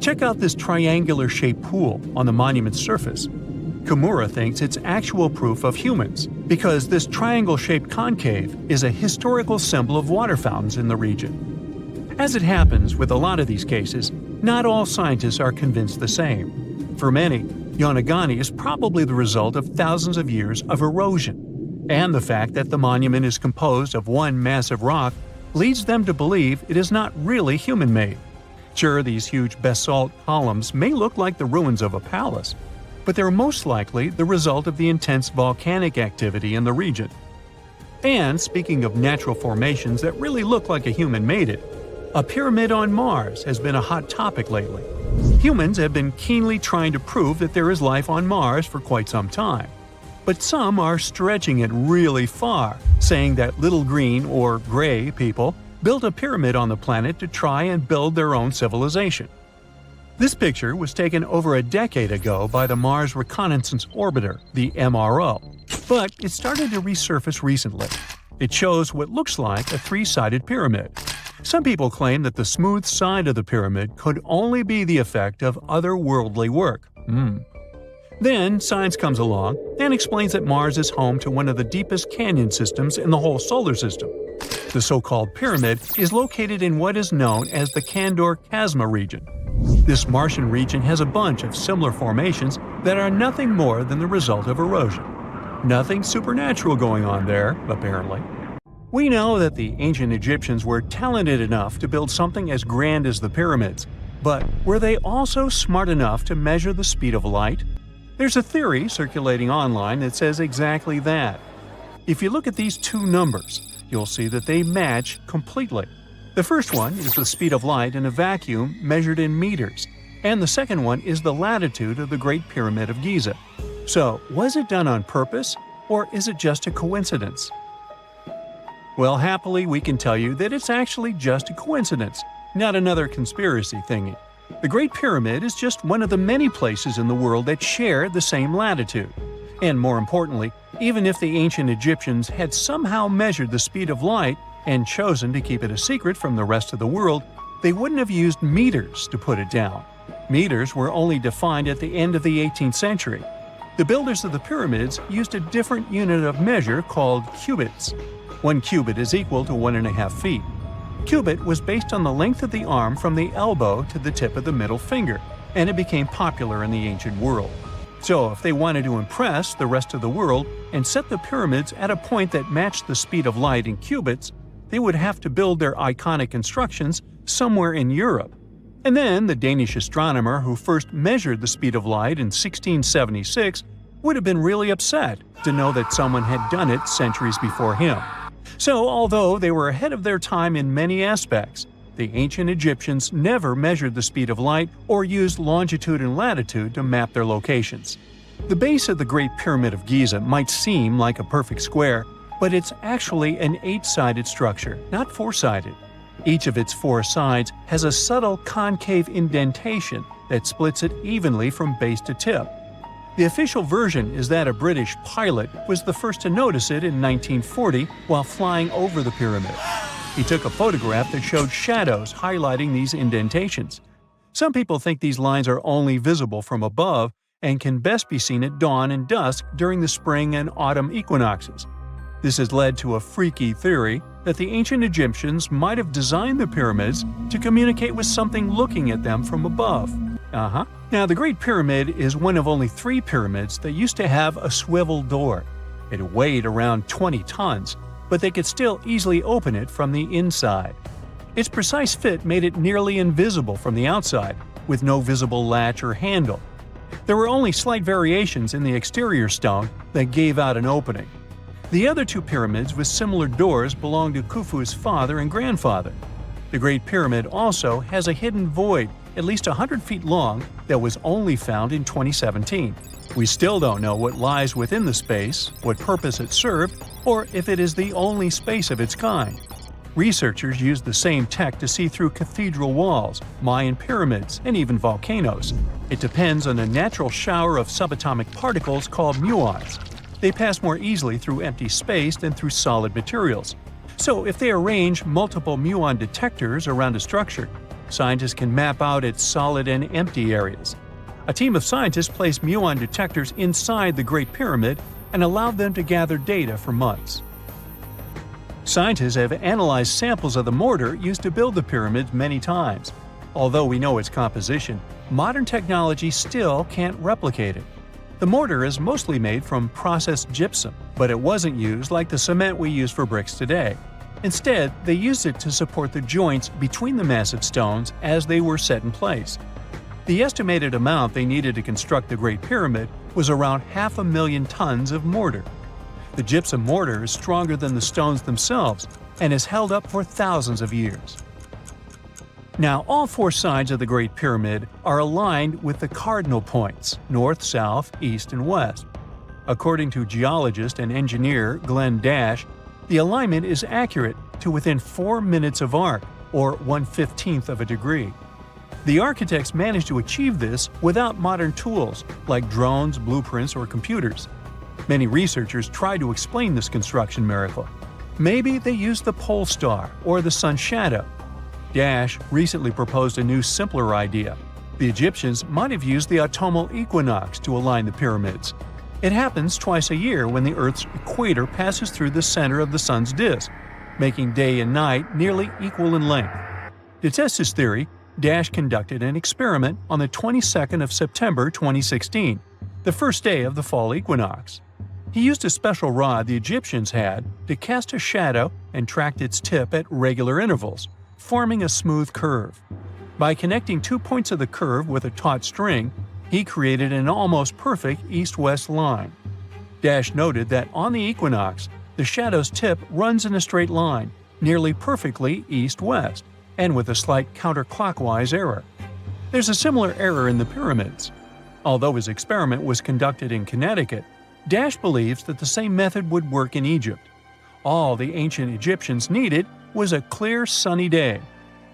Check out this triangular-shaped pool on the monument's surface. Kimura thinks it's actual proof of humans, because this triangle-shaped concave is a historical symbol of water fountains in the region. As it happens with a lot of these cases, not all scientists are convinced the same. For many, Yaonagani is probably the result of thousands of years of erosion, and the fact that the monument is composed of one massive rock leads them to believe it is not really human-made. Sure, these huge basalt columns may look like the ruins of a palace, but they're most likely the result of the intense volcanic activity in the region. And speaking of natural formations that really look like a human made it, a pyramid on Mars has been a hot topic lately. Humans have been keenly trying to prove that there is life on Mars for quite some time. But some are stretching it really far, saying that little green or gray people built a pyramid on the planet to try and build their own civilization. This picture was taken over a decade ago by the Mars Reconnaissance Orbiter, the MRO, but it started to resurface recently. It shows what looks like a 3-sided pyramid. Some people claim that the smooth side of the pyramid could only be the effect of otherworldly work. Then science comes along and explains that Mars is home to one of the deepest canyon systems in the whole solar system. The so-called pyramid is located in what is known as the Kandor-Chasma region. This Martian region has a bunch of similar formations that are nothing more than the result of erosion. Nothing supernatural going on there, apparently. We know that the ancient Egyptians were talented enough to build something as grand as the pyramids, but were they also smart enough to measure the speed of light? There's a theory circulating online that says exactly that. If you look at these 2 numbers, you'll see that they match completely. The first one is the speed of light in a vacuum measured in meters, and the second one is the latitude of the Great Pyramid of Giza. So, was it done on purpose, or is it just a coincidence? Well, happily, we can tell you that it's actually just a coincidence, not another conspiracy thingy. The Great Pyramid is just one of the many places in the world that share the same latitude. And more importantly, even if the ancient Egyptians had somehow measured the speed of light and chosen to keep it a secret from the rest of the world, they wouldn't have used meters to put it down. Meters were only defined at the end of the 18th century. The builders of the pyramids used a different unit of measure called cubits. 1 cubit is equal to 1.5 feet. Cubit was based on the length of the arm from the elbow to the tip of the middle finger, and it became popular in the ancient world. So if they wanted to impress the rest of the world and set the pyramids at a point that matched the speed of light in cubits, they would have to build their iconic constructions somewhere in Europe. And then the Danish astronomer who first measured the speed of light in 1676 would have been really upset to know that someone had done it centuries before him. So, although they were ahead of their time in many aspects, the ancient Egyptians never measured the speed of light or used longitude and latitude to map their locations. The base of the Great Pyramid of Giza might seem like a perfect square, but it's actually an 8-sided structure, not 4-sided. Each of its 4 sides has a subtle concave indentation that splits it evenly from base to tip. The official version is that a British pilot was the first to notice it in 1940 while flying over the pyramid. He took a photograph that showed shadows highlighting these indentations. Some people think these lines are only visible from above and can best be seen at dawn and dusk during the spring and autumn equinoxes. This has led to a freaky theory that the ancient Egyptians might have designed the pyramids to communicate with something looking at them from above. Now, the Great Pyramid is one of only 3 pyramids that used to have a swivel door. It weighed around 20 tons, but they could still easily open it from the inside. Its precise fit made it nearly invisible from the outside, with no visible latch or handle. There were only slight variations in the exterior stone that gave out an opening. The other 2 pyramids with similar doors belonged to Khufu's father and grandfather. The Great Pyramid also has a hidden void at least 100 feet long that was only found in 2017. We still don't know what lies within the space, what purpose it served, or if it is the only space of its kind. Researchers used the same tech to see through cathedral walls, Mayan pyramids, and even volcanoes. It depends on a natural shower of subatomic particles called muons. They pass more easily through empty space than through solid materials. So if they arrange multiple muon detectors around a structure, scientists can map out its solid and empty areas. A team of scientists placed muon detectors inside the Great Pyramid and allowed them to gather data for months. Scientists have analyzed samples of the mortar used to build the pyramids many times. Although we know its composition, modern technology still can't replicate it. The mortar is mostly made from processed gypsum, but it wasn't used like the cement we use for bricks today. Instead, they used it to support the joints between the massive stones as they were set in place. The estimated amount they needed to construct the Great Pyramid was around 500,000 tons of mortar. The gypsum mortar is stronger than the stones themselves and has held up for thousands of years. Now, all 4 sides of the Great Pyramid are aligned with the cardinal points – north, south, east, and west. According to geologist and engineer Glenn Dash, the alignment is accurate to within 4 minutes of arc, or 1/15th of a degree. The architects managed to achieve this without modern tools like drones, blueprints, or computers. Many researchers try to explain this construction miracle. Maybe they used the pole star or the sun's shadow. Dash recently proposed a new, simpler idea. The Egyptians might have used the autumnal equinox to align the pyramids. It happens twice a year when the Earth's equator passes through the center of the sun's disk, making day and night nearly equal in length. To test his theory, Dash conducted an experiment on the 22nd of September 2016, the first day of the fall equinox. He used a special rod the Egyptians had to cast a shadow and tracked its tip at regular intervals, forming a smooth curve. By connecting 2 points of the curve with a taut string, he created an almost perfect east-west line. Dash noted that on the equinox, the shadow's tip runs in a straight line, nearly perfectly east-west, and with a slight counterclockwise error. There's a similar error in the pyramids. Although his experiment was conducted in Connecticut, Dash believes that the same method would work in Egypt. All the ancient Egyptians needed was a clear, sunny day.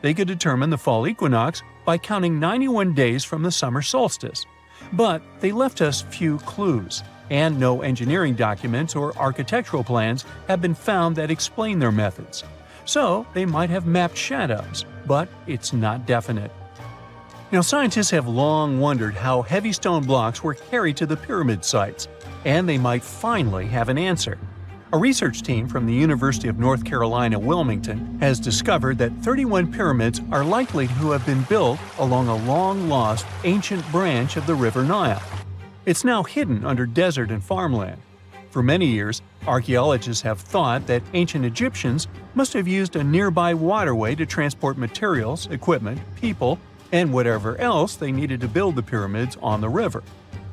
They could determine the fall equinox by counting 91 days from the summer solstice. But they left us few clues, and no engineering documents or architectural plans have been found that explain their methods. So they might have mapped shadows, but it's not definite. Now, scientists have long wondered how heavy stone blocks were carried to the pyramid sites, and they might finally have an answer. A research team from the University of North Carolina, Wilmington, has discovered that 31 pyramids are likely to have been built along a long-lost ancient branch of the River Nile. It's now hidden under desert and farmland. For many years, archaeologists have thought that ancient Egyptians must have used a nearby waterway to transport materials, equipment, people, and whatever else they needed to build the pyramids on the river.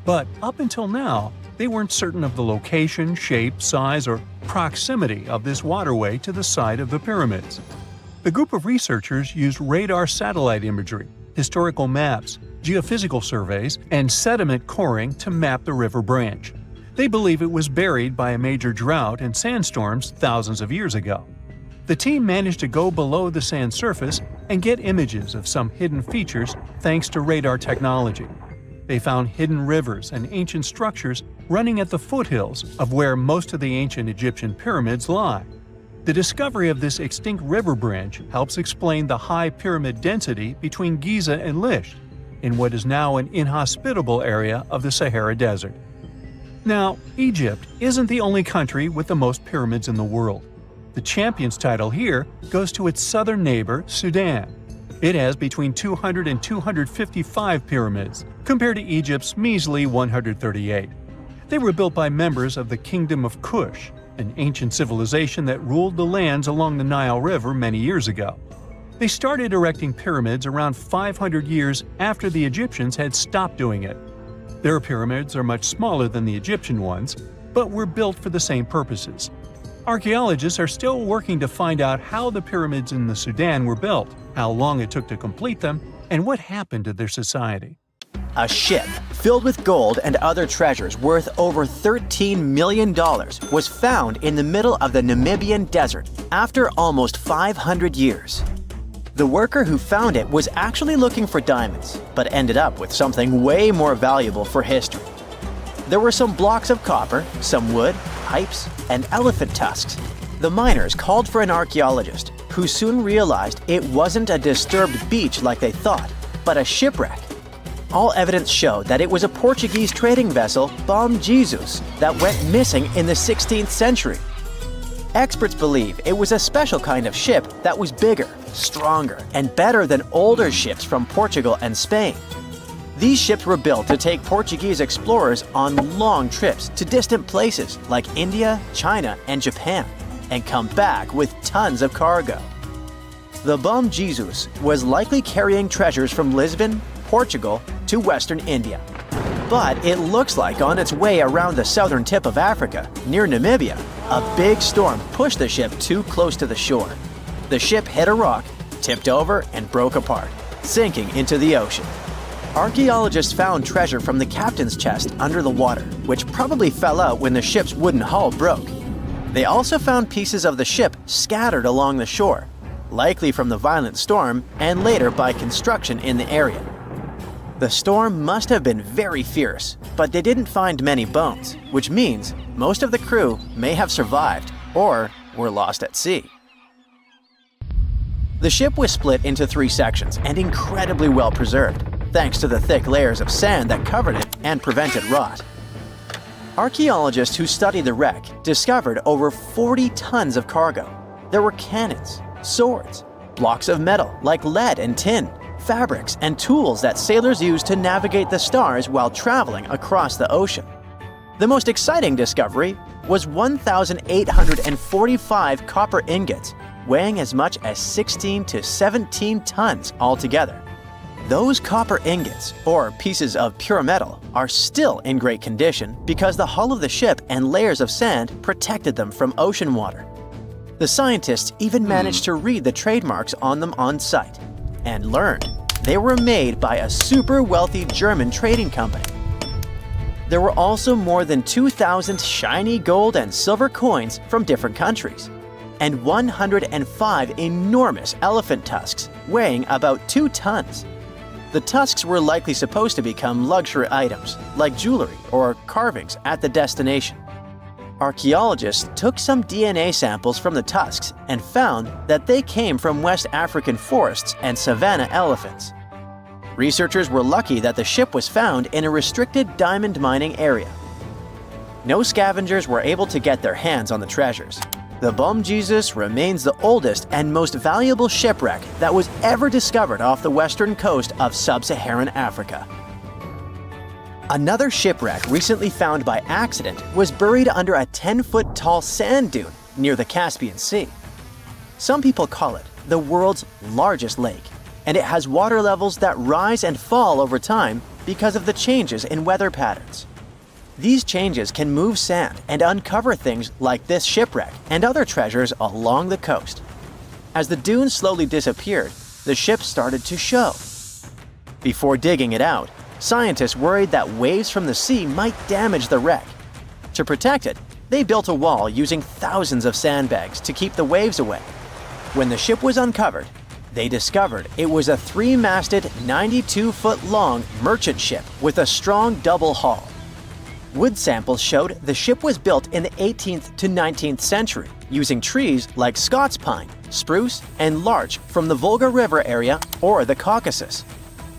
But up until now, they weren't certain of the location, shape, size, or proximity of this waterway to the site of the pyramids. The group of researchers used radar satellite imagery, historical maps, geophysical surveys, and sediment coring to map the river branch. They believe it was buried by a major drought and sandstorms thousands of years ago. The team managed to go below the sand surface and get images of some hidden features thanks to radar technology. They found hidden rivers and ancient structures running at the foothills of where most of the ancient Egyptian pyramids lie. The discovery of this extinct river branch helps explain the high pyramid density between Giza and Lisht, in what is now an inhospitable area of the Sahara Desert. Now, Egypt isn't the only country with the most pyramids in the world. The champion's title here goes to its southern neighbor, Sudan. It has between 200 and 255 pyramids, compared to Egypt's measly 138. They were built by members of the Kingdom of Kush, an ancient civilization that ruled the lands along the Nile River many years ago. They started erecting pyramids around 500 years after the Egyptians had stopped doing it. Their pyramids are much smaller than the Egyptian ones, but were built for the same purposes. Archaeologists are still working to find out how the pyramids in the Sudan were built, how long it took to complete them, and what happened to their society. A ship filled with gold and other treasures worth over $13 million was found in the middle of the Namibian desert after almost 500 years. The worker who found it was actually looking for diamonds, but ended up with something way more valuable for history. There were some blocks of copper, some wood, pipes, and elephant tusks. The miners called for an archaeologist, who soon realized it wasn't a disturbed beach like they thought, but a shipwreck. All evidence showed that it was a Portuguese trading vessel, Bom Jesus, that went missing in the 16th century. Experts believe it was a special kind of ship that was bigger, stronger, and better than older ships from Portugal and Spain. These ships were built to take Portuguese explorers on long trips to distant places like India, China, and Japan, and come back with tons of cargo. The Bom Jesus was likely carrying treasures from Lisbon, Portugal, to Western India. But it looks like on its way around the southern tip of Africa, near Namibia, a big storm pushed the ship too close to the shore. The ship hit a rock, tipped over, and broke apart, sinking into the ocean. Archaeologists found treasure from the captain's chest under the water, which probably fell out when the ship's wooden hull broke. They also found pieces of the ship scattered along the shore, likely from the violent storm and later by construction in the area. The storm must have been very fierce, but they didn't find many bones, which means most of the crew may have survived or were lost at sea. The ship was split into 3 sections and incredibly well preserved, thanks to the thick layers of sand that covered it and prevented rot. Archaeologists who studied the wreck discovered over 40 tons of cargo. There were cannons, swords, blocks of metal like lead and tin, fabrics, and tools that sailors used to navigate the stars while traveling across the ocean. The most exciting discovery was 1,845 copper ingots, weighing as much as 16 to 17 tons altogether. Those copper ingots, or pieces of pure metal, are still in great condition because the hull of the ship and layers of sand protected them from ocean water. The scientists even managed to read the trademarks on them on site, and learned they were made by a super wealthy German trading company. There were also more than 2,000 shiny gold and silver coins from different countries, and 105 enormous elephant tusks weighing about 2 tons. The tusks were likely supposed to become luxury items, like jewelry or carvings at the destination. Archaeologists took some DNA samples from the tusks and found that they came from West African forests and savanna elephants. Researchers were lucky that the ship was found in a restricted diamond mining area. No scavengers were able to get their hands on the treasures. The Bom Jesus remains the oldest and most valuable shipwreck that was ever discovered off the western coast of sub-Saharan Africa. Another shipwreck recently found by accident was buried under a 10-foot tall sand dune near the Caspian Sea. Some people call it the world's largest lake, and it has water levels that rise and fall over time because of the changes in weather patterns. These changes can move sand and uncover things like this shipwreck and other treasures along the coast. As the dune slowly disappeared, the ship started to show. Before digging it out, scientists worried that waves from the sea might damage the wreck. To protect it, they built a wall using thousands of sandbags to keep the waves away. When the ship was uncovered, They discovered it was a 3-masted, 92-foot-long merchant ship with a strong double hull. Wood samples showed the ship was built in the 18th to 19th century using trees like Scots pine, spruce, and larch from the Volga River area or the Caucasus.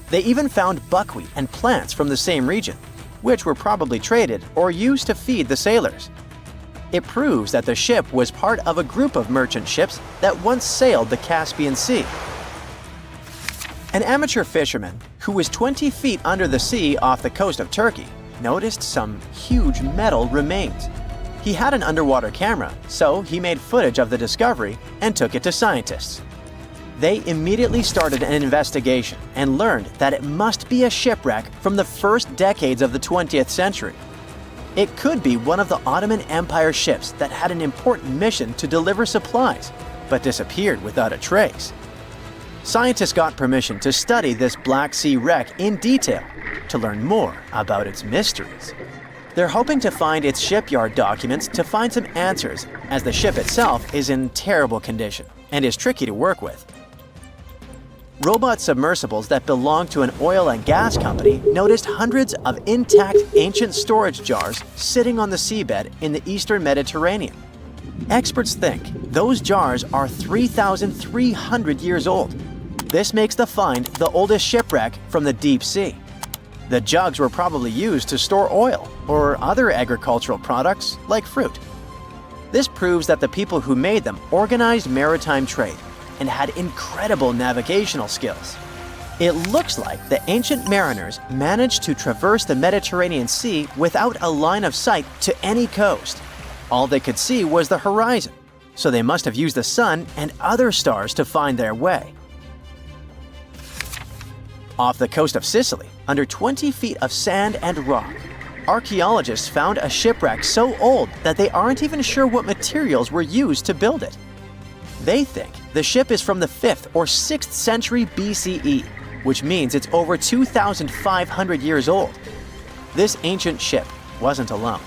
They even found buckwheat and plants from the same region, which were probably traded or used to feed the sailors. It proves that the ship was part of a group of merchant ships that once sailed the Caspian Sea. An amateur fisherman who was 20 feet under the sea off the coast of Turkey noticed some huge metal remains. He had an underwater camera, so he made footage of the discovery and took it to scientists. They immediately started an investigation and learned that it must be a shipwreck from the first decades of the 20th century. It could be one of the Ottoman Empire ships that had an important mission to deliver supplies, but disappeared without a trace. Scientists got permission to study this Black Sea wreck in detail to learn more about its mysteries. They're hoping to find its shipyard documents to find some answers, as the ship itself is in terrible condition and is tricky to work with. Robot submersibles that belong to an oil and gas company noticed hundreds of intact ancient storage jars sitting on the seabed in the eastern Mediterranean. Experts think those jars are 3,300 years old. This makes the find the oldest shipwreck from the deep sea. The jugs were probably used to store oil or other agricultural products like fruit. This proves that the people who made them organized maritime trade and had incredible navigational skills. It looks like the ancient mariners managed to traverse the Mediterranean Sea without a line of sight to any coast. All they could see was the horizon, so they must have used the sun and other stars to find their way. Off the coast of Sicily, under 20 feet of sand and rock, archaeologists found a shipwreck so old that they aren't even sure what materials were used to build it. They think the ship is from the 5th or 6th century BCE, which means it's over 2,500 years old. This ancient ship wasn't alone.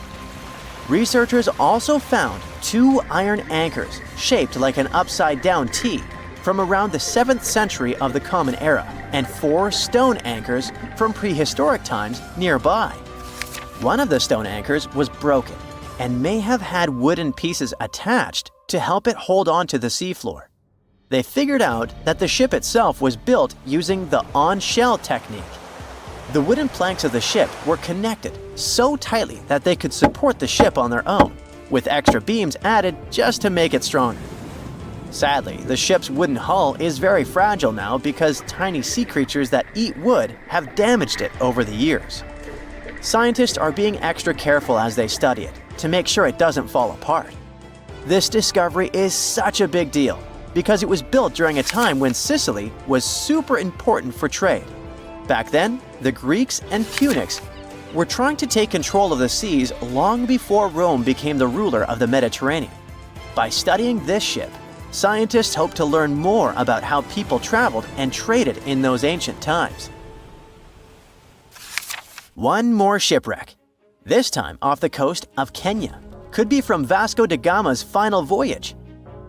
Researchers also found 2 iron anchors shaped like an upside-down T from around the 7th century of the Common Era and 4 stone anchors from prehistoric times nearby. One of the stone anchors was broken and may have had wooden pieces attached to help it hold on to the seafloor. They figured out that the ship itself was built using the on-shell technique. The wooden planks of the ship were connected so tightly that they could support the ship on their own, with extra beams added just to make it stronger. Sadly, the ship's wooden hull is very fragile now because tiny sea creatures that eat wood have damaged it over the years. Scientists are being extra careful as they study it to make sure it doesn't fall apart. This discovery is such a big deal because it was built during a time when Sicily was super important for trade. Back then, the Greeks and Punics were trying to take control of the seas long before Rome became the ruler of the Mediterranean. By studying this ship, scientists hope to learn more about how people traveled and traded in those ancient times. One more shipwreck, this time off the coast of Kenya. Could be from Vasco da Gama's final voyage.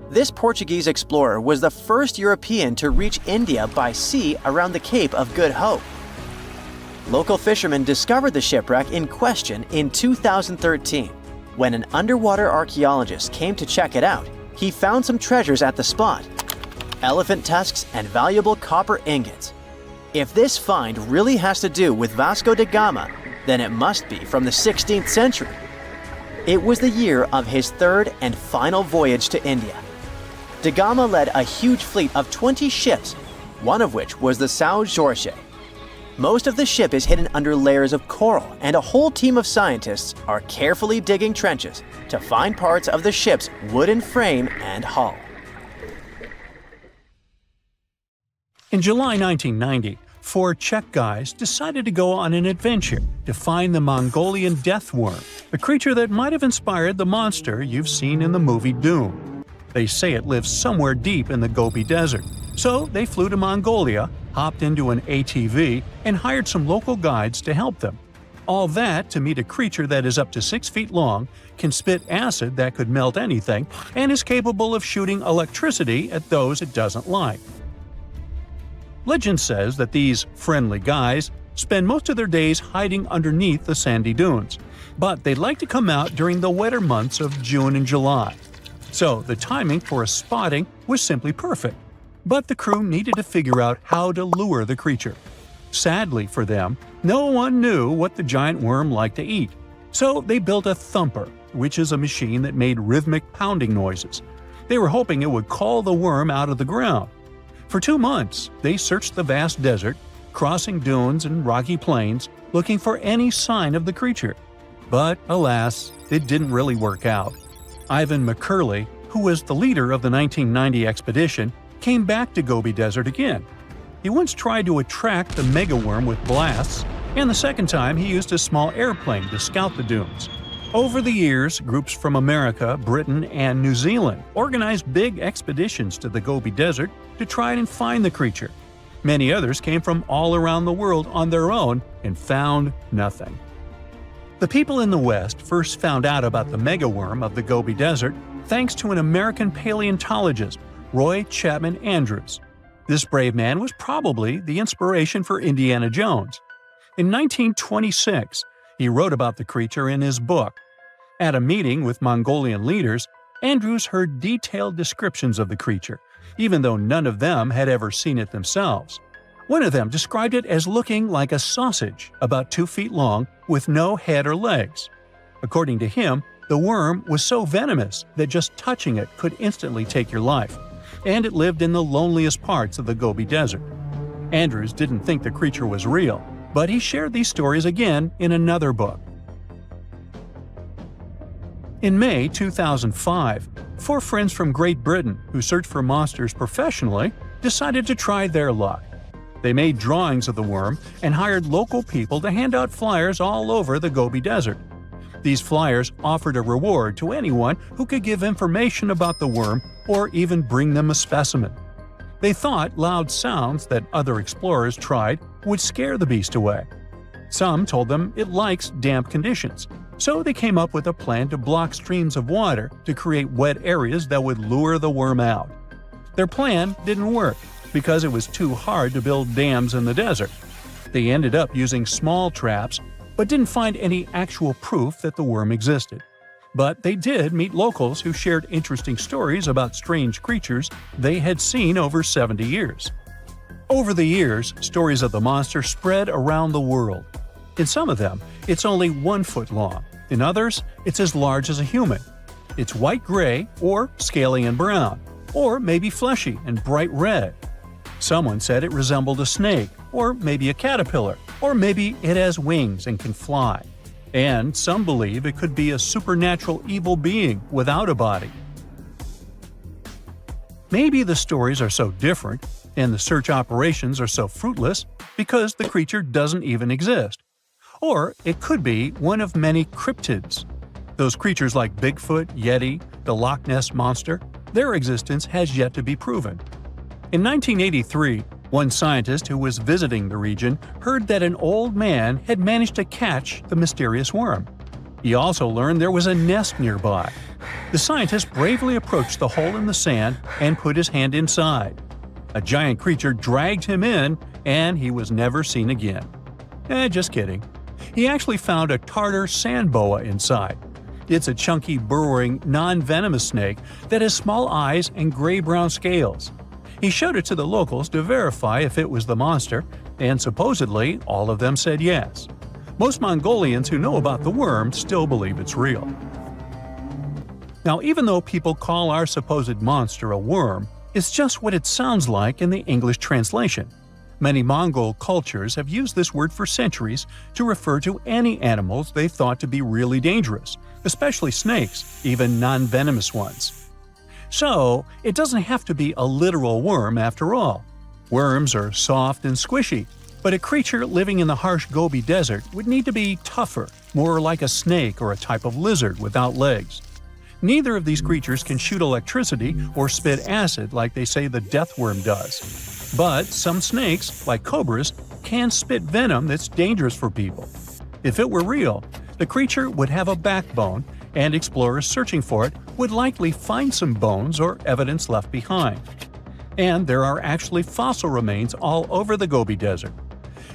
This Portuguese explorer was the first European to reach India by sea around the Cape of Good Hope. Local fishermen discovered the shipwreck in question in 2013. When an underwater archaeologist came to check it out, he found some treasures at the spot: elephant tusks and valuable copper ingots. If this find really has to do with Vasco da Gama, then it must be from the 16th century. It was the year of his third and final voyage to India. Da Gama led a huge fleet of 20 ships, one of which was the São Jorge. Most of the ship is hidden under layers of coral, and a whole team of scientists are carefully digging trenches to find parts of the ship's wooden frame and hull. In July 1990, 4 Czech guys decided to go on an adventure to find the Mongolian death worm, a creature that might have inspired the monster you've seen in the movie Doom. They say it lives somewhere deep in the Gobi Desert, so they flew to Mongolia, hopped into an ATV, and hired some local guides to help them. All that to meet a creature that is up to 6 feet long, can spit acid that could melt anything, and is capable of shooting electricity at those it doesn't like. Legend says that these friendly guys spend most of their days hiding underneath the sandy dunes, but they'd like to come out during the wetter months of June and July. So the timing for a spotting was simply perfect. But the crew needed to figure out how to lure the creature. Sadly for them, no one knew what the giant worm liked to eat. So they built a thumper, which is a machine that made rhythmic pounding noises. They were hoping it would call the worm out of the ground. For 2 months, they searched the vast desert, crossing dunes and rocky plains, looking for any sign of the creature. But alas, it didn't really work out. Ivan McCurley, who was the leader of the 1990 expedition, came back to Gobi Desert again. He once tried to attract the megaworm with blasts, and the second time he used a small airplane to scout the dunes. Over the years, groups from America, Britain, and New Zealand organized big expeditions to the Gobi Desert to try and find the creature. Many others came from all around the world on their own and found nothing. The people in the West first found out about the megaworm of the Gobi Desert thanks to an American paleontologist, Roy Chapman Andrews. This brave man was probably the inspiration for Indiana Jones. In 1926, he wrote about the creature in his book. At a meeting with Mongolian leaders, Andrews heard detailed descriptions of the creature, even though none of them had ever seen it themselves. One of them described it as looking like a sausage, about 2 feet long, with no head or legs. According to him, the worm was so venomous that just touching it could instantly take your life, and it lived in the loneliest parts of the Gobi Desert. Andrews didn't think the creature was real, but he shared these stories again in another book. In May 2005, 4 friends from Great Britain who searched for monsters professionally decided to try their luck. They made drawings of the worm and hired local people to hand out flyers all over the Gobi Desert. These flyers offered a reward to anyone who could give information about the worm or even bring them a specimen. They thought loud sounds that other explorers tried would scare the beast away. Some told them it likes damp conditions, so they came up with a plan to block streams of water to create wet areas that would lure the worm out. Their plan didn't work because it was too hard to build dams in the desert. They ended up using small traps, but didn't find any actual proof that the worm existed. But they did meet locals who shared interesting stories about strange creatures they had seen over 70 years. Over the years, stories of the monster spread around the world. In some of them, it's only 1 foot long. In others, it's as large as a human. It's white-gray or scaly and brown, or maybe fleshy and bright red. Someone said it resembled a snake, or maybe a caterpillar, or maybe it has wings and can fly. And some believe it could be a supernatural evil being without a body. Maybe the stories are so different, and the search operations are so fruitless because the creature doesn't even exist. Or it could be one of many cryptids. Those creatures like Bigfoot, Yeti, the Loch Ness Monster, their existence has yet to be proven. In 1983, one scientist who was visiting the region heard that an old man had managed to catch the mysterious worm. He also learned there was a nest nearby. The scientist bravely approached the hole in the sand and put his hand inside. A giant creature dragged him in, and he was never seen again. Just kidding. He actually found a Tartar sand boa inside. It's a chunky, burrowing, non-venomous snake that has small eyes and gray-brown scales. He showed it to the locals to verify if it was the monster, and supposedly all of them said yes. Most Mongolians who know about the worm still believe it's real. Now, even though people call our supposed monster a worm, it's just what it sounds like in the English translation. Many Mongol cultures have used this word for centuries to refer to any animals they thought to be really dangerous, especially snakes, even non-venomous ones. So, it doesn't have to be a literal worm after all. Worms are soft and squishy, but a creature living in the harsh Gobi Desert would need to be tougher, more like a snake or a type of lizard without legs. Neither of these creatures can shoot electricity or spit acid like they say the death worm does. But some snakes, like cobras, can spit venom that's dangerous for people. If it were real, the creature would have a backbone, and explorers searching for it would likely find some bones or evidence left behind. And there are actually fossil remains all over the Gobi Desert.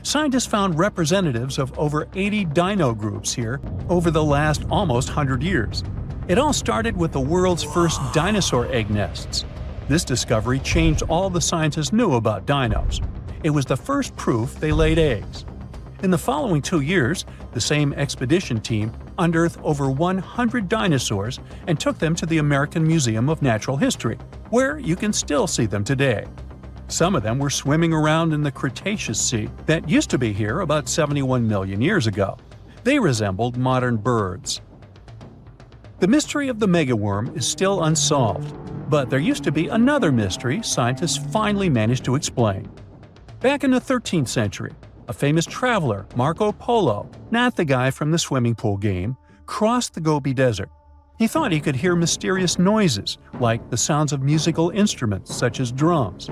Scientists found representatives of over 80 dino groups here over the last almost 100 years. It all started with the world's first dinosaur egg nests. This discovery changed all the scientists knew about dinos. It was the first proof they laid eggs. In the following 2 years, the same expedition team unearthed over 100 dinosaurs and took them to the American Museum of Natural History, where you can still see them today. Some of them were swimming around in the Cretaceous Sea that used to be here about 71 million years ago. They resembled modern birds. The mystery of the megaworm is still unsolved, but there used to be another mystery scientists finally managed to explain. Back in the 13th century, a famous traveler, Marco Polo, not the guy from the swimming pool game, crossed the Gobi Desert. He thought he could hear mysterious noises, like the sounds of musical instruments such as drums.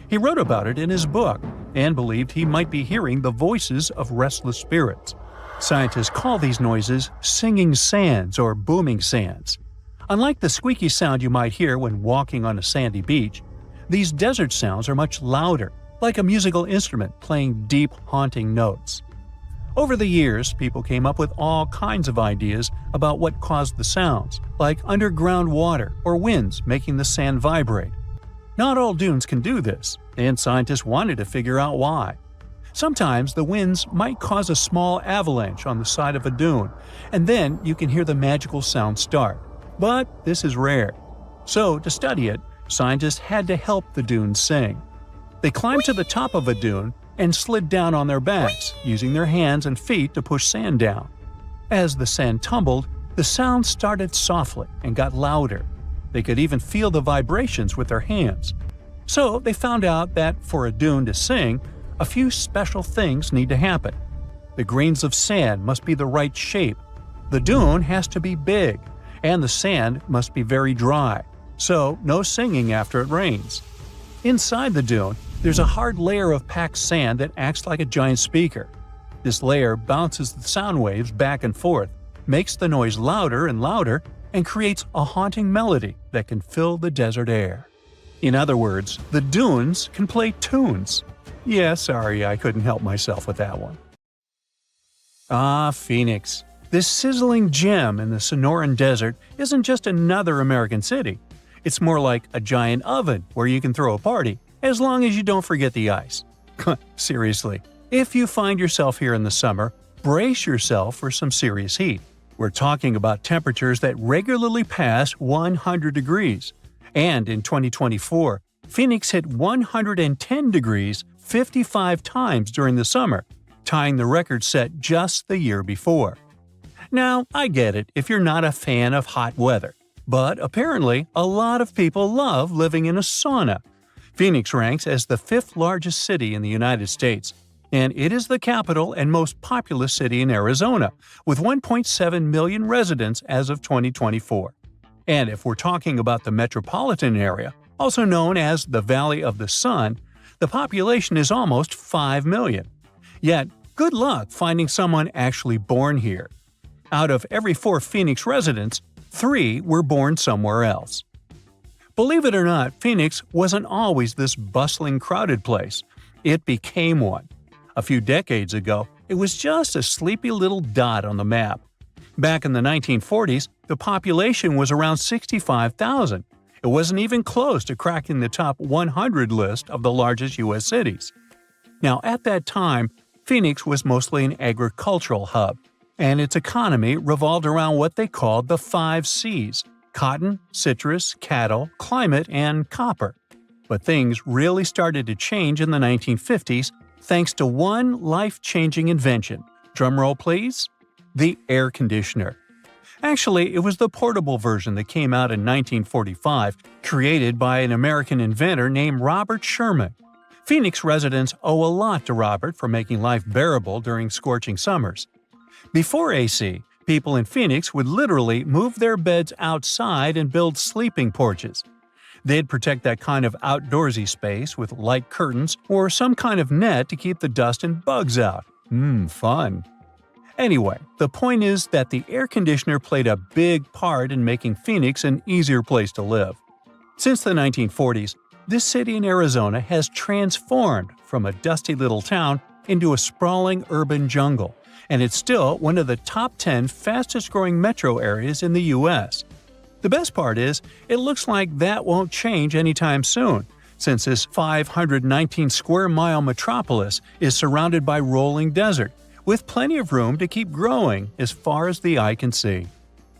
He wrote about it in his book and believed he might be hearing the voices of restless spirits. Scientists call these noises singing sands or booming sands. Unlike the squeaky sound you might hear when walking on a sandy beach, these desert sounds are much louder, like a musical instrument playing deep, haunting notes. Over the years, people came up with all kinds of ideas about what caused the sounds, like underground water or winds making the sand vibrate. Not all dunes can do this, and scientists wanted to figure out why. Sometimes the winds might cause a small avalanche on the side of a dune, and then you can hear the magical sound start. But this is rare. So, to study it, scientists had to help the dunes sing. They climbed to the top of a dune and slid down on their backs, using their hands and feet to push sand down. As the sand tumbled, the sound started softly and got louder. They could even feel the vibrations with their hands. So they found out that for a dune to sing, a few special things need to happen. The grains of sand must be the right shape. The dune has to be big, and the sand must be very dry, so no singing after it rains. Inside the dune, there's a hard layer of packed sand that acts like a giant speaker. This layer bounces the sound waves back and forth, makes the noise louder and louder, and creates a haunting melody that can fill the desert air. In other words, the dunes can play tunes. Yeah, sorry, I couldn't help myself with that one. Ah, Phoenix. This sizzling gem in the Sonoran Desert isn't just another American city. It's more like a giant oven where you can throw a party, as long as you don't forget the ice. Seriously, if you find yourself here in the summer, brace yourself for some serious heat. We're talking about temperatures that regularly pass 100 degrees. And in 2024, Phoenix hit 110 degrees 55 times during the summer, tying the record set just the year before. Now, I get it if you're not a fan of hot weather, but apparently a lot of people love living in a sauna. Phoenix ranks as the 5th largest city in the United States, and it is the capital and most populous city in Arizona, with 1.7 million residents as of 2024. And if we're talking about the metropolitan area, also known as the Valley of the Sun, the population is almost 5 million. Yet, good luck finding someone actually born here. Out of every 4 Phoenix residents, 3 were born somewhere else. Believe it or not, Phoenix wasn't always this bustling, crowded place. It became one. A few decades ago, it was just a sleepy little dot on the map. Back in the 1940s, the population was around 65,000. It wasn't even close to cracking the top 100 list of the largest U.S. cities. Now, at that time, Phoenix was mostly an agricultural hub, and its economy revolved around what they called the 5 C's: cotton, citrus, cattle, climate, and copper. But things really started to change in the 1950s thanks to one life-changing invention. Drumroll please? The air conditioner. Actually, it was the portable version that came out in 1945, created by an American inventor named Robert Sherman. Phoenix residents owe a lot to Robert for making life bearable during scorching summers. Before AC, people in Phoenix would literally move their beds outside and build sleeping porches. They'd protect that kind of outdoorsy space with light curtains or some kind of net to keep the dust and bugs out. Fun. Anyway, the point is that the air conditioner played a big part in making Phoenix an easier place to live. Since the 1940s, This city in Arizona has transformed from a dusty little town into a sprawling urban jungle, and it's still one of the top 10 fastest-growing metro areas in the U.S. The best part is, it looks like that won't change anytime soon, since this 519-square-mile metropolis is surrounded by rolling desert, with plenty of room to keep growing as far as the eye can see.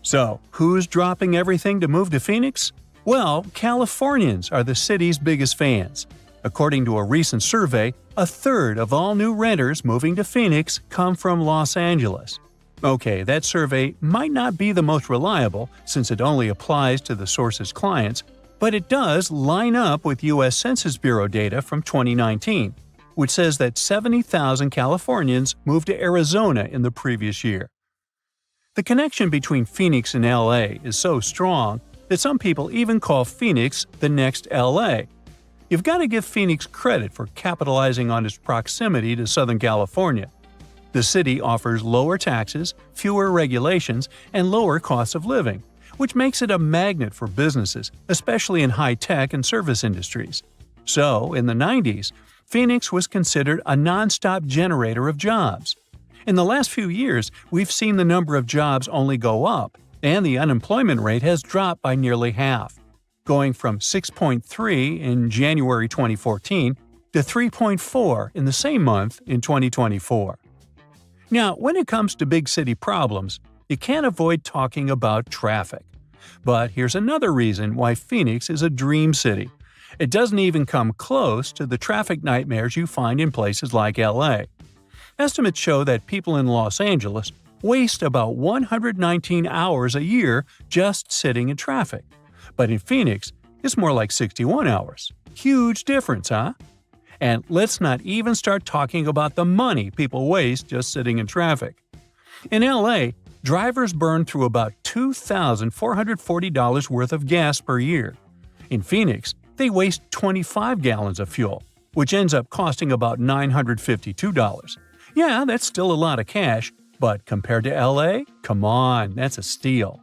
So, who's dropping everything to move to Phoenix? Well, Californians are the city's biggest fans. According to a recent survey, a third of all new renters moving to Phoenix come from Los Angeles. Okay, that survey might not be the most reliable since it only applies to the source's clients, but it does line up with U.S. Census Bureau data from 2019, which says that 70,000 Californians moved to Arizona in the previous year. The connection between Phoenix and LA is so strong that some people even call Phoenix the next LA. You've got to give Phoenix credit for capitalizing on its proximity to Southern California. The city offers lower taxes, fewer regulations, and lower costs of living, which makes it a magnet for businesses, especially in high-tech and service industries. So, in the 90s, Phoenix was considered a non-stop generator of jobs. In the last few years, we've seen the number of jobs only go up, and the unemployment rate has dropped by nearly half, going from 6.3 in January 2014 to 3.4 in the same month in 2024. Now, when it comes to big city problems, you can't avoid talking about traffic. But here's another reason why Phoenix is a dream city. It doesn't even come close to the traffic nightmares you find in places like LA. Estimates show that people in Los Angeles waste about 119 hours a year just sitting in traffic. But in Phoenix, it's more like 61 hours. Huge difference, huh? And let's not even start talking about the money people waste just sitting in traffic. In LA, drivers burn through about $2,440 worth of gas per year. In Phoenix, they waste 25 gallons of fuel, which ends up costing about $952. Yeah, that's still a lot of cash, but compared to LA, come on, that's a steal.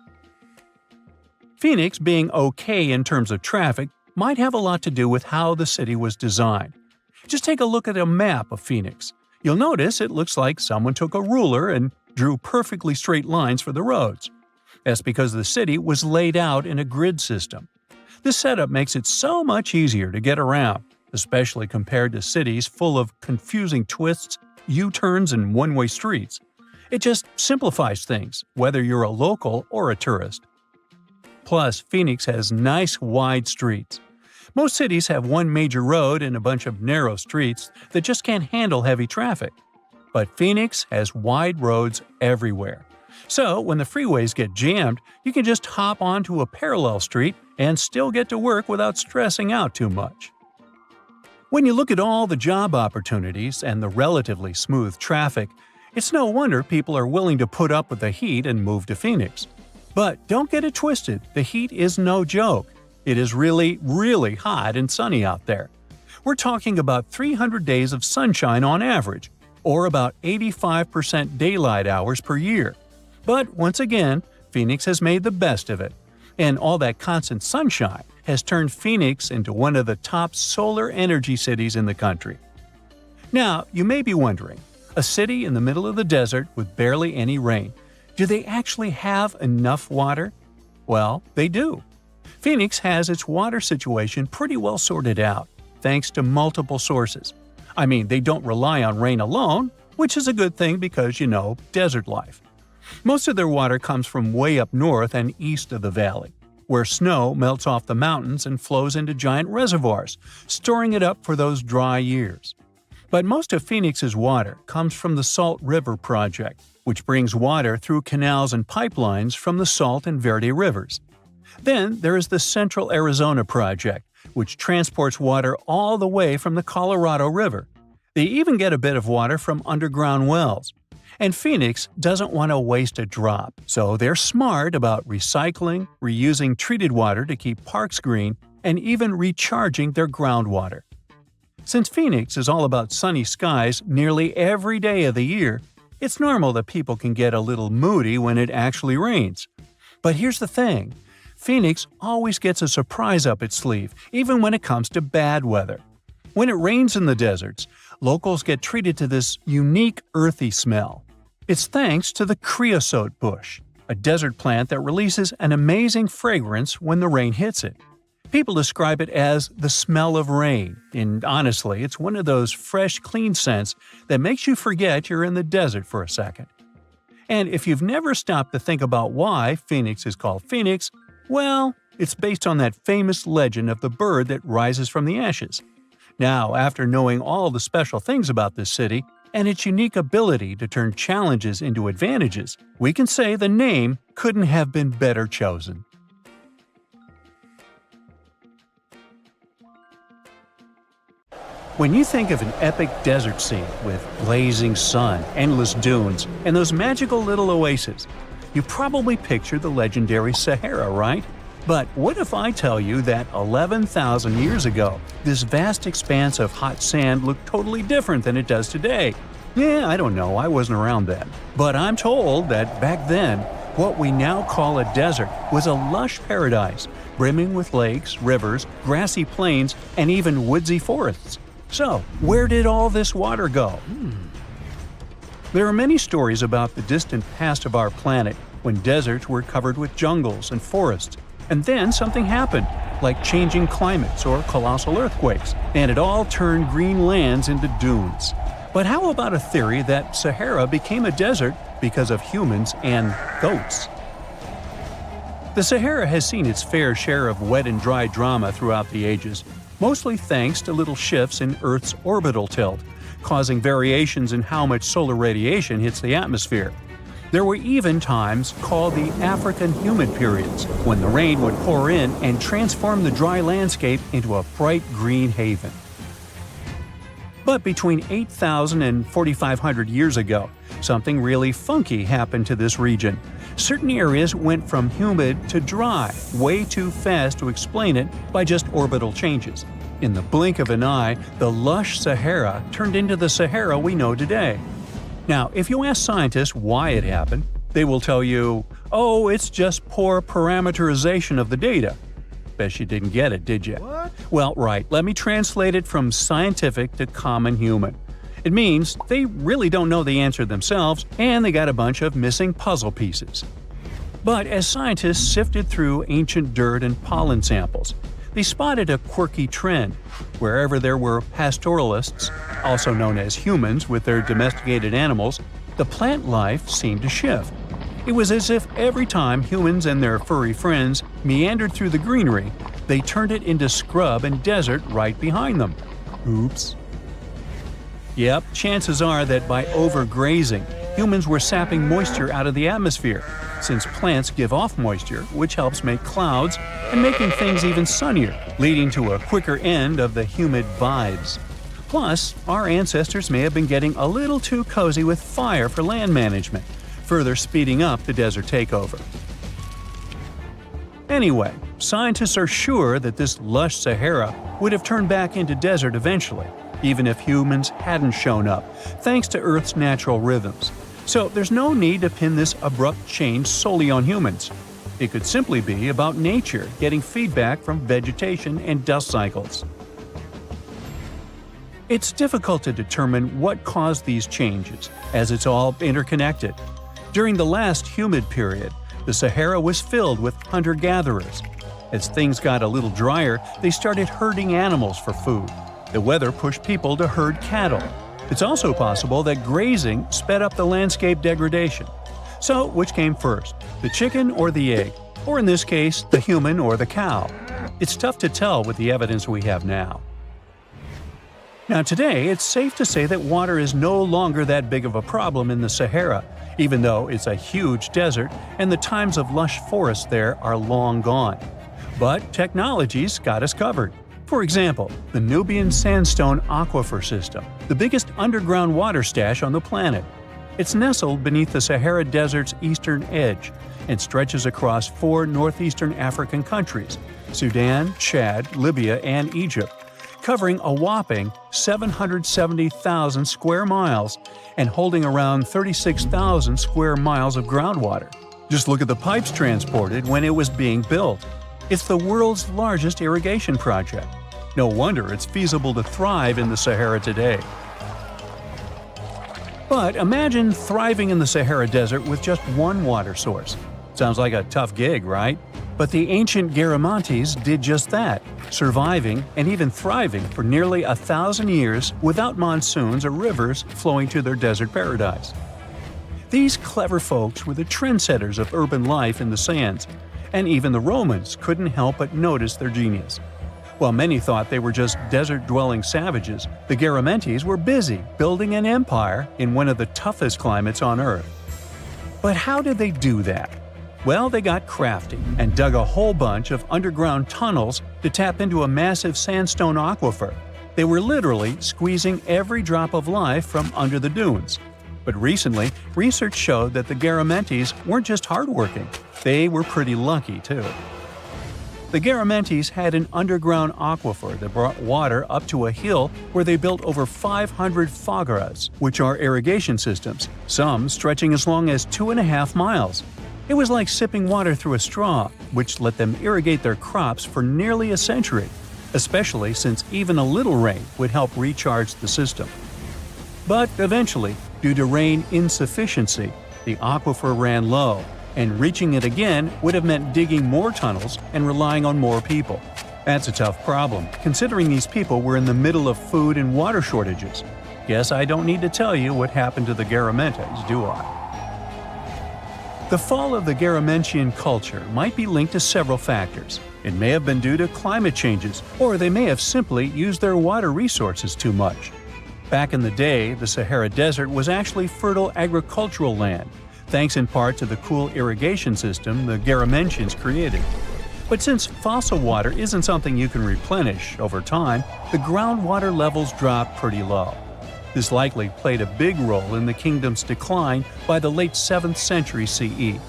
Phoenix being okay in terms of traffic might have a lot to do with how the city was designed. Just take a look at a map of Phoenix. You'll notice it looks like someone took a ruler and drew perfectly straight lines for the roads. That's because the city was laid out in a grid system. This setup makes it so much easier to get around, especially compared to cities full of confusing twists, U-turns, and one-way streets. It just simplifies things, whether you're a local or a tourist. Plus, Phoenix has nice wide streets. Most cities have one major road and a bunch of narrow streets that just can't handle heavy traffic. But Phoenix has wide roads everywhere. So, when the freeways get jammed, you can just hop onto a parallel street and still get to work without stressing out too much. When you look at all the job opportunities and the relatively smooth traffic, it's no wonder people are willing to put up with the heat and move to Phoenix. But don't get it twisted, the heat is no joke. It is really, really hot and sunny out there. We're talking about 300 days of sunshine on average, or about 85% daylight hours per year. But once again, Phoenix has made the best of it, and all that constant sunshine has turned Phoenix into one of the top solar energy cities in the country. Now, you may be wondering, a city in the middle of the desert with barely any rain, do they actually have enough water? Well, they do. Phoenix has its water situation pretty well sorted out, thanks to multiple sources. I mean, they don't rely on rain alone, which is a good thing because, desert life. Most of their water comes from way up north and east of the valley, where snow melts off the mountains and flows into giant reservoirs, storing it up for those dry years. But most of Phoenix's water comes from the Salt River Project, which brings water through canals and pipelines from the Salt and Verde rivers. Then there is the Central Arizona Project, which transports water all the way from the Colorado River. They even get a bit of water from underground wells. And Phoenix doesn't want to waste a drop, so they're smart about recycling, reusing treated water to keep parks green, and even recharging their groundwater. Since Phoenix is all about sunny skies nearly every day of the year, it's normal that people can get a little moody when it actually rains. But here's the thing. Phoenix always gets a surprise up its sleeve, even when it comes to bad weather. When it rains in the deserts, locals get treated to this unique earthy smell. It's thanks to the creosote bush, a desert plant that releases an amazing fragrance when the rain hits it. People describe it as the smell of rain, and honestly, it's one of those fresh, clean scents that makes you forget you're in the desert for a second. And if you've never stopped to think about why Phoenix is called Phoenix, well, it's based on that famous legend of the bird that rises from the ashes. Now, after knowing all the special things about this city and its unique ability to turn challenges into advantages, we can say the name couldn't have been better chosen. When you think of an epic desert scene with blazing sun, endless dunes, and those magical little oases, you probably picture the legendary Sahara, right? But what if I tell you that 11,000 years ago, this vast expanse of hot sand looked totally different than it does today? Yeah, I don't know, I wasn't around then. But I'm told that back then, what we now call a desert was a lush paradise, brimming with lakes, rivers, grassy plains, and even woodsy forests. So, where did all this water go? There are many stories about the distant past of our planet when deserts were covered with jungles and forests, and then something happened, like changing climates or colossal earthquakes, and it all turned green lands into dunes. But how about a theory that Sahara became a desert because of humans and goats? The Sahara has seen its fair share of wet and dry drama throughout the ages, mostly thanks to little shifts in Earth's orbital tilt, causing variations in how much solar radiation hits the atmosphere. There were even times called the African humid periods, when the rain would pour in and transform the dry landscape into a bright green haven. But between 8,000 and 4,500 years ago, something really funky happened to this region. Certain areas went from humid to dry, way too fast to explain it by just orbital changes. In the blink of an eye, the lush Sahara turned into the Sahara we know today. Now, if you ask scientists why it happened, they will tell you, oh, it's just poor parameterization of the data. Bet you didn't get it, did you? What? Well, right, let me translate it from scientific to common human. It means they really don't know the answer themselves, and they got a bunch of missing puzzle pieces. But as scientists sifted through ancient dirt and pollen samples, they spotted a quirky trend. Wherever there were pastoralists, also known as humans with their domesticated animals, the plant life seemed to shift. It was as if every time humans and their furry friends meandered through the greenery, they turned it into scrub and desert right behind them. Oops. Yep, chances are that by overgrazing, humans were sapping moisture out of the atmosphere, since plants give off moisture, which helps make clouds and making things even sunnier, leading to a quicker end of the humid vibes. Plus, our ancestors may have been getting a little too cozy with fire for land management, further speeding up the desert takeover. Anyway, scientists are sure that this lush Sahara would have turned back into desert eventually, even if humans hadn't shown up, thanks to Earth's natural rhythms. So there's no need to pin this abrupt change solely on humans. It could simply be about nature getting feedback from vegetation and dust cycles. It's difficult to determine what caused these changes, as it's all interconnected. During the last humid period, the Sahara was filled with hunter-gatherers. As things got a little drier, they started herding animals for food. The weather pushed people to herd cattle. It's also possible that grazing sped up the landscape degradation. So, which came first, the chicken or the egg? Or in this case, the human or the cow? It's tough to tell with the evidence we have now. Now today, it's safe to say that water is no longer that big of a problem in the Sahara, even though it's a huge desert and the times of lush forests there are long gone. But technology's got us covered. For example, the Nubian Sandstone Aquifer System, the biggest underground water stash on the planet. It's nestled beneath the Sahara Desert's eastern edge and stretches across 4 northeastern African countries – Sudan, Chad, Libya, and Egypt, covering a whopping 770,000 square miles and holding around 36,000 square miles of groundwater. Just look at the pipes transported when it was being built. It's the world's largest irrigation project. No wonder it's feasible to thrive in the Sahara today. But imagine thriving in the Sahara Desert with just one water source. Sounds like a tough gig, right? But the ancient Garamantes did just that, surviving and even thriving for nearly 1,000 years without monsoons or rivers flowing to their desert paradise. These clever folks were the trendsetters of urban life in the sands, and even the Romans couldn't help but notice their genius. While many thought they were just desert-dwelling savages, the Garamantes were busy building an empire in one of the toughest climates on Earth. But how did they do that? Well, they got crafty and dug a whole bunch of underground tunnels to tap into a massive sandstone aquifer. They were literally squeezing every drop of life from under the dunes. But recently, research showed that the Garamantes weren't just hardworking, they were pretty lucky too. The Garamantes had an underground aquifer that brought water up to a hill where they built over 500 fogaras, which are irrigation systems, some stretching as long as 2.5 miles. It was like sipping water through a straw, which let them irrigate their crops for nearly a century, especially since even a little rain would help recharge the system. But eventually, due to rain insufficiency, the aquifer ran low, and reaching it again would have meant digging more tunnels and relying on more people. That's a tough problem, considering these people were in the middle of food and water shortages. Guess I don't need to tell you what happened to the Garamantes, do I? The fall of the Garamantian culture might be linked to several factors. It may have been due to climate changes, or they may have simply used their water resources too much. Back in the day, the Sahara Desert was actually fertile agricultural land, thanks in part to the cool irrigation system the Garamantians created. But since fossil water isn't something you can replenish over time, the groundwater levels dropped pretty low. This likely played a big role in the kingdom's decline by the late 7th century CE.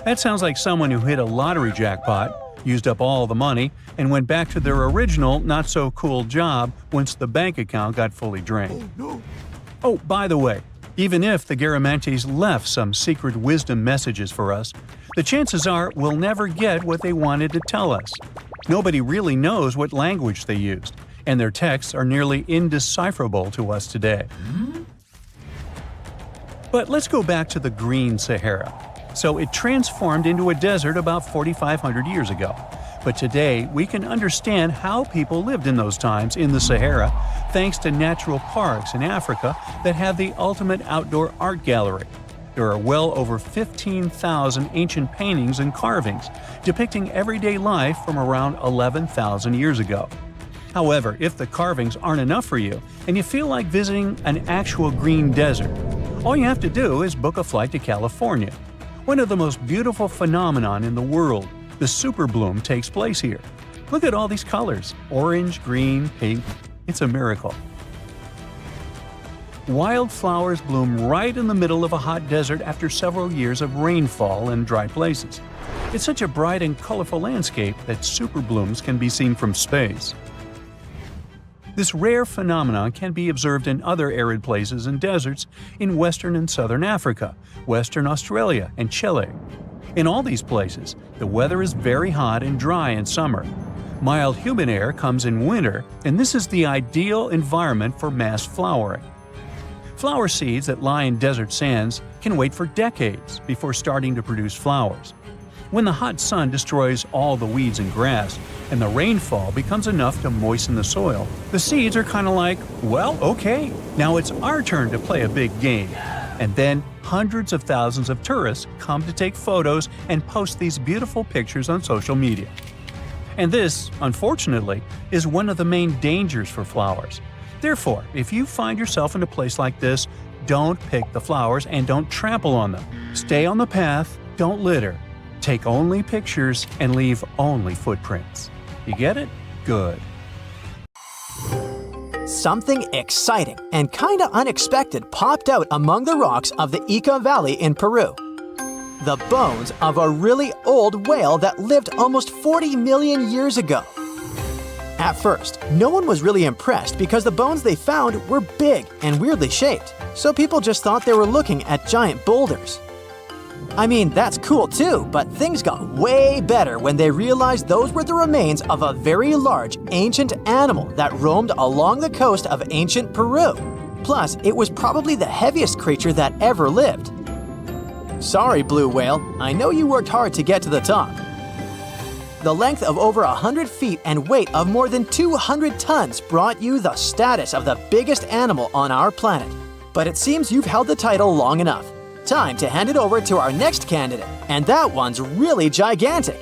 That sounds like someone who hit a lottery jackpot, used up all the money, and went back to their original not-so-cool job once the bank account got fully drained. Oh, by the way, even if the Garamantes left some secret wisdom messages for us, the chances are we'll never get what they wanted to tell us. Nobody really knows what language they used, and their texts are nearly indecipherable to us today. But let's go back to the Green Sahara. So it transformed into a desert about 4,500 years ago. But today, we can understand how people lived in those times in the Sahara thanks to natural parks in Africa that have the ultimate outdoor art gallery. There are well over 15,000 ancient paintings and carvings depicting everyday life from around 11,000 years ago. However, if the carvings aren't enough for you and you feel like visiting an actual green desert, all you have to do is book a flight to California. One of the most beautiful phenomenon in the world, the superbloom, takes place here. Look at all these colors: orange, green, pink. It's a miracle. Wildflowers bloom right in the middle of a hot desert after several years of rainfall in dry places. It's such a bright and colorful landscape that superblooms can be seen from space. This rare phenomenon can be observed in other arid places and deserts in western and southern Africa, Western Australia, and Chile. In all these places, the weather is very hot and dry in summer. Mild humid air comes in winter, and this is the ideal environment for mass flowering. Flower seeds that lie in desert sands can wait for decades before starting to produce flowers. When the hot sun destroys all the weeds and grass, and the rainfall becomes enough to moisten the soil, the seeds are kind of like, well, okay, now it's our turn to play a big game. And then hundreds of thousands of tourists come to take photos and post these beautiful pictures on social media. And this, unfortunately, is one of the main dangers for flowers. Therefore, if you find yourself in a place like this, don't pick the flowers and don't trample on them. Stay on the path, don't litter. Take only pictures and leave only footprints. You get it? Good. Something exciting and kinda unexpected popped out among the rocks of the Ica Valley in Peru. The bones of a really old whale that lived almost 40 million years ago. At first, no one was really impressed because the bones they found were big and weirdly shaped, so people just thought they were looking at giant boulders. I mean, that's cool too, but things got way better when they realized those were the remains of a very large ancient animal that roamed along the coast of ancient Peru. Plus, it was probably the heaviest creature that ever lived. Sorry, blue whale, I know you worked hard to get to the top. The length of over 100 feet and weight of more than 200 tons brought you the status of the biggest animal on our planet. But it seems you've held the title long enough. Time to hand it over to our next candidate, and that one's really gigantic.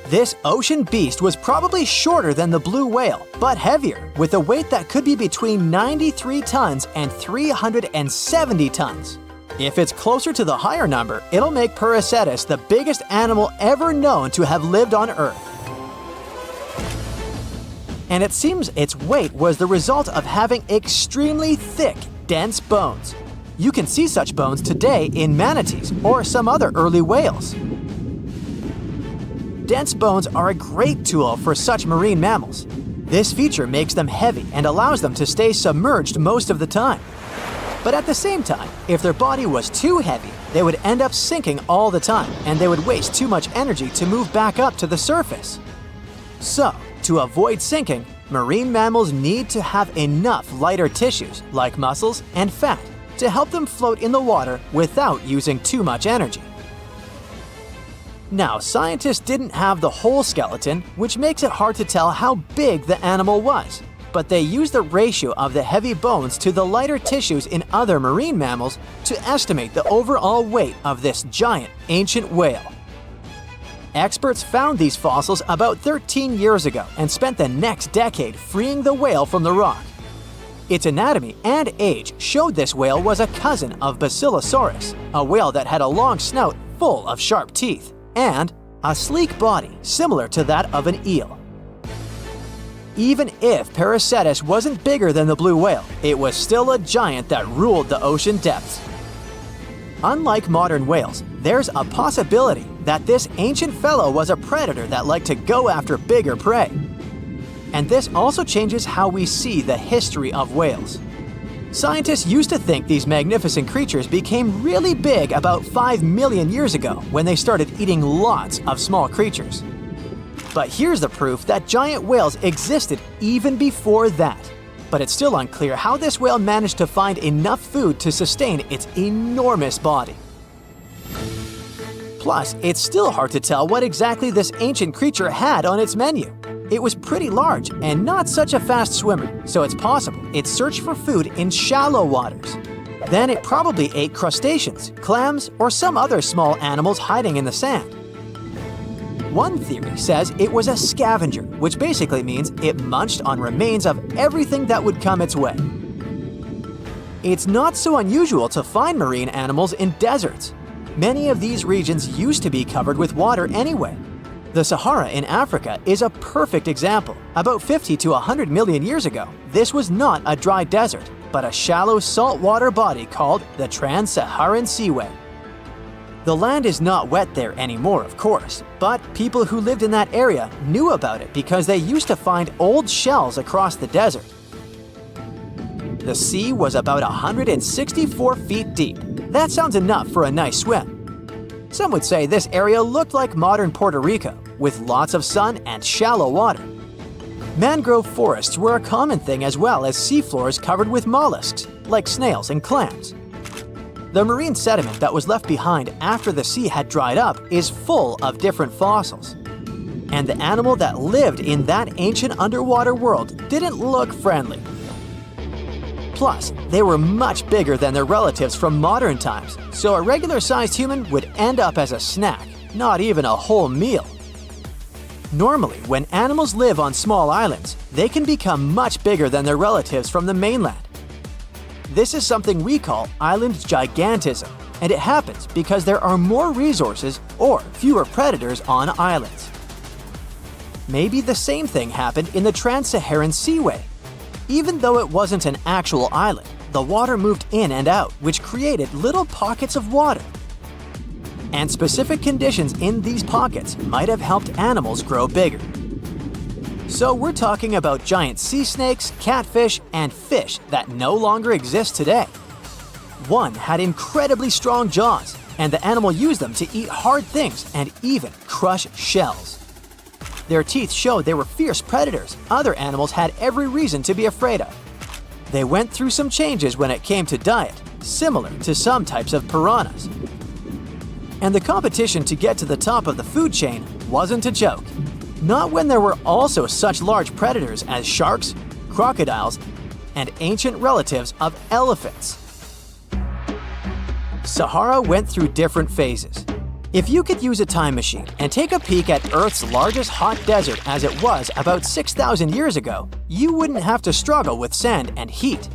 This ocean beast was probably shorter than the blue whale, but heavier, with a weight that could be between 93 tons and 370 tons. If it's closer to the higher number, it'll make Perseus the biggest animal ever known to have lived on Earth. And it seems its weight was the result of having extremely thick, dense bones. You can see such bones today in manatees or some other early whales. Dense bones are a great tool for such marine mammals. This feature makes them heavy and allows them to stay submerged most of the time. But at the same time, if their body was too heavy, they would end up sinking all the time, and they would waste too much energy to move back up to the surface. So, to avoid sinking, marine mammals need to have enough lighter tissues, like muscles and fat, to help them float in the water without using too much energy. Now, scientists didn't have the whole skeleton, which makes it hard to tell how big the animal was, but they used the ratio of the heavy bones to the lighter tissues in other marine mammals to estimate the overall weight of this giant ancient whale. Experts found these fossils about 13 years ago and spent the next decade freeing the whale from the rock. Its anatomy and age showed this whale was a cousin of Basilosaurus, a whale that had a long snout full of sharp teeth, and a sleek body similar to that of an eel. Even if Perseus wasn't bigger than the blue whale, it was still a giant that ruled the ocean depths. Unlike modern whales, there's a possibility that this ancient fellow was a predator that liked to go after bigger prey. And this also changes how we see the history of whales. Scientists used to think these magnificent creatures became really big about 5 million years ago when they started eating lots of small creatures. But here's the proof that giant whales existed even before that. But it's still unclear how this whale managed to find enough food to sustain its enormous body. Plus, it's still hard to tell what exactly this ancient creature had on its menu. It was pretty large and not such a fast swimmer, so it's possible it searched for food in shallow waters. Then it probably ate crustaceans, clams, or some other small animals hiding in the sand. One theory says it was a scavenger, which basically means it munched on remains of everything that would come its way. It's not so unusual to find marine animals in deserts. Many of these regions used to be covered with water anyway. The Sahara in Africa is a perfect example. About 50 to 100 million years ago, this was not a dry desert, but a shallow saltwater body called the Trans-Saharan Seaway. The land is not wet there anymore, of course, but people who lived in that area knew about it because they used to find old shells across the desert. The sea was about 164 feet deep. That sounds enough for a nice swim. Some would say this area looked like modern Puerto Rico, with lots of sun and shallow water. Mangrove forests were a common thing as well as seafloors covered with mollusks, like snails and clams. The marine sediment that was left behind after the sea had dried up is full of different fossils. And the animal that lived in that ancient underwater world didn't look friendly. Plus, they were much bigger than their relatives from modern times, so a regular-sized human would end up as a snack, not even a whole meal. Normally, when animals live on small islands, they can become much bigger than their relatives from the mainland. This is something we call island gigantism, and it happens because there are more resources or fewer predators on islands. Maybe the same thing happened in the Trans-Saharan Seaway. Even though it wasn't an actual island, the water moved in and out, which created little pockets of water. And specific conditions in these pockets might have helped animals grow bigger. So we're talking about giant sea snakes, catfish, and fish that no longer exist today. One had incredibly strong jaws, and the animal used them to eat hard things and even crush shells. Their teeth showed they were fierce predators other animals had every reason to be afraid of. They went through some changes when it came to diet, similar to some types of piranhas. And the competition to get to the top of the food chain wasn't a joke. Not when there were also such large predators as sharks, crocodiles, and ancient relatives of elephants. Sahara went through different phases. If you could use a time machine and take a peek at Earth's largest hot desert as it was about 6,000 years ago, you wouldn't have to struggle with sand and heat.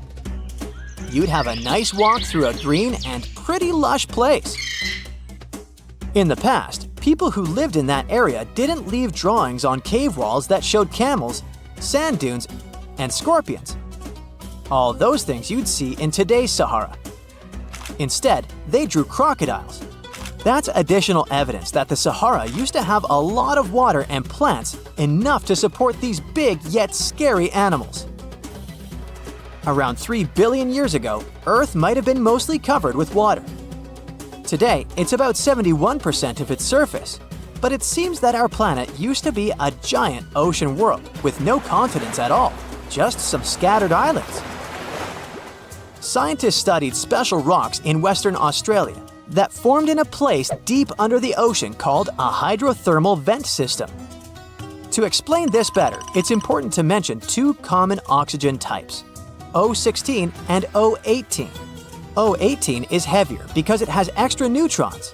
You'd have a nice walk through a green and pretty lush place. In the past, people who lived in that area didn't leave drawings on cave walls that showed camels, sand dunes, and scorpions. All those things you'd see in today's Sahara. Instead, they drew crocodiles. That's additional evidence that the Sahara used to have a lot of water and plants enough to support these big yet scary animals. Around 3 billion years ago, Earth might have been mostly covered with water. Today, it's about 71% of its surface, but it seems that our planet used to be a giant ocean world with no continents at all, just some scattered islands. Scientists studied special rocks in Western Australia that formed in a place deep under the ocean called a hydrothermal vent system. To explain this better, it's important to mention two common oxygen types, O16 and O18. O18 is heavier because it has extra neutrons.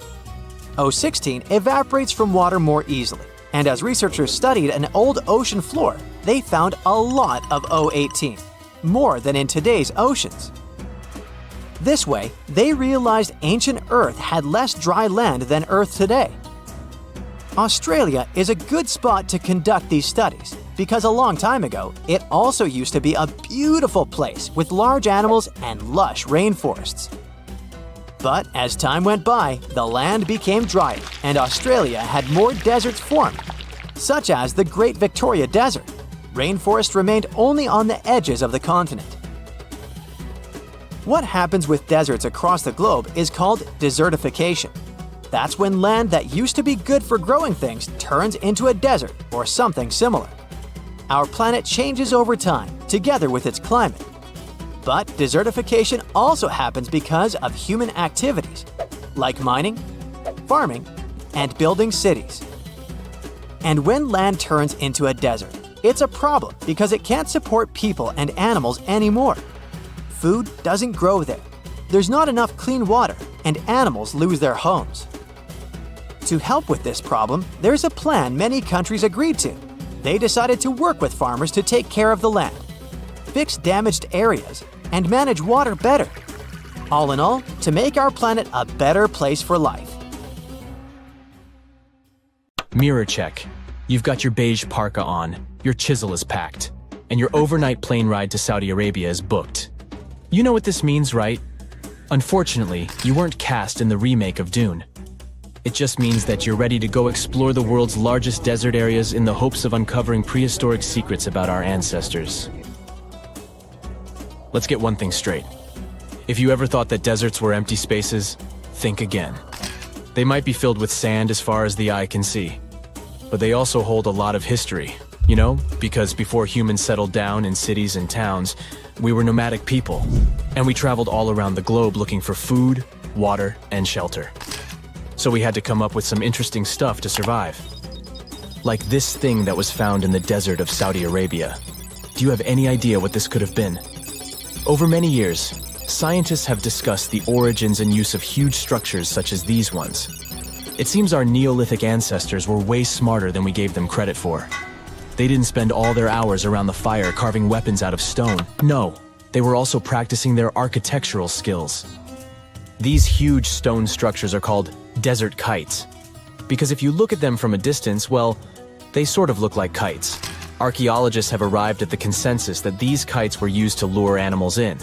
O16 evaporates from water more easily, and as researchers studied an old ocean floor, they found a lot of O18, more than in today's oceans. This way, they realized ancient Earth had less dry land than Earth today. Australia is a good spot to conduct these studies because a long time ago, it also used to be a beautiful place with large animals and lush rainforests. But as time went by, the land became drier and Australia had more deserts formed, such as the Great Victoria Desert. Rainforest remained only on the edges of the continent. What happens with deserts across the globe is called desertification. That's when land that used to be good for growing things turns into a desert or something similar. Our planet changes over time, together with its climate. But desertification also happens because of human activities, like mining, farming, and building cities. And when land turns into a desert, it's a problem because it can't support people and animals anymore. Food doesn't grow there. There's not enough clean water, and animals lose their homes. To help with this problem, there's a plan many countries agreed to. They decided to work with farmers to take care of the land, fix damaged areas, and manage water better. All in all, to make our planet a better place for life. Mirror check. You've got your beige parka on, your chisel is packed, and your overnight plane ride to Saudi Arabia is booked. You know what this means, right? Unfortunately, you weren't cast in the remake of Dune. It just means that you're ready to go explore the world's largest desert areas in the hopes of uncovering prehistoric secrets about our ancestors. Let's get one thing straight. If you ever thought that deserts were empty spaces, think again. They might be filled with sand as far as the eye can see, but they also hold a lot of history. You know, because before humans settled down in cities and towns, we were nomadic people, and we traveled all around the globe looking for food, water, and shelter. So we had to come up with some interesting stuff to survive. Like this thing that was found in the desert of Saudi Arabia. Do you have any idea what this could have been? Over many years, scientists have discussed the origins and use of huge structures such as these ones. It seems our Neolithic ancestors were way smarter than we gave them credit for. They didn't spend all their hours around the fire carving weapons out of stone. No, they were also practicing their architectural skills. These huge stone structures are called desert kites, because if you look at them from a distance, well, they sort of look like kites. Archaeologists have arrived at the consensus that these kites were used to lure animals in.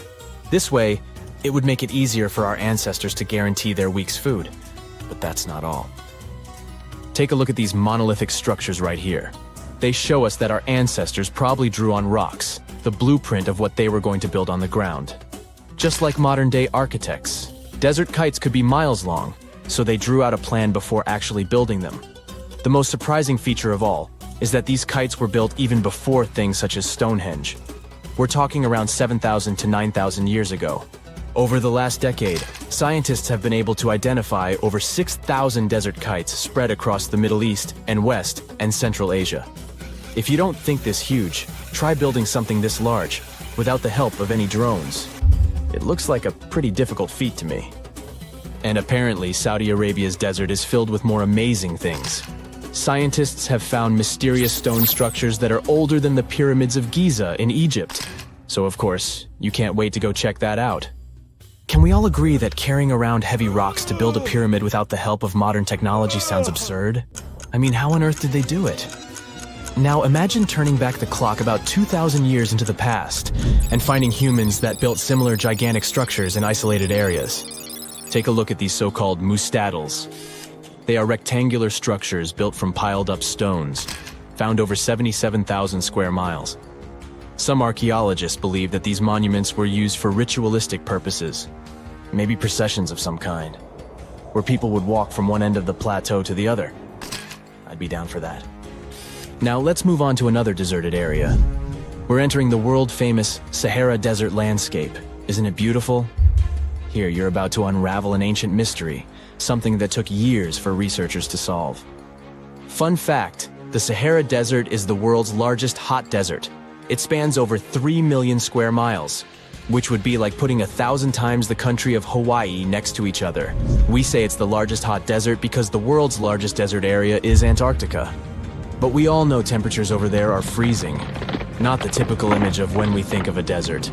This way, it would make it easier for our ancestors to guarantee their week's food. But that's not all. Take a look at these monolithic structures right here. They show us that our ancestors probably drew on rocks, the blueprint of what they were going to build on the ground. Just like modern-day architects, desert kites could be miles long, so they drew out a plan before actually building them. The most surprising feature of all is that these kites were built even before things such as Stonehenge. We're talking around 7,000 to 9,000 years ago. Over the last decade, scientists have been able to identify over 6,000 desert kites spread across the Middle East and West and Central Asia. If you don't think this huge, try building something this large without the help of any drones. It looks like a pretty difficult feat to me. And apparently, Saudi Arabia's desert is filled with more amazing things. Scientists have found mysterious stone structures that are older than the pyramids of Giza in Egypt. So of course, you can't wait to go check that out. Can we all agree that carrying around heavy rocks to build a pyramid without the help of modern technology sounds absurd? I mean, how on earth did they do it? Now imagine turning back the clock about 2,000 years into the past and finding humans that built similar gigantic structures in isolated areas. Take a look at these so-called mustadils. They are rectangular structures built from piled-up stones, found over 77,000 square miles. Some archaeologists believe that these monuments were used for ritualistic purposes, maybe processions of some kind, where people would walk from one end of the plateau to the other. I'd be down for that. Now let's move on to another deserted area. We're entering the world-famous Sahara Desert landscape. Isn't it beautiful? Here, you're about to unravel an ancient mystery, something that took years for researchers to solve. Fun fact, the Sahara Desert is the world's largest hot desert. It spans over 3 million square miles, which would be like putting 1,000 times the country of Hawaii next to each other. We say it's the largest hot desert because the world's largest desert area is Antarctica. But we all know temperatures over there are freezing, not the typical image of when we think of a desert.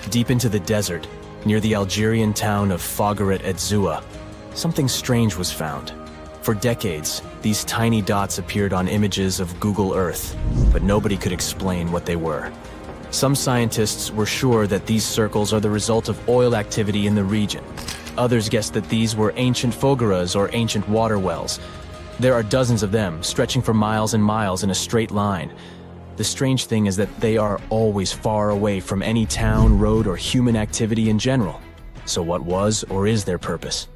Deep into the desert, near the Algerian town of Fougeret et Zoua, something strange was found. For decades, these tiny dots appeared on images of Google Earth, but nobody could explain what they were. Some scientists were sure that these circles are the result of oil activity in the region. Others guessed that these were ancient fogeras or ancient water wells. There are dozens of them, stretching for miles and miles in a straight line. The strange thing is that they are always far away from any town, road, or human activity in general. So what was or is their purpose?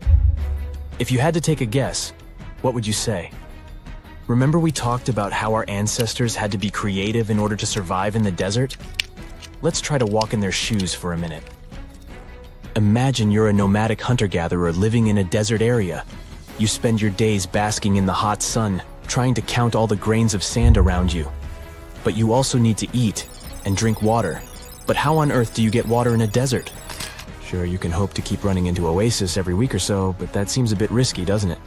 If you had to take a guess, what would you say? Remember we talked about how our ancestors had to be creative in order to survive in the desert? Let's try to walk in their shoes for a minute. Imagine you're a nomadic hunter-gatherer living in a desert area. You spend your days basking in the hot sun, trying to count all the grains of sand around you. But you also need to eat and drink water. But how on earth do you get water in a desert? Sure, you can hope to keep running into oasis every week or so, but that seems a bit risky, doesn't it?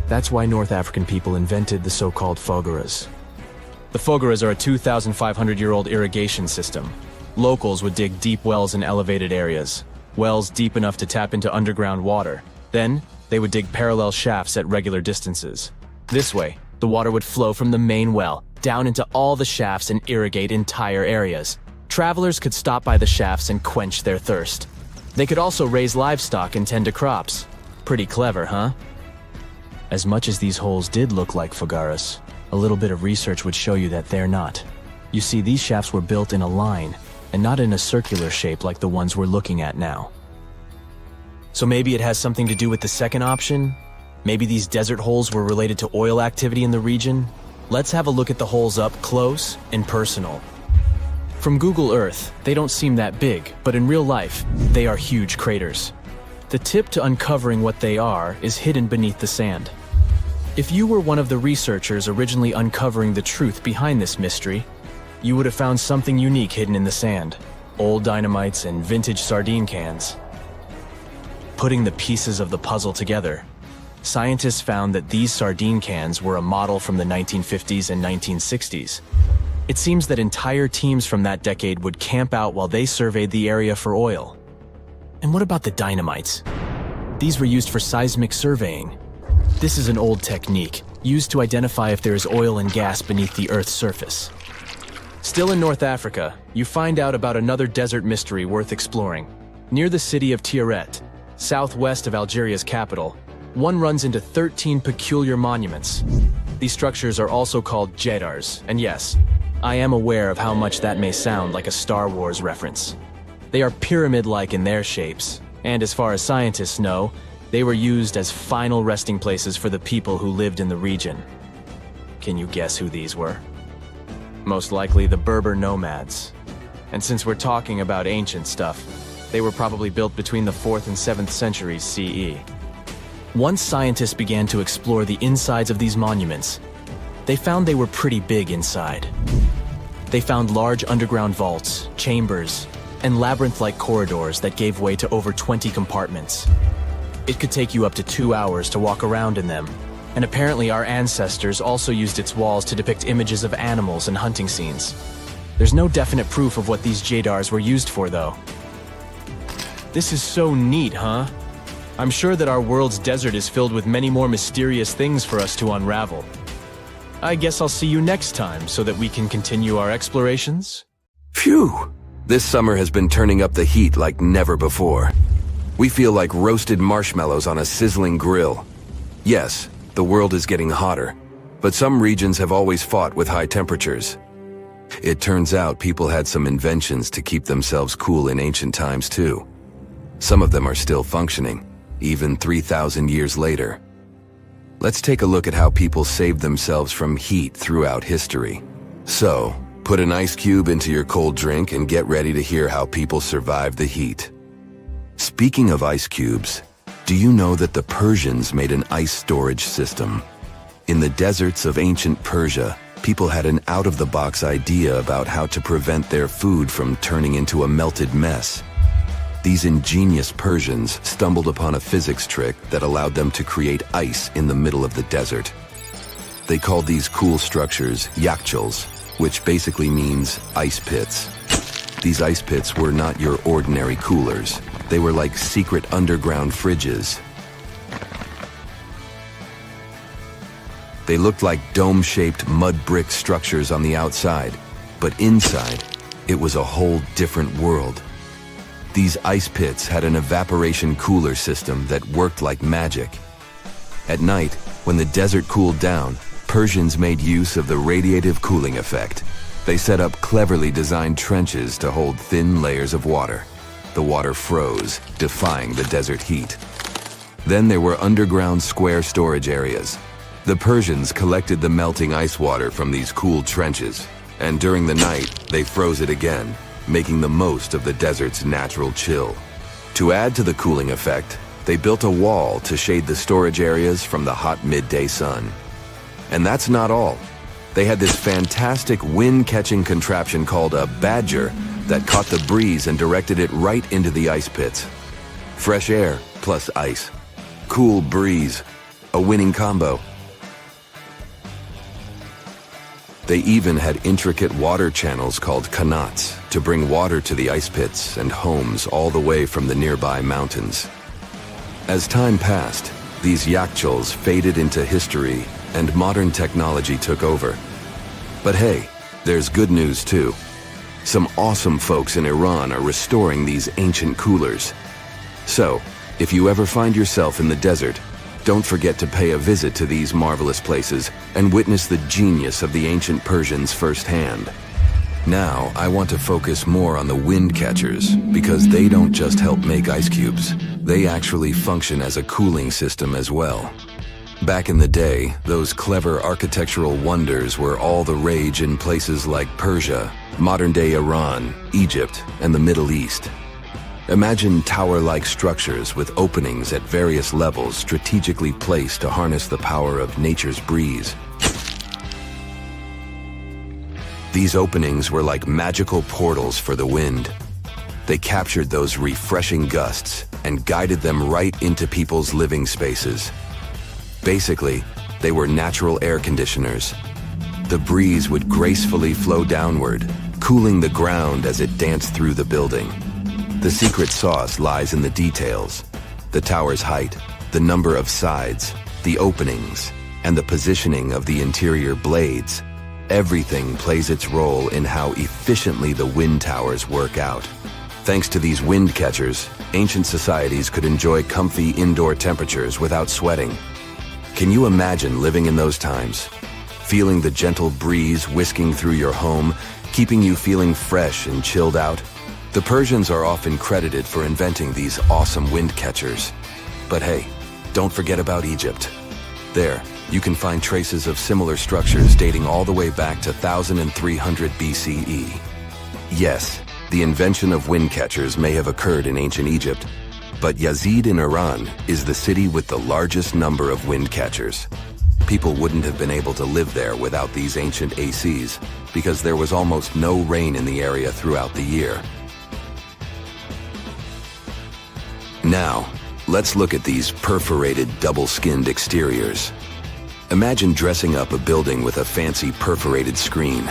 That's why North African people invented the so-called fogeras. The fogeras are a 2,500-year-old irrigation system. Locals would dig deep wells in elevated areas, wells deep enough to tap into underground water. Then, they would dig parallel shafts at regular distances. This way, the water would flow from the main well down into all the shafts and irrigate entire areas. Travelers could stop by the shafts and quench their thirst. They could also raise livestock and tend to crops. Pretty clever, huh? As much as these holes did look like fogaras, a little bit of research would show you that they're not. You see, these shafts were built in a line, and not in a circular shape like the ones we're looking at now. So maybe it has something to do with the second option? Maybe these desert holes were related to oil activity in the region? Let's have a look at the holes up close and personal. From Google Earth, they don't seem that big, but in real life, they are huge craters. The tip to uncovering what they are is hidden beneath the sand. If you were one of the researchers originally uncovering the truth behind this mystery, you would have found something unique hidden in the sand. Old dynamites and vintage sardine cans. Putting the pieces of the puzzle together, scientists found that these sardine cans were a model from the 1950s and 1960s. It seems that entire teams from that decade would camp out while they surveyed the area for oil. And what about the dynamites? These were used for seismic surveying. This is an old technique, used to identify if there is oil and gas beneath the Earth's surface. Still in North Africa, you find out about another desert mystery worth exploring. Near the city of Tiaret, southwest of Algeria's capital, one runs into 13 peculiar monuments. These structures are also called jedars, and yes, I am aware of how much that may sound like a Star Wars reference. They are pyramid-like in their shapes, and as far as scientists know, They were used as final resting places for the people who lived in the region. Can you guess who these were? Most likely the Berber nomads. And since we're talking about ancient stuff, they were probably built between the 4th and 7th centuries CE. Once scientists began to explore the insides of these monuments, they found they were pretty big inside. They found large underground vaults, chambers, and labyrinth-like corridors that gave way to over 20 compartments. It could take you up to 2 hours to walk around in them, and apparently our ancestors also used its walls to depict images of animals and hunting scenes. There's no definite proof of what these jadars were used for, though. This is so neat, huh? I'm sure that our world's desert is filled with many more mysterious things for us to unravel. I guess I'll see you next time so that we can continue our explorations. Phew! This summer has been turning up the heat like never before. We feel like roasted marshmallows on a sizzling grill. Yes, the world is getting hotter, but some regions have always fought with high temperatures. It turns out people had some inventions to keep themselves cool in ancient times too. Some of them are still functioning, even 3,000 years later. Let's take a look at how people saved themselves from heat throughout history. So, put an ice cube into your cold drink and get ready to hear how people survived the heat. Speaking of ice cubes, do you know that the Persians made an ice storage system? In the deserts of ancient Persia, people had an out-of-the-box idea about how to prevent their food from turning into a melted mess. These ingenious Persians stumbled upon a physics trick that allowed them to create ice in the middle of the desert. They called these cool structures yakhchals, which basically means ice pits. These ice pits were not your ordinary coolers. They were like secret underground fridges. They looked like dome-shaped mud brick structures on the outside, but inside, it was a whole different world. These ice pits had an evaporation cooler system that worked like magic. At night, when the desert cooled down, Persians made use of the radiative cooling effect. They set up cleverly designed trenches to hold thin layers of water. The water froze, defying the desert heat. Then there were underground square storage areas. The Persians collected the melting ice water from these cool trenches, and during the night, they froze it again, making the most of the desert's natural chill. To add to the cooling effect, they built a wall to shade the storage areas from the hot midday sun. And that's not all. They had this fantastic wind-catching contraption called a badger that caught the breeze and directed it right into the ice pits. Fresh air plus ice. Cool breeze. A winning combo. They even had intricate water channels called qanats to bring water to the ice pits and homes all the way from the nearby mountains. As time passed, these yakhchals faded into history and modern technology took over. But hey, there's good news too. Some awesome folks in Iran are restoring these ancient coolers. So, if you ever find yourself in the desert, don't forget to pay a visit to these marvelous places and witness the genius of the ancient Persians firsthand. Now, I want to focus more on the wind catchers because they don't just help make ice cubes. They actually function as a cooling system as well. Back in the day, those clever architectural wonders were all the rage in places like Persia, modern-day Iran, Egypt, and the Middle East. Imagine tower-like structures with openings at various levels strategically placed to harness the power of nature's breeze. These openings were like magical portals for the wind. They captured those refreshing gusts and guided them right into people's living spaces. Basically, they were natural air conditioners. The breeze would gracefully flow downward, cooling the ground as it danced through the building. The secret sauce lies in the details. The tower's height, the number of sides, the openings, and the positioning of the interior blades. Everything plays its role in how efficiently the wind towers work out. Thanks to these wind catchers, ancient societies could enjoy comfy indoor temperatures without sweating. Can you imagine living in those times? Feeling the gentle breeze whisking through your home, keeping you feeling fresh and chilled out? The Persians are often credited for inventing these awesome wind catchers. But hey, don't forget about Egypt. There, you can find traces of similar structures dating all the way back to 1300 BCE. Yes, the invention of wind catchers may have occurred in ancient Egypt, but Yazid in Iran is the city with the largest number of wind catchers. People wouldn't have been able to live there without these ancient ACs because there was almost no rain in the area throughout the year. Now, let's look at these perforated double-skinned exteriors. Imagine dressing up a building with a fancy perforated screen.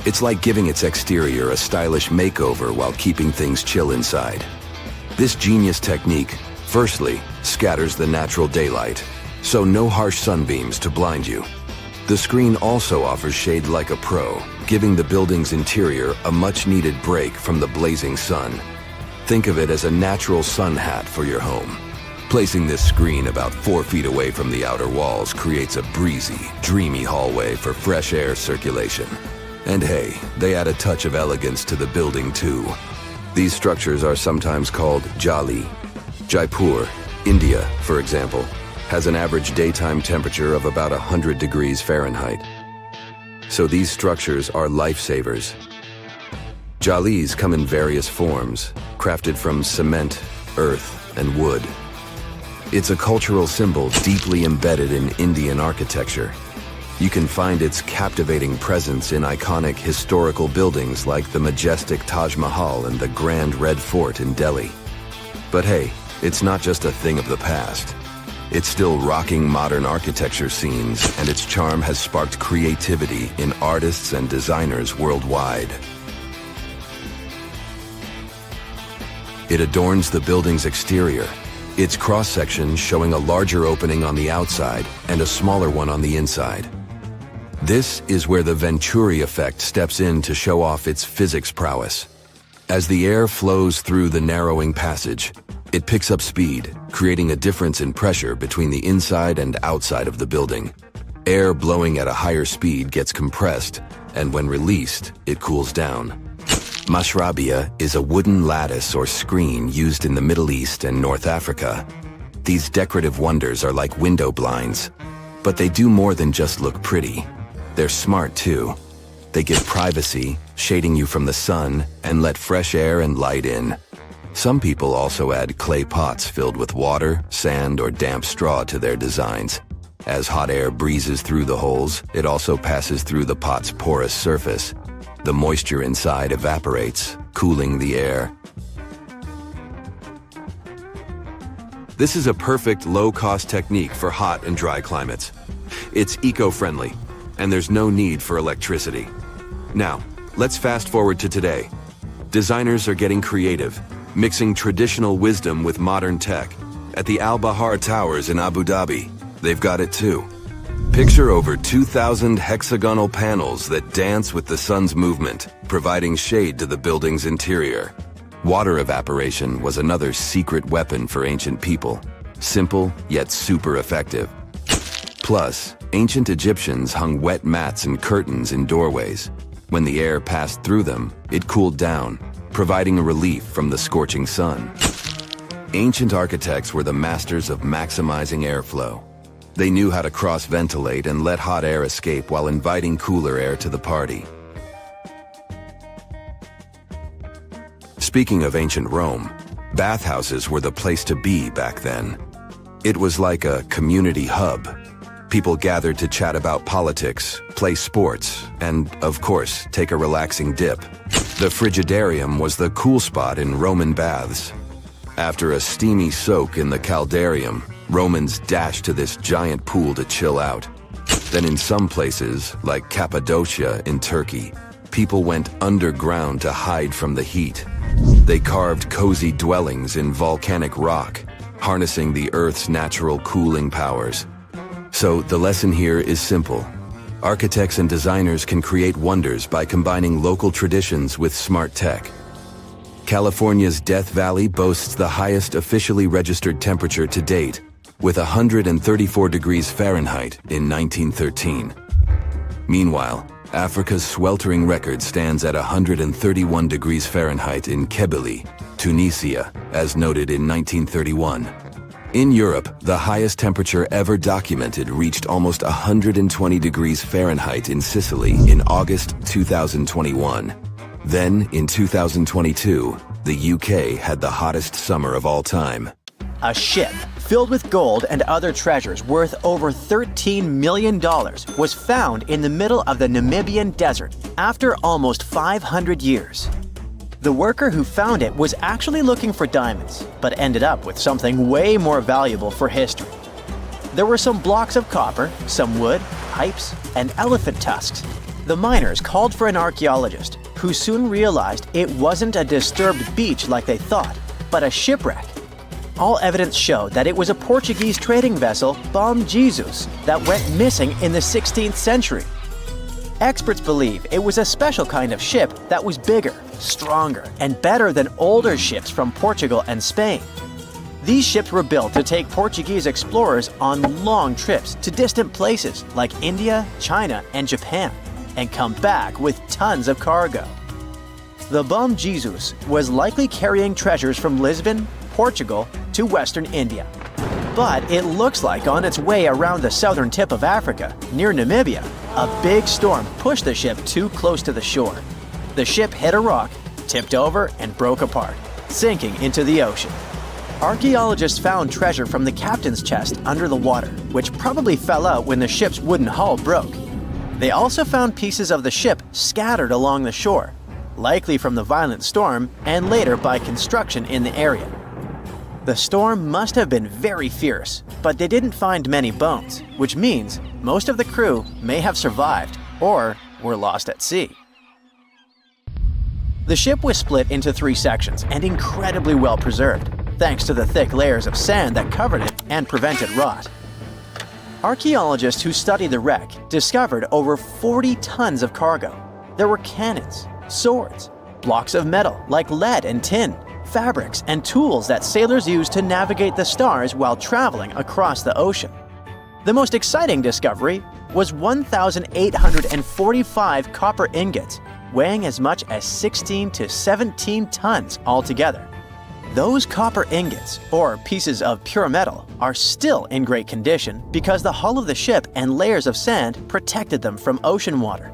It's like giving its exterior a stylish makeover while keeping things chill inside. This genius technique, firstly, scatters the natural daylight, so no harsh sunbeams to blind you. The screen also offers shade like a pro, giving the building's interior a much-needed break from the blazing sun. Think of it as a natural sun hat for your home. Placing this screen about 4 feet away from the outer walls creates a breezy, dreamy hallway for fresh air circulation. And hey, they add a touch of elegance to the building too. These structures are sometimes called jali. Jaipur, India, for example, has an average daytime temperature of about 100 degrees Fahrenheit. So these structures are lifesavers. Jalis come in various forms, crafted from cement, earth, and wood. It's a cultural symbol deeply embedded in Indian architecture. You can find its captivating presence in iconic historical buildings like the majestic Taj Mahal and the Grand Red Fort in Delhi. But hey, it's not just a thing of the past. It's still rocking modern architecture scenes, and its charm has sparked creativity in artists and designers worldwide. It adorns the building's exterior, its cross-section showing a larger opening on the outside and a smaller one on the inside. This is where the Venturi effect steps in to show off its physics prowess. As the air flows through the narrowing passage, it picks up speed, creating a difference in pressure between the inside and outside of the building. Air blowing at a higher speed gets compressed, and when released, it cools down. Mashrabia is a wooden lattice or screen used in the Middle East and North Africa. These decorative wonders are like window blinds, but they do more than just look pretty. They're smart too. They give privacy, shading you from the sun, and let fresh air and light in. Some people also add clay pots filled with water, sand, or damp straw to their designs. As hot air breezes through the holes, it also passes through the pot's porous surface. The moisture inside evaporates, cooling the air. This is a perfect low-cost technique for hot and dry climates. It's eco-friendly, and there's no need for electricity. Now, let's fast forward to today. Designers are getting creative, mixing traditional wisdom with modern tech. At the Al Bahar Towers in Abu Dhabi, they've got it too. Picture over 2,000 hexagonal panels that dance with the sun's movement, providing shade to the building's interior. Water evaporation was another secret weapon for ancient people. Simple, yet super effective. Plus, ancient Egyptians hung wet mats and curtains in doorways. When the air passed through them, it cooled down, providing a relief from the scorching sun. Ancient architects were the masters of maximizing airflow. They knew how to cross-ventilate and let hot air escape while inviting cooler air to the party. Speaking of ancient Rome, bathhouses were the place to be back then. It was like a community hub. People gathered to chat about politics, play sports, and, of course, take a relaxing dip. The frigidarium was the cool spot in Roman baths. After a steamy soak in the caldarium, Romans dashed to this giant pool to chill out. Then in some places, like Cappadocia in Turkey, people went underground to hide from the heat. They carved cozy dwellings in volcanic rock, harnessing the Earth's natural cooling powers. So the lesson here is simple. Architects and designers can create wonders by combining local traditions with smart tech. California's Death Valley boasts the highest officially registered temperature to date, with 134 degrees Fahrenheit in 1913. Meanwhile, Africa's sweltering record stands at 131 degrees Fahrenheit in Kebili, Tunisia, as noted in 1931. In Europe, the highest temperature ever documented reached almost 120 degrees Fahrenheit in Sicily in August 2021. Then, in 2022, the UK had the hottest summer of all time. A ship filled with gold and other treasures worth over $13 million was found in the middle of the Namibian desert after almost 500 years. The worker who found it was actually looking for diamonds, but ended up with something way more valuable for history. There were some blocks of copper, some wood, pipes, and elephant tusks. The miners called for an archaeologist, who soon realized it wasn't a disturbed beach like they thought, but a shipwreck. All evidence showed that it was a Portuguese trading vessel, Bom Jesus, that went missing in the 16th century. Experts believe it was a special kind of ship that was bigger, stronger, and better than older ships from Portugal and Spain. These ships were built to take Portuguese explorers on long trips to distant places like India, China, and Japan, and come back with tons of cargo. The Bom Jesus was likely carrying treasures from Lisbon, Portugal, to Western India. But it looks like on its way around the southern tip of Africa, near Namibia, a big storm pushed the ship too close to the shore. The ship hit a rock, tipped over, and broke apart, sinking into the ocean. Archaeologists found treasure from the captain's chest under the water, which probably fell out when the ship's wooden hull broke. They also found pieces of the ship scattered along the shore, likely from the violent storm and later by construction in the area. The storm must have been very fierce, but they didn't find many bones, which means most of the crew may have survived or were lost at sea. The ship was split into 3 sections and incredibly well preserved, thanks to the thick layers of sand that covered it and prevented rot. Archaeologists who studied the wreck discovered over 40 tons of cargo. There were cannons, swords, blocks of metal like lead and tin, fabrics, and tools that sailors used to navigate the stars while traveling across the ocean. The most exciting discovery was 1,845 copper ingots, weighing as much as 16 to 17 tons altogether. Those copper ingots, or pieces of pure metal, are still in great condition because the hull of the ship and layers of sand protected them from ocean water.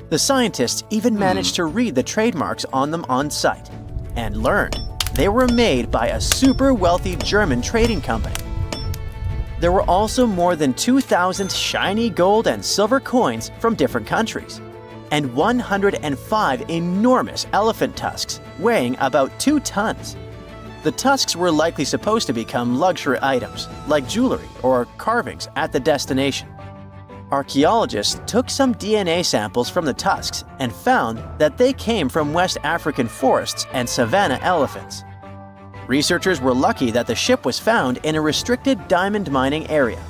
The scientists even managed to read the trademarks on them on site and learned they were made by a super wealthy German trading company. There were also more than 2,000 shiny gold and silver coins from different countries, and 105 enormous elephant tusks weighing about 2 tons. The tusks were likely supposed to become luxury items, like jewelry or carvings at the destination. Archaeologists took some DNA samples from the tusks and found that they came from West African forests and savanna elephants. Researchers were lucky that the ship was found in a restricted diamond mining area.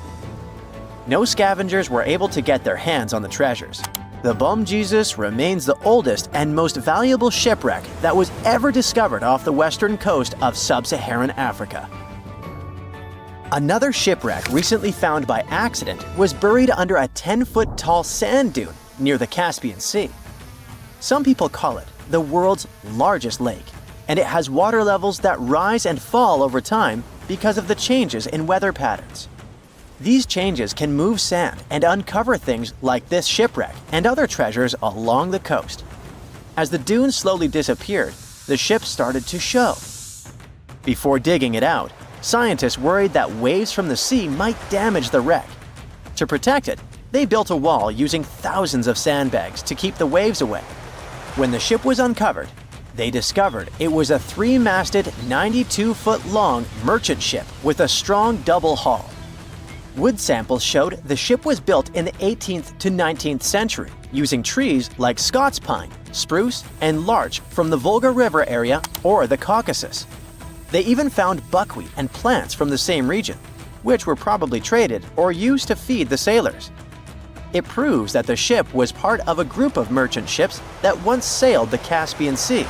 No scavengers were able to get their hands on the treasures. The Bom Jesus remains the oldest and most valuable shipwreck that was ever discovered off the western coast of sub-Saharan Africa. Another shipwreck recently found by accident was buried under a 10-foot tall sand dune near the Caspian Sea. Some people call it the world's largest lake, and it has water levels that rise and fall over time because of the changes in weather patterns. These changes can move sand and uncover things like this shipwreck and other treasures along the coast. As the dune slowly disappeared, the ship started to show. Before digging it out, scientists worried that waves from the sea might damage the wreck. To protect it, they built a wall using thousands of sandbags to keep the waves away. When the ship was uncovered, they discovered it was a 3-masted, 92-foot-long merchant ship with a strong double hull. Wood samples showed the ship was built in the 18th to 19th century using trees like Scots pine, spruce, and larch from the Volga River area or the Caucasus. They even found buckwheat and plants from the same region, which were probably traded or used to feed the sailors. It proves that the ship was part of a group of merchant ships that once sailed the Caspian Sea.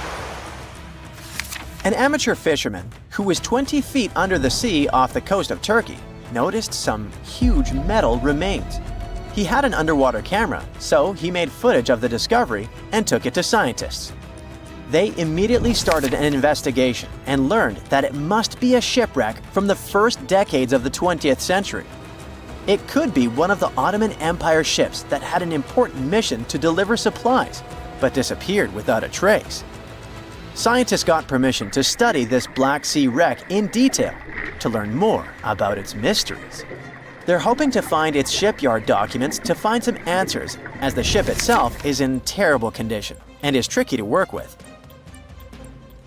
An amateur fisherman who was 20 feet under the sea off the coast of Turkey noticed some huge metal remains. He had an underwater camera, so he made footage of the discovery and took it to scientists. They immediately started an investigation and learned that it must be a shipwreck from the first decades of the 20th century. It could be one of the Ottoman Empire ships that had an important mission to deliver supplies, but disappeared without a trace. Scientists got permission to study this Black Sea wreck in detail to learn more about its mysteries. They're hoping to find its shipyard documents to find some answers, as the ship itself is in terrible condition and is tricky to work with.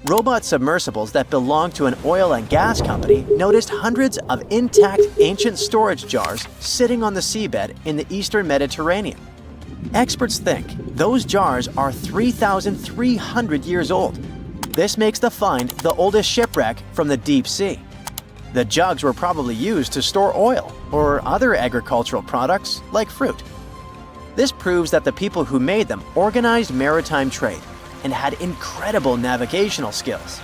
Robot submersibles that belong to an oil and gas company noticed hundreds of intact ancient storage jars sitting on the seabed in the eastern Mediterranean. Experts think those jars are 3,300 years old. This makes the find the oldest shipwreck from the deep sea. The jugs were probably used to store oil or other agricultural products like fruit. This proves that the people who made them organized maritime trade and had incredible navigational skills.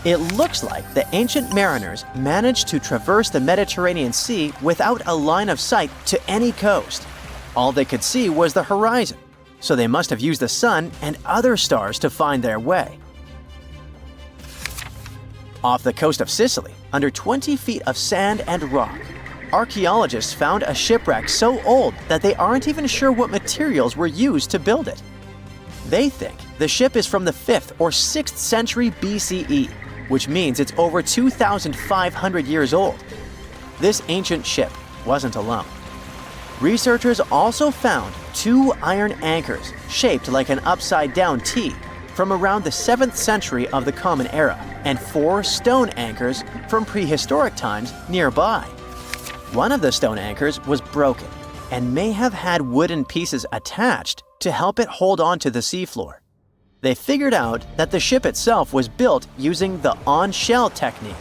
It looks like the ancient mariners managed to traverse the Mediterranean Sea without a line of sight to any coast. All they could see was the horizon, so they must have used the sun and other stars to find their way. Off the coast of Sicily, under 20 feet of sand and rock, archaeologists found a shipwreck so old that they aren't even sure what materials were used to build it. They think the ship is from the 5th or 6th century BCE, which means it's over 2,500 years old. This ancient ship wasn't alone. Researchers also found 2 iron anchors shaped like an upside-down T from around the 7th century of the Common Era, and 4 stone anchors from prehistoric times nearby. One of the stone anchors was broken and may have had wooden pieces attached to help it hold on to the seafloor. They figured out that the ship itself was built using the on-shell technique.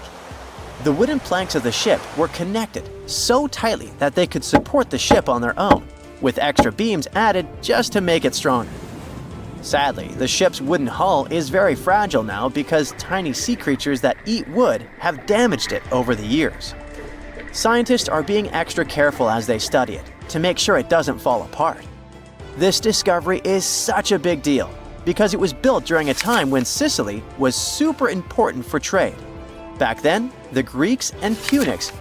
The wooden planks of the ship were connected so tightly that they could support the ship on their own, with extra beams added just to make it stronger. Sadly, the ship's wooden hull is very fragile now because tiny sea creatures that eat wood have damaged it over the years. Scientists are being extra careful as they study it to make sure it doesn't fall apart. This discovery is such a big deal because it was built during a time when Sicily was super important for trade. Back then, the Greeks and Punics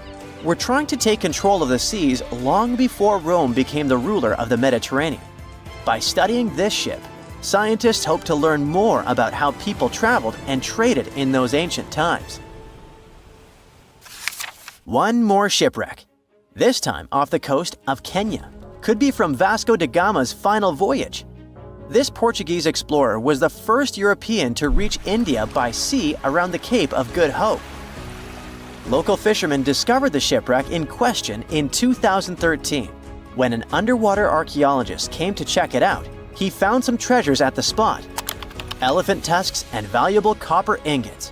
were trying to take control of the seas long before Rome became the ruler of the Mediterranean. By studying this ship, scientists hope to learn more about how people traveled and traded in those ancient times. One more shipwreck, this time off the coast of Kenya. Could be from Vasco da Gama's final voyage. This Portuguese explorer was the first European to reach India by sea around the Cape of Good Hope. Local fishermen discovered the shipwreck in question in 2013. When an underwater archaeologist came to check it out, he found some treasures at the spot: elephant tusks and valuable copper ingots.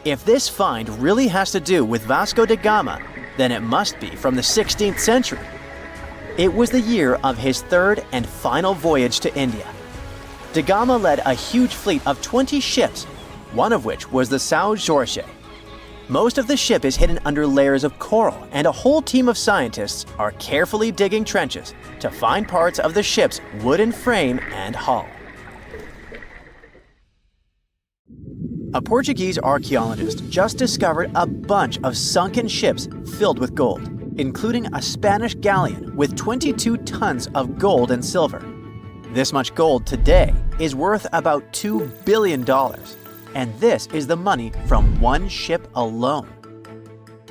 If this find really has to do with Vasco da Gama, then it must be from the 16th century. It was the year of his third and final voyage to India. Da Gama led a huge fleet of 20 ships, one of which was the São Jorge. Most of the ship is hidden under layers of coral, and a whole team of scientists are carefully digging trenches to find parts of the ship's wooden frame and hull. A Portuguese archaeologist just discovered a bunch of sunken ships filled with gold, including a Spanish galleon with 22 tons of gold and silver. This much gold today is worth about $2 billion, and this is the money from one ship alone.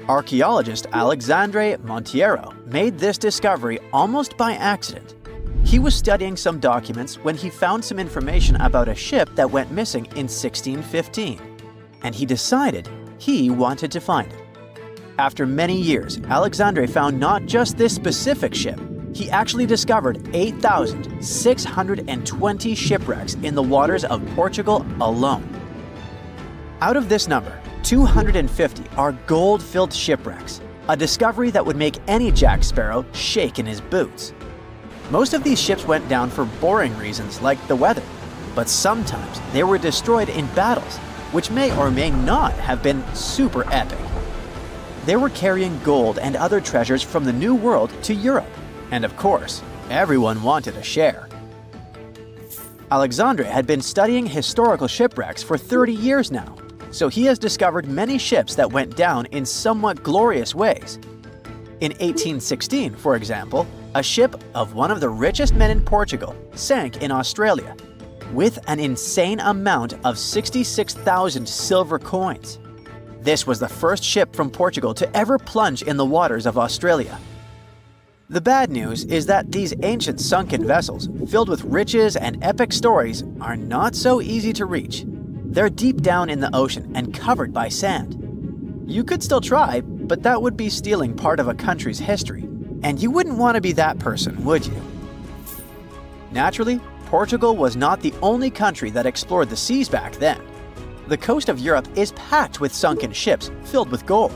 Archaeologist Alexandre Monteiro made this discovery almost by accident. He was studying some documents when he found some information about a ship that went missing in 1615, and he decided he wanted to find it. After many years, Alexandre found not just this specific ship, he actually discovered 8,620 shipwrecks in the waters of Portugal alone. Out of this number, 250 are gold-filled shipwrecks, a discovery that would make any Jack Sparrow shake in his boots. Most of these ships went down for boring reasons like the weather, but sometimes they were destroyed in battles, which may or may not have been super epic. They were carrying gold and other treasures from the New World to Europe, and of course, everyone wanted a share. Alexandre had been studying historical shipwrecks for 30 years now, so he has discovered many ships that went down in somewhat glorious ways. In 1816, for example, a ship of one of the richest men in Portugal sank in Australia, with an insane amount of 66,000 silver coins. This was the first ship from Portugal to ever plunge in the waters of Australia. The bad news is that these ancient sunken vessels, filled with riches and epic stories, are not so easy to reach. They're deep down in the ocean and covered by sand. You could still try, but that would be stealing part of a country's history, and you wouldn't want to be that person, would you? Naturally, Portugal was not the only country that explored the seas back then. The coast of Europe is packed with sunken ships filled with gold.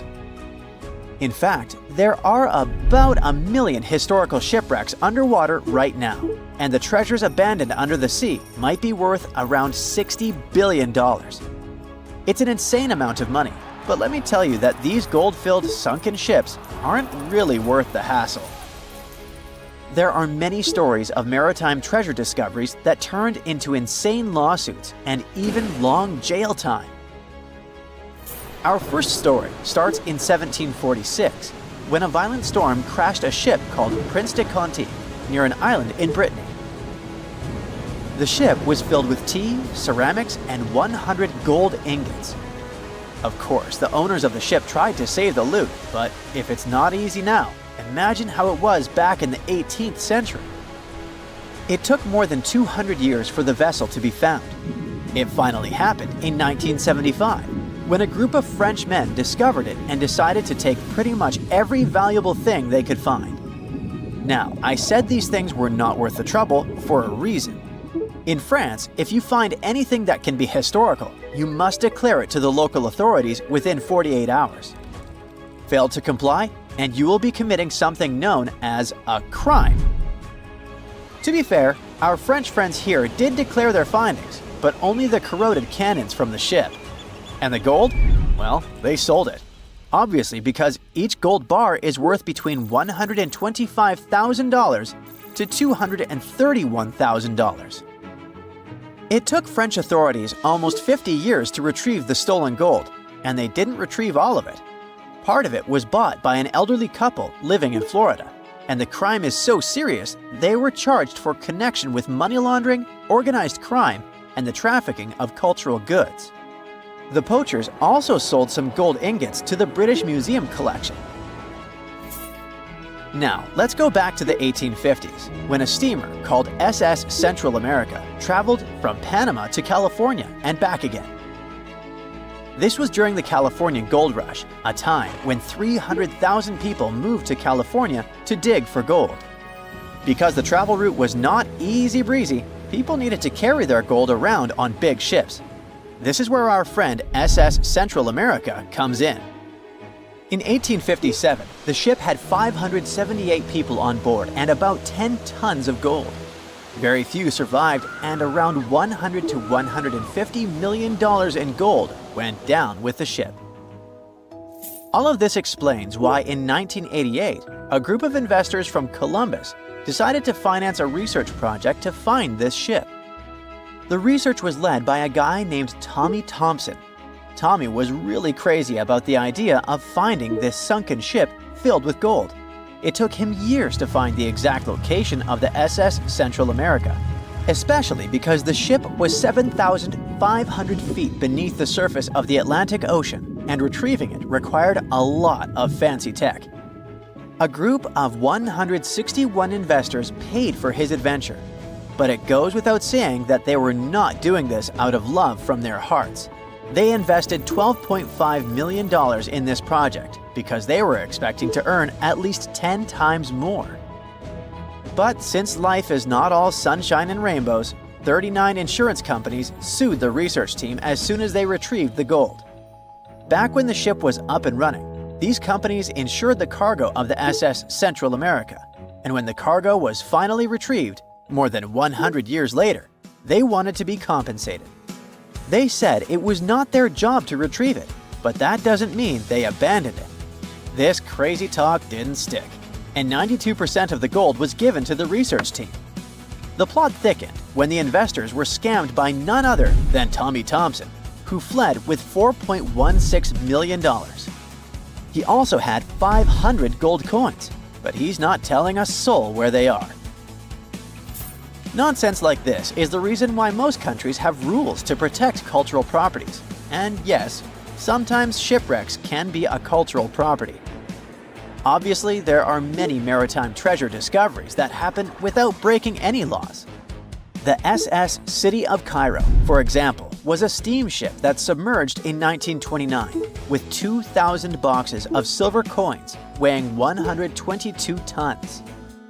In fact, there are about 1 million historical shipwrecks underwater right now, and the treasures abandoned under the sea might be worth around $60 billion. It's an insane amount of money, but let me tell you that these gold-filled sunken ships aren't really worth the hassle. There are many stories of maritime treasure discoveries that turned into insane lawsuits and even long jail time. Our first story starts in 1746, when a violent storm crashed a ship called Prince de Conti near an island in Brittany. The ship was filled with tea, ceramics, and 100 gold ingots. Of course, the owners of the ship tried to save the loot, but if it's not easy now, imagine how it was back in the 18th century. It took more than 200 years for the vessel to be found. It finally happened in 1975, when a group of French men discovered it and decided to take pretty much every valuable thing they could find. Now, I said these things were not worth the trouble for a reason. In France, if you find anything that can be historical, you must declare it to the local authorities within 48 hours. Fail to comply, and you will be committing something known as a crime. To be fair, our French friends here did declare their findings, but only the corroded cannons from the ship. And the gold? Well, they sold it. Obviously, because each gold bar is worth between $125,000 to $231,000. It took French authorities almost 50 years to retrieve the stolen gold, and they didn't retrieve all of it. Part of it was bought by an elderly couple living in Florida, and the crime is so serious they were charged for connection with money laundering, organized crime, and the trafficking of cultural goods. The poachers also sold some gold ingots to the British Museum collection. Now, let's go back to the 1850s, when a steamer called SS Central America traveled from Panama to California and back again. This was during the California Gold Rush, a time when 300,000 people moved to California to dig for gold. Because the travel route was not easy breezy, people needed to carry their gold around on big ships. This is where our friend SS Central America comes in. In 1857, the ship had 578 people on board and about 10 tons of gold. Very few survived, and around $100 to $150 million in gold went down with the ship. All of this explains why in 1988, a group of investors from Columbus decided to finance a research project to find this ship. The research was led by a guy named Tommy Thompson. Tommy was really crazy about the idea of finding this sunken ship filled with gold. It took him years to find the exact location of the SS Central America, especially because the ship was 7,500 feet beneath the surface of the Atlantic Ocean, and retrieving it required a lot of fancy tech. A group of 161 investors paid for his adventure, but it goes without saying that they were not doing this out of love from their hearts. They invested $12.5 million in this project because they were expecting to earn at least 10 times more. But since life is not all sunshine and rainbows, 39 insurance companies sued the research team as soon as they retrieved the gold. Back when the ship was up and running, these companies insured the cargo of the SS Central America, and when the cargo was finally retrieved, more than 100 years later, they wanted to be compensated. They said it was not their job to retrieve it, but that doesn't mean they abandoned it. This crazy talk didn't stick, and 92% of the gold was given to the research team. The plot thickened when the investors were scammed by none other than Tommy Thompson, who fled with $4.16 million. He also had 500 gold coins, but he's not telling a soul where they are. Nonsense like this is the reason why most countries have rules to protect cultural properties. And yes, sometimes shipwrecks can be a cultural property. Obviously, there are many maritime treasure discoveries that happen without breaking any laws. The SS City of Cairo, for example, was a steamship that submerged in 1929 with 2,000 boxes of silver coins weighing 122 tons.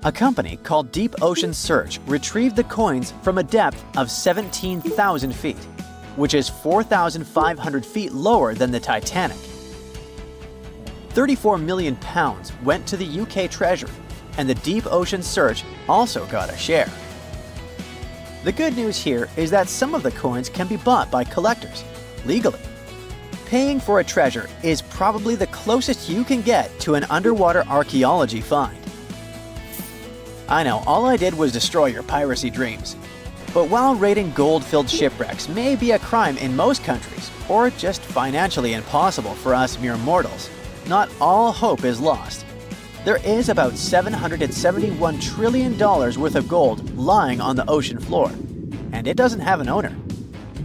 A company called Deep Ocean Search retrieved the coins from a depth of 17,000 feet, which is 4,500 feet lower than the Titanic. 34 million pounds went to the UK Treasury, and the Deep Ocean Search also got a share. The good news here is that some of the coins can be bought by collectors, legally. Paying for a treasure is probably the closest you can get to an underwater archaeology find. I know, all I did was destroy your piracy dreams. But while raiding gold-filled shipwrecks may be a crime in most countries, or just financially impossible for us mere mortals, not all hope is lost. There is about $771 trillion worth of gold lying on the ocean floor, and it doesn't have an owner.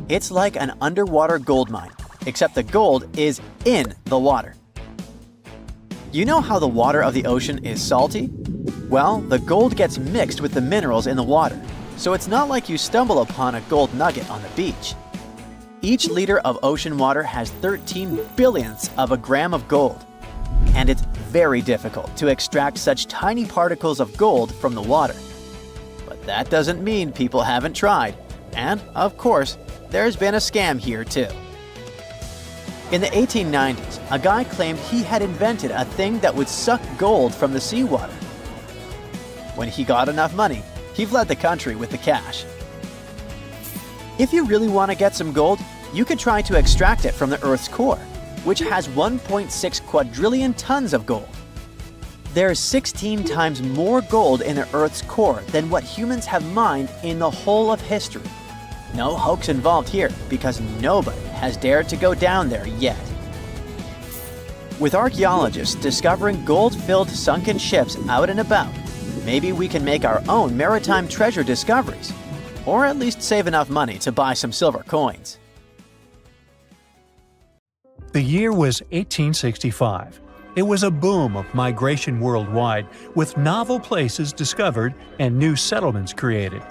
It's like an underwater gold mine, except the gold is in the water. You know how the water of the ocean is salty? Well, the gold gets mixed with the minerals in the water, so it's not like you stumble upon a gold nugget on the beach. Each liter of ocean water has 13 billionths of a gram of gold, and it's very difficult to extract such tiny particles of gold from the water. But that doesn't mean people haven't tried, and of course, there's been a scam here too. In the 1890s, a guy claimed he had invented a thing that would suck gold from the seawater. When he got enough money, he fled the country with the cash. If you really want to get some gold, you could try to extract it from the Earth's core, which has 1.6 quadrillion tons of gold. There's 16 times more gold in the Earth's core than what humans have mined in the whole of history. No hoax involved here, because nobody has dared to go down there yet. With archaeologists discovering gold-filled sunken ships out and about, maybe we can make our own maritime treasure discoveries, or at least save enough money to buy some silver coins. The year was 1865. It was a boom of migration worldwide, with novel places discovered and new settlements created.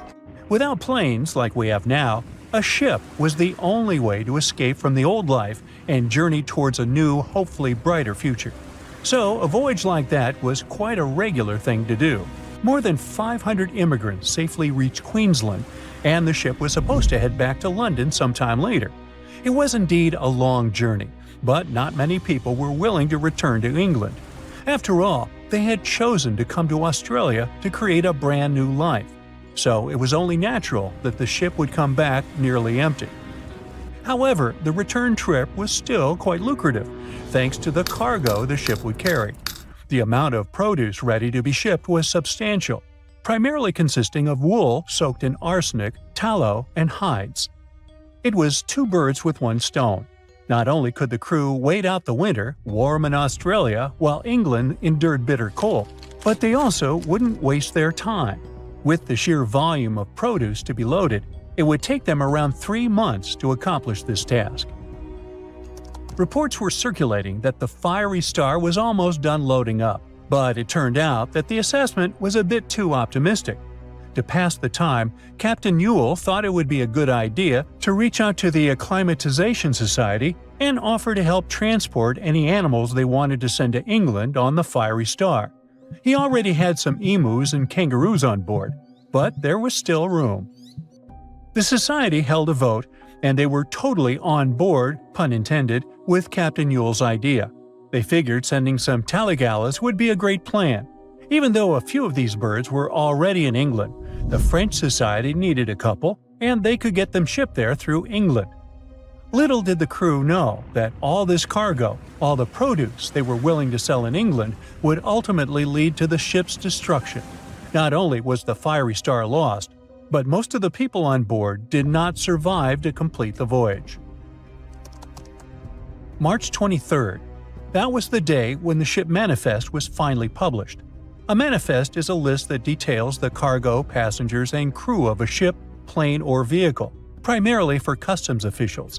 Without planes like we have now, a ship was the only way to escape from the old life and journey towards a new, hopefully brighter future. So a voyage like that was quite a regular thing to do. More than 500 immigrants safely reached Queensland, and the ship was supposed to head back to London sometime later. It was indeed a long journey, but not many people were willing to return to England. After all, they had chosen to come to Australia to create a brand new life. So it was only natural that the ship would come back nearly empty. However, the return trip was still quite lucrative, thanks to the cargo the ship would carry. The amount of produce ready to be shipped was substantial, primarily consisting of wool soaked in arsenic, tallow, and hides. It was two birds with one stone. Not only could the crew wait out the winter, warm in Australia, while England endured bitter cold, but they also wouldn't waste their time. With the sheer volume of produce to be loaded, it would take them around 3 months to accomplish this task. Reports were circulating that the Fiery Star was almost done loading up, but it turned out that the assessment was a bit too optimistic. To pass the time, Captain Ewell thought it would be a good idea to reach out to the Acclimatization Society and offer to help transport any animals they wanted to send to England on the Fiery Star. He already had some emus and kangaroos on board, but there was still room. The society held a vote, and they were totally on board, pun intended, with Captain Ewell's idea. They figured sending some taligalas would be a great plan. Even though a few of these birds were already in England, the French Society needed a couple, and they could get them shipped there through England. Little did the crew know that all this cargo, all the produce they were willing to sell in England, would ultimately lead to the ship's destruction. Not only was the Fiery Star lost, but most of the people on board did not survive to complete the voyage. March 23rd. That was the day when the ship manifest was finally published. A manifest is a list that details the cargo, passengers, and crew of a ship, plane, or vehicle, primarily for customs officials.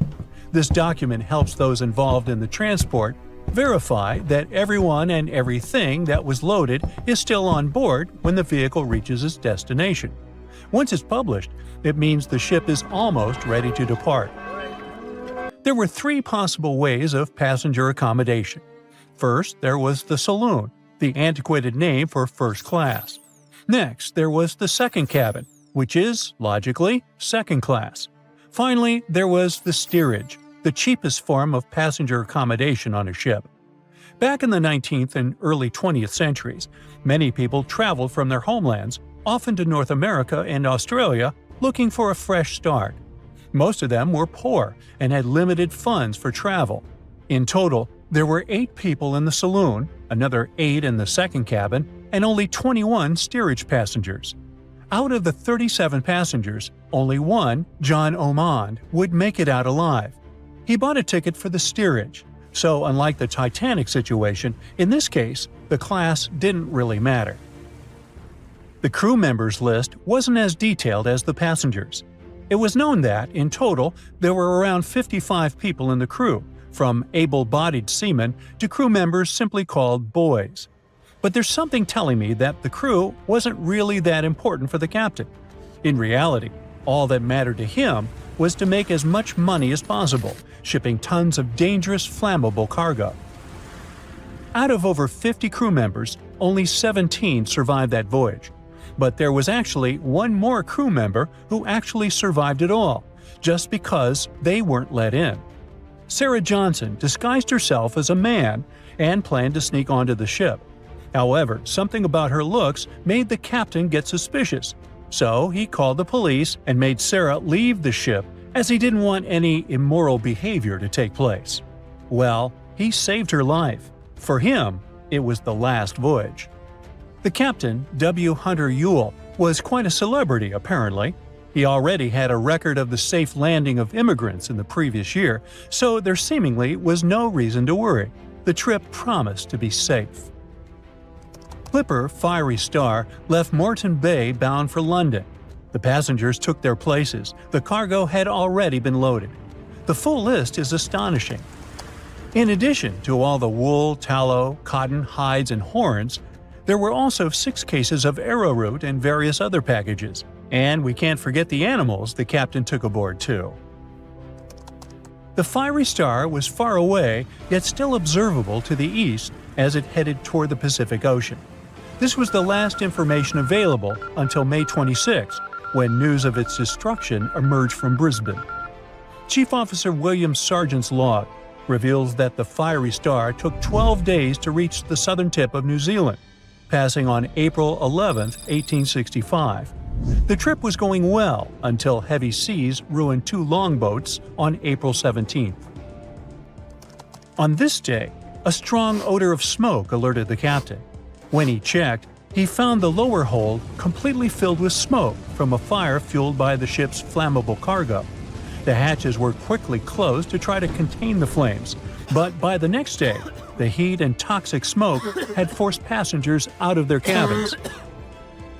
This document helps those involved in the transport verify that everyone and everything that was loaded is still on board when the vehicle reaches its destination. Once it's published, it means the ship is almost ready to depart. There were three possible ways of passenger accommodation. First, there was the saloon, the antiquated name for first class. Next, there was the second cabin, which is, logically, second class. Finally, there was the steerage, the cheapest form of passenger accommodation on a ship. Back in the 19th and early 20th centuries, many people traveled from their homelands, often to North America and Australia, looking for a fresh start. Most of them were poor and had limited funds for travel. In total, there were 8 people in the saloon, another 8 in the second cabin, and only 21 steerage passengers. Out of the 37 passengers, only one, John Ormond, would make it out alive. He bought a ticket for the steerage, so unlike the Titanic situation, in this case, the class didn't really matter. The crew members list wasn't as detailed as the passengers. It was known that, in total, there were around 55 people in the crew, from able-bodied seamen to crew members simply called boys. But there's something telling me that the crew wasn't really that important for the captain. In reality, all that mattered to him was to make as much money as possible, shipping tons of dangerous, flammable cargo. Out of over 50 crew members, only 17 survived that voyage. But there was actually one more crew member who actually survived it all, just because they weren't let in. Sarah Johnson disguised herself as a man and planned to sneak onto the ship. However, something about her looks made the captain get suspicious, so he called the police and made Sarah leave the ship as he didn't want any immoral behavior to take place. Well, he saved her life. For him, it was the last voyage. The captain, W. Hunter Ewell, was quite a celebrity apparently. He already had a record of the safe landing of immigrants in the previous year, so there seemingly was no reason to worry. The trip promised to be safe. Clipper Fiery Star left Moreton Bay bound for London. The passengers took their places. The cargo had already been loaded. The full list is astonishing. In addition to all the wool, tallow, cotton, hides, and horns, there were also 6 cases of arrowroot and various other packages. And we can't forget the animals the captain took aboard too. The Fiery Star was far away, yet still observable to the east as it headed toward the Pacific Ocean. This was the last information available until May 26, when news of its destruction emerged from Brisbane. Chief Officer William Sargent's log reveals that the Fiery Star took 12 days to reach the southern tip of New Zealand, passing on April 11, 1865. The trip was going well until heavy seas ruined 2 longboats on April 17th. On this day, a strong odor of smoke alerted the captain. When he checked, he found the lower hold completely filled with smoke from a fire fueled by the ship's flammable cargo. The hatches were quickly closed to try to contain the flames, but by the next day, the heat and toxic smoke had forced passengers out of their cabins.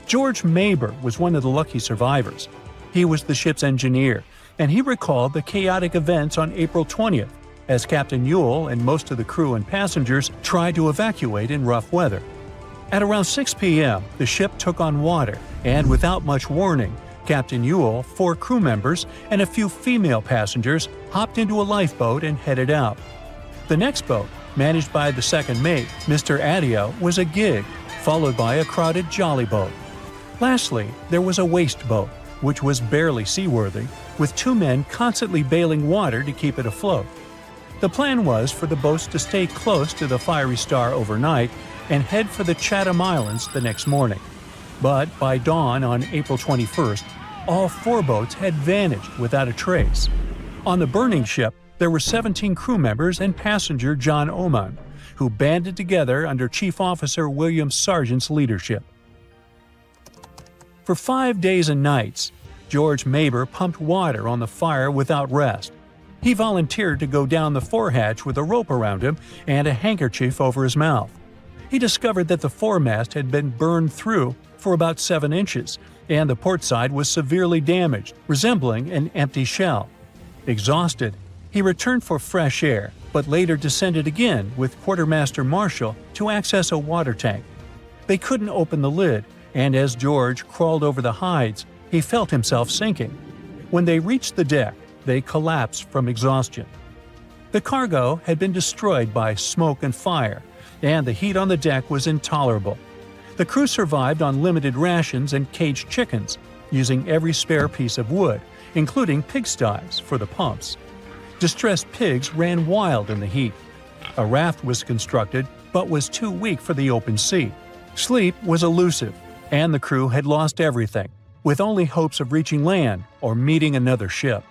George Maber was one of the lucky survivors. He was the ship's engineer, and he recalled the chaotic events on April 20th, as Captain Ewell and most of the crew and passengers tried to evacuate in rough weather. At around 6 p.m., the ship took on water, and without much warning, Captain Ewell, 4 crew members, and a few female passengers hopped into a lifeboat and headed out. The next boat, managed by the second mate, Mr. Adio, was a gig, followed by a crowded jolly boat. Lastly, there was a waste boat, which was barely seaworthy, with 2 men constantly bailing water to keep it afloat. The plan was for the boats to stay close to the Fiery Star overnight and head for the Chatham Islands the next morning. But by dawn on April 21st, all 4 boats had vanished without a trace. On the burning ship, there were 17 crew members and passenger John Ormond, who banded together under Chief Officer William Sargent's leadership. For 5 days and nights, George Maber pumped water on the fire without rest. He volunteered to go down the forehatch with a rope around him and a handkerchief over his mouth. He discovered that the foremast had been burned through for about 7 inches, and the port side was severely damaged, resembling an empty shell. Exhausted, he returned for fresh air, but later descended again with Quartermaster Marshall to access a water tank. They couldn't open the lid, and as George crawled over the hides, he felt himself sinking. When they reached the deck, they collapsed from exhaustion. The cargo had been destroyed by smoke and fire, and the heat on the deck was intolerable. The crew survived on limited rations and caged chickens, using every spare piece of wood, including pigsties, for the pumps. Distressed pigs ran wild in the heat. A raft was constructed, but was too weak for the open sea. Sleep was elusive, and the crew had lost everything, with only hopes of reaching land or meeting another ship.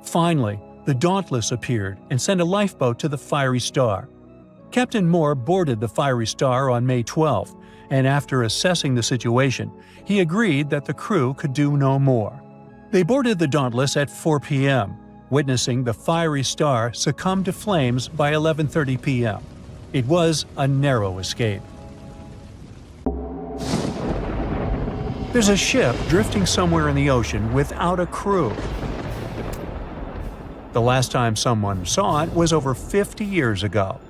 Finally, the Dauntless appeared and sent a lifeboat to the Fiery Star. Captain Moore boarded the Fiery Star on May 12, and after assessing the situation, he agreed that the crew could do no more. They boarded the Dauntless at 4 p.m., witnessing the Fiery Star succumb to flames by 11:30 p.m. It was a narrow escape. There's a ship drifting somewhere in the ocean without a crew. The last time someone saw it was over 50 years ago.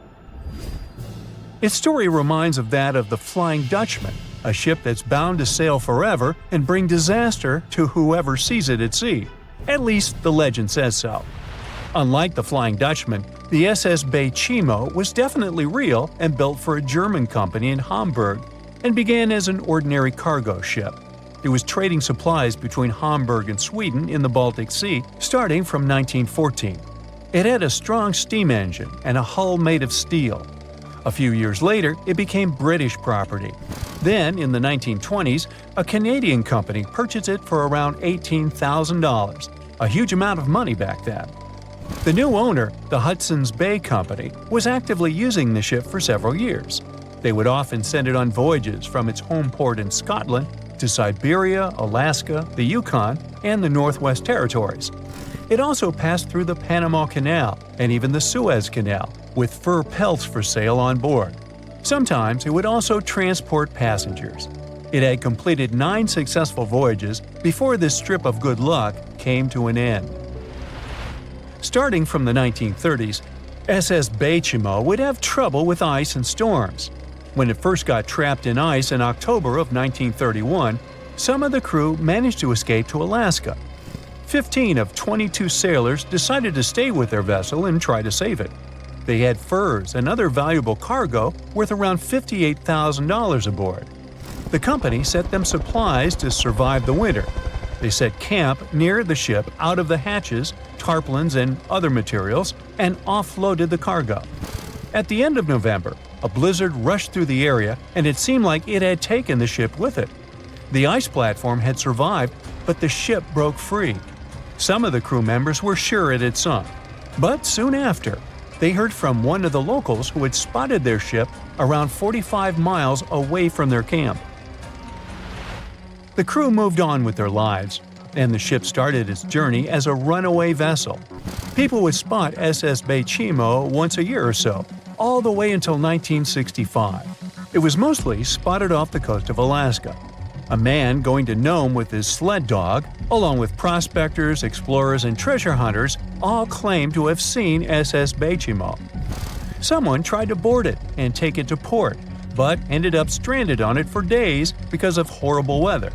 Its story reminds of that of the Flying Dutchman, a ship that's bound to sail forever and bring disaster to whoever sees it at sea. At least the legend says so. Unlike the Flying Dutchman, the SS Bay Chimo was definitely real and built for a German company in Hamburg and began as an ordinary cargo ship. It was trading supplies between Hamburg and Sweden in the Baltic Sea starting from 1914. It had a strong steam engine and a hull made of steel. A few years later, it became British property. Then, in the 1920s, a Canadian company purchased it for around $18,000, a huge amount of money back then. The new owner, the Hudson's Bay Company, was actively using the ship for several years. They would often send it on voyages from its home port in Scotland to Siberia, Alaska, the Yukon, and the Northwest Territories. It also passed through the Panama Canal and even the Suez Canal, with fur pelts for sale on board. Sometimes it would also transport passengers. It had completed 9 successful voyages before this strip of good luck came to an end. Starting from the 1930s, SS Bay Chimo would have trouble with ice and storms. When it first got trapped in ice in October of 1931, some of the crew managed to escape to Alaska. 15 of 22 sailors decided to stay with their vessel and try to save it. They had furs and other valuable cargo worth around $58,000 aboard. The company sent them supplies to survive the winter. They set camp near the ship out of the hatches, tarpaulins, and other materials, and offloaded the cargo. At the end of November, a blizzard rushed through the area, and it seemed like it had taken the ship with it. The ice platform had survived, but the ship broke free. Some of the crew members were sure it had sunk. But soon after, they heard from one of the locals who had spotted their ship around 45 miles away from their camp. The crew moved on with their lives, and the ship started its journey as a runaway vessel. People would spot SS Bay Chimo once a year or so, all the way until 1965. It was mostly spotted off the coast of Alaska. A man going to Nome with his sled dog, along with prospectors, explorers, and treasure hunters, all claimed to have seen SS Bay Chimo. Someone tried to board it and take it to port, but ended up stranded on it for days because of horrible weather.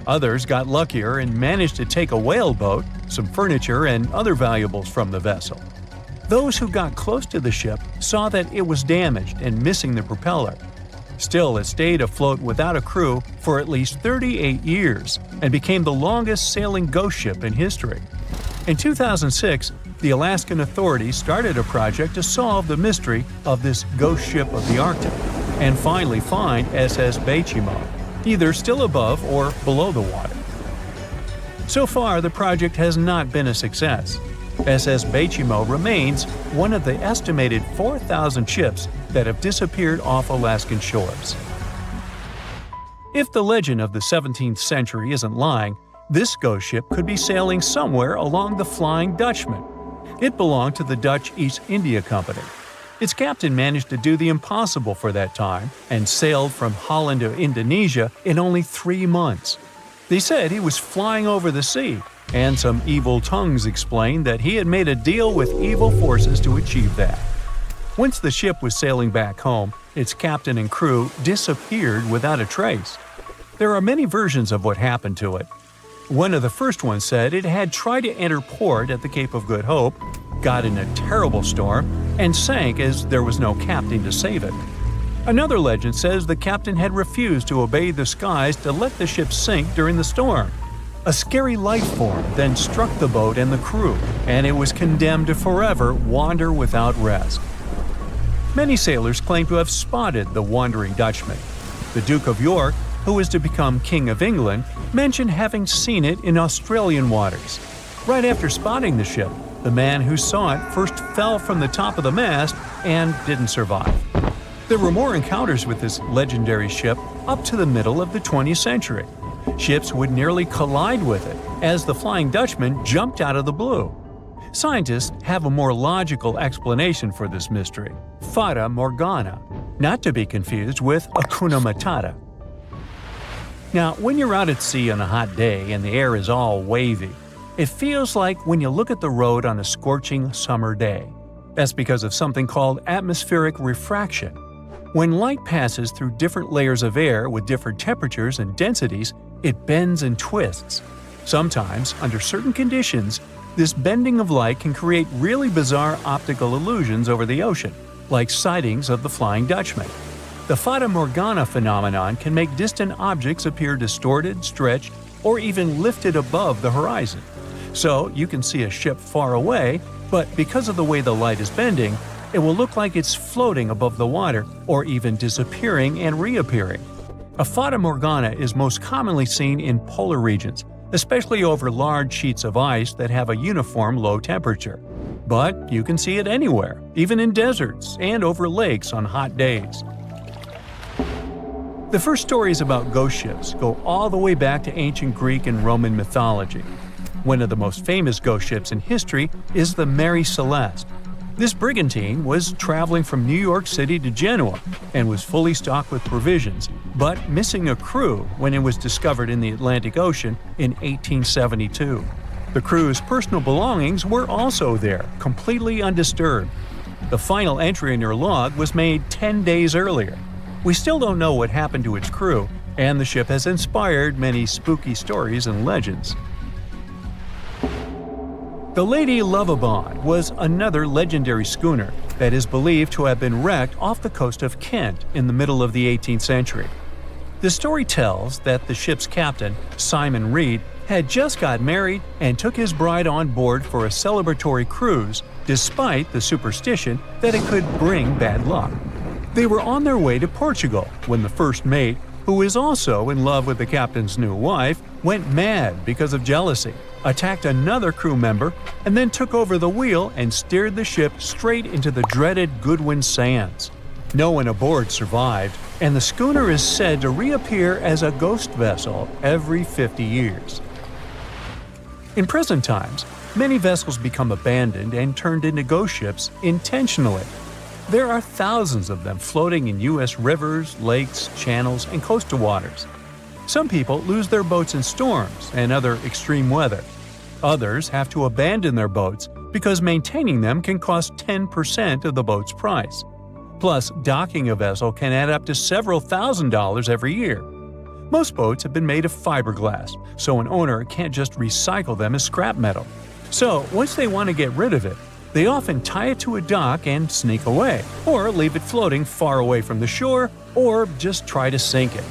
Others got luckier and managed to take a whaleboat, some furniture, and other valuables from the vessel. Those who got close to the ship saw that it was damaged and missing the propeller. Still, it stayed afloat without a crew for at least 38 years and became the longest sailing ghost ship in history. In 2006, the Alaskan authorities started a project to solve the mystery of this ghost ship of the Arctic and finally find SS Bay Chimo, either still above or below the water. So far, the project has not been a success. SS Bay Chimo remains one of the estimated 4,000 ships that have disappeared off Alaskan shores. If the legend of the 17th century isn't lying, this ghost ship could be sailing somewhere along the Flying Dutchman. It belonged to the Dutch East India Company. Its captain managed to do the impossible for that time and sailed from Holland to Indonesia in only 3 months. They said he was flying over the sea, and some evil tongues explained that he had made a deal with evil forces to achieve that. Once the ship was sailing back home, its captain and crew disappeared without a trace. There are many versions of what happened to it. One of the first ones said it had tried to enter port at the Cape of Good Hope, got in a terrible storm, and sank as there was no captain to save it. Another legend says the captain had refused to obey the skies to let the ship sink during the storm. A scary life form then struck the boat and the crew, and it was condemned to forever wander without rest. Many sailors claim to have spotted the wandering Dutchman. The Duke of York, who was to become King of England, mentioned having seen it in Australian waters. Right after spotting the ship, the man who saw it first fell from the top of the mast and didn't survive. There were more encounters with this legendary ship up to the middle of the 20th century. Ships would nearly collide with it as the Flying Dutchman jumped out of the blue. Scientists have a more logical explanation for this mystery: Fata Morgana, not to be confused with Hakuna Matata. Now, when you're out at sea on a hot day and the air is all wavy, it feels like when you look at the road on a scorching summer day. That's because of something called atmospheric refraction. When light passes through different layers of air with different temperatures and densities, it bends and twists. Sometimes, under certain conditions, this bending of light can create really bizarre optical illusions over the ocean, like sightings of the Flying Dutchman. The Fata Morgana phenomenon can make distant objects appear distorted, stretched, or even lifted above the horizon. So you can see a ship far away, but because of the way the light is bending, it will look like it's floating above the water or even disappearing and reappearing. A Fata Morgana is most commonly seen in polar regions, especially over large sheets of ice that have a uniform low temperature. But you can see it anywhere, even in deserts and over lakes on hot days. The first stories about ghost ships go all the way back to ancient Greek and Roman mythology. One of the most famous ghost ships in history is the Mary Celeste. This brigantine was traveling from New York City to Genoa and was fully stocked with provisions, but missing a crew when it was discovered in the Atlantic Ocean in 1872. The crew's personal belongings were also there, completely undisturbed. The final entry in their log was made 10 days earlier. We still don't know what happened to its crew, and the ship has inspired many spooky stories and legends. The Lady Lovibond was another legendary schooner that is believed to have been wrecked off the coast of Kent in the middle of the 18th century. The story tells that the ship's captain, Simon Reed, had just got married and took his bride on board for a celebratory cruise, despite the superstition that it could bring bad luck. They were on their way to Portugal when the first mate, who is also in love with the captain's new wife, went mad because of jealousy, attacked another crew member, and then took over the wheel and steered the ship straight into the dreaded Goodwin Sands. No one aboard survived, and the schooner is said to reappear as a ghost vessel every 50 years. In present times, many vessels become abandoned and turned into ghost ships intentionally. There are thousands of them floating in U.S. rivers, lakes, channels, and coastal waters. Some people lose their boats in storms and other extreme weather. Others have to abandon their boats because maintaining them can cost 10% of the boat's price. Plus, docking a vessel can add up to several $1,000s every year. Most boats have been made of fiberglass, so an owner can't just recycle them as scrap metal. So, once they want to get rid of it, they often tie it to a dock and sneak away, or leave it floating far away from the shore, or just try to sink it.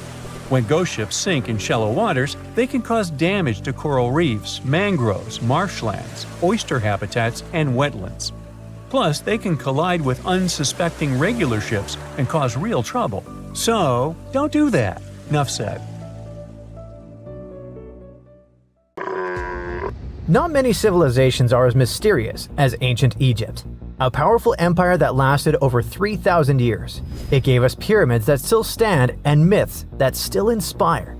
When ghost ships sink in shallow waters, they can cause damage to coral reefs, mangroves, marshlands, oyster habitats, and wetlands. Plus, they can collide with unsuspecting regular ships and cause real trouble. So, don't do that. Enough said. Not many civilizations are as mysterious as ancient Egypt. a powerful empire that lasted over 3,000 years. It gave us pyramids that still stand and myths that still inspire.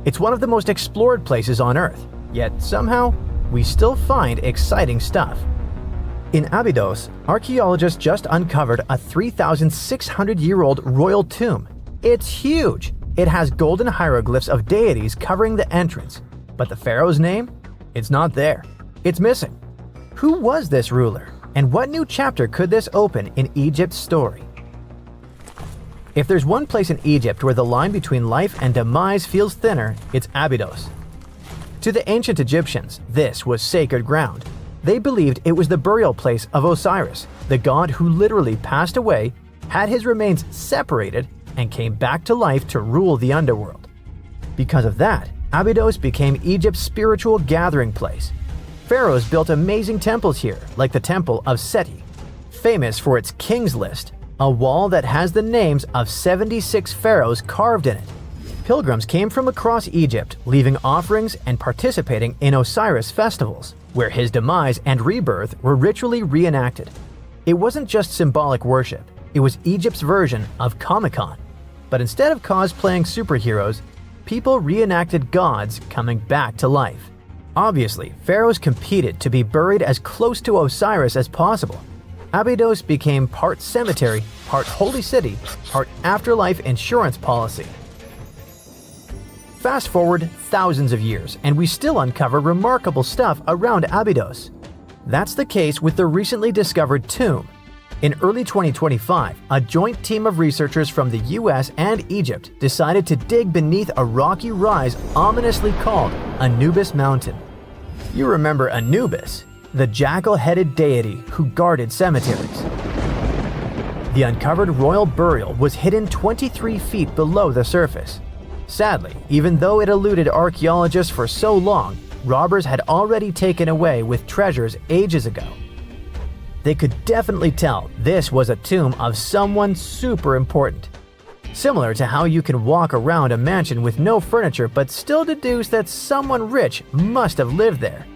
It's one of the most explored places on Earth, yet somehow, we still find exciting stuff. In Abydos, archaeologists just uncovered a 3,600-year-old royal tomb. It's huge! It has golden hieroglyphs of deities covering the entrance, but the pharaoh's name? It's not there. It's missing. Who was this ruler, and what new chapter could this open in Egypt's story? If there's one place in Egypt where the line between life and demise feels thinner, it's Abydos. To the ancient Egyptians, this was sacred ground. They believed it was the burial place of Osiris, the god who literally passed away, had his remains separated, and came back to life to rule the underworld. Because of that, Abydos became Egypt's spiritual gathering place. Pharaohs built amazing temples here, like the Temple of Seti, famous for its King's List, a wall that has the names of 76 pharaohs carved in it. Pilgrims came from across Egypt, leaving offerings and participating in Osiris festivals, where his demise and rebirth were ritually reenacted. It wasn't just symbolic worship, it was Egypt's version of Comic-Con. But instead of cosplaying superheroes, people reenacted gods coming back to life. Obviously, pharaohs competed to be buried as close to Osiris as possible. Abydos became part cemetery, part holy city, part afterlife insurance policy. Fast forward thousands of years, and we still uncover remarkable stuff around Abydos. That's the case with the recently discovered tomb. In early 2025, a joint team of researchers from the US and Egypt decided to dig beneath a rocky rise ominously called Anubis Mountain. You remember Anubis, the jackal-headed deity who guarded cemeteries. The uncovered royal burial was hidden 23 feet below the surface. Sadly, even though it eluded archaeologists for so long, robbers had already taken away with treasures ages ago. They could definitely tell this was a tomb of someone super important. Similar to how you can walk around a mansion with no furniture but still deduce that someone rich must have lived there.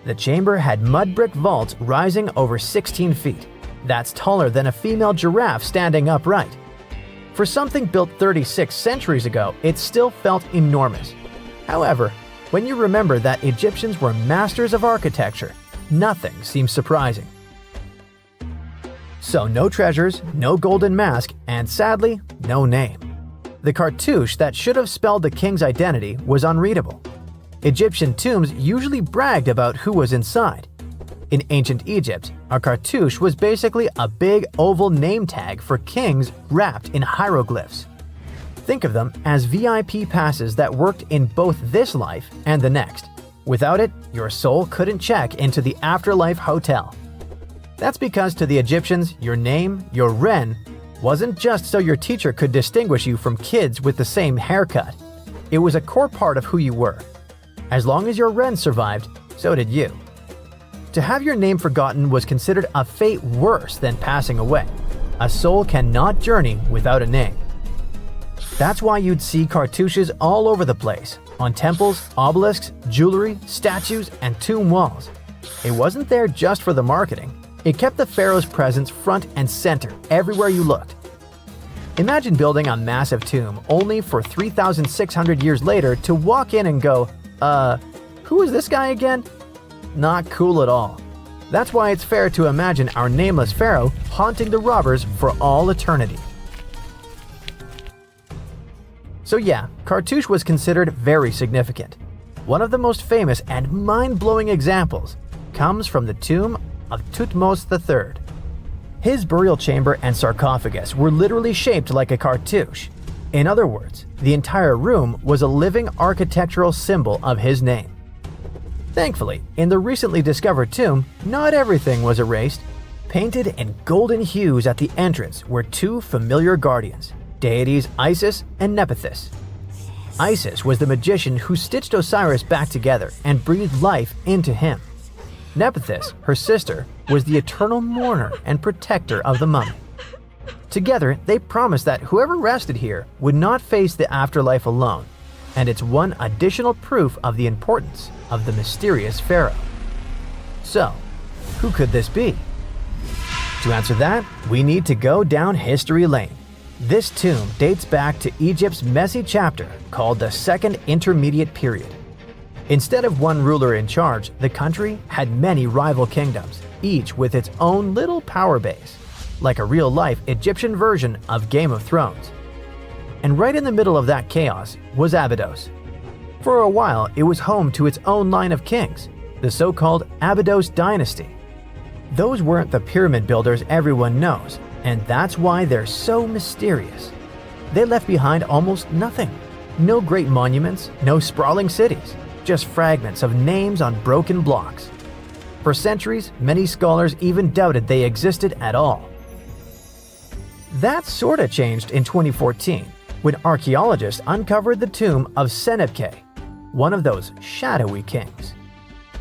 The chamber had mud brick vaults rising over 16 feet. That's taller than a female giraffe standing upright. For something built 36 centuries ago, it still felt enormous. However, when you remember that Egyptians were masters of architecture, nothing seems surprising. So no treasures, no golden mask, and sadly, no name. The cartouche that should have spelled the king's identity was unreadable. Egyptian tombs usually bragged about who was inside. In ancient Egypt, a cartouche was basically a big oval name tag for kings wrapped in hieroglyphs. Think of them as VIP passes that worked in both this life and the next. Without it, your soul couldn't check into the afterlife hotel. That's because to the Egyptians, your name, your ren, wasn't just so your teacher could distinguish you from kids with the same haircut. It was a core part of who you were. As long as your ren survived, so did you. To have your name forgotten was considered a fate worse than passing away. A soul cannot journey without a name. That's why you'd see cartouches all over the place, on temples, obelisks, jewelry, statues, and tomb walls. It wasn't there just for the marketing. It kept the pharaoh's presence front and center everywhere you looked. Imagine building a massive tomb only for 3,600 years later to walk in and go, who is this guy again? Not cool at all. That's why it's fair to imagine our nameless pharaoh haunting the robbers for all eternity. So yeah, cartouche was considered very significant. One of the most famous and mind-blowing examples comes from the tomb of Thutmose III. His burial chamber and sarcophagus were literally shaped like a cartouche. In other words, the entire room was a living architectural symbol of his name. Thankfully, in the recently discovered tomb, not everything was erased. Painted in golden hues at the entrance were two familiar guardians, deities Isis and Nephthys. Isis was the magician who stitched Osiris back together and breathed life into him. Nephthys, her sister, was the eternal mourner and protector of the mummy. Together, they promised that whoever rested here would not face the afterlife alone, and it's one additional proof of the importance of the mysterious pharaoh. So, who could this be? To answer that, we need to go down history lane. This tomb dates back to Egypt's messy chapter called the Second Intermediate Period. Instead of one ruler in charge, the country had many rival kingdoms, each with its own little power base, like a real-life Egyptian version of Game of Thrones. And right in the middle of that chaos was Abydos. For a while, it was home to its own line of kings, the so-called Abydos dynasty. Those weren't the pyramid builders everyone knows, and that's why they're so mysterious. They left behind almost nothing. No great monuments, no sprawling cities, just fragments of names on broken blocks. For centuries, many scholars even doubted they existed at all. That sorta changed in 2014, when archaeologists uncovered the tomb of Senebkay, one of those shadowy kings.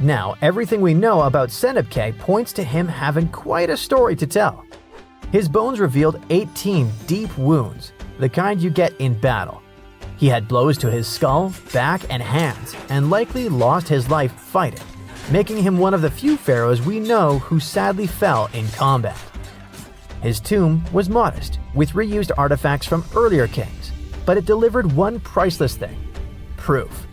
Now, everything we know about Senebkay points to him having quite a story to tell. His bones revealed 18 deep wounds, the kind you get in battle. He had blows to his skull, back, and hands, and likely lost his life fighting, making him one of the few pharaohs we know who sadly fell in combat. His tomb was modest, with reused artifacts from earlier kings, but it delivered one priceless thing: proof.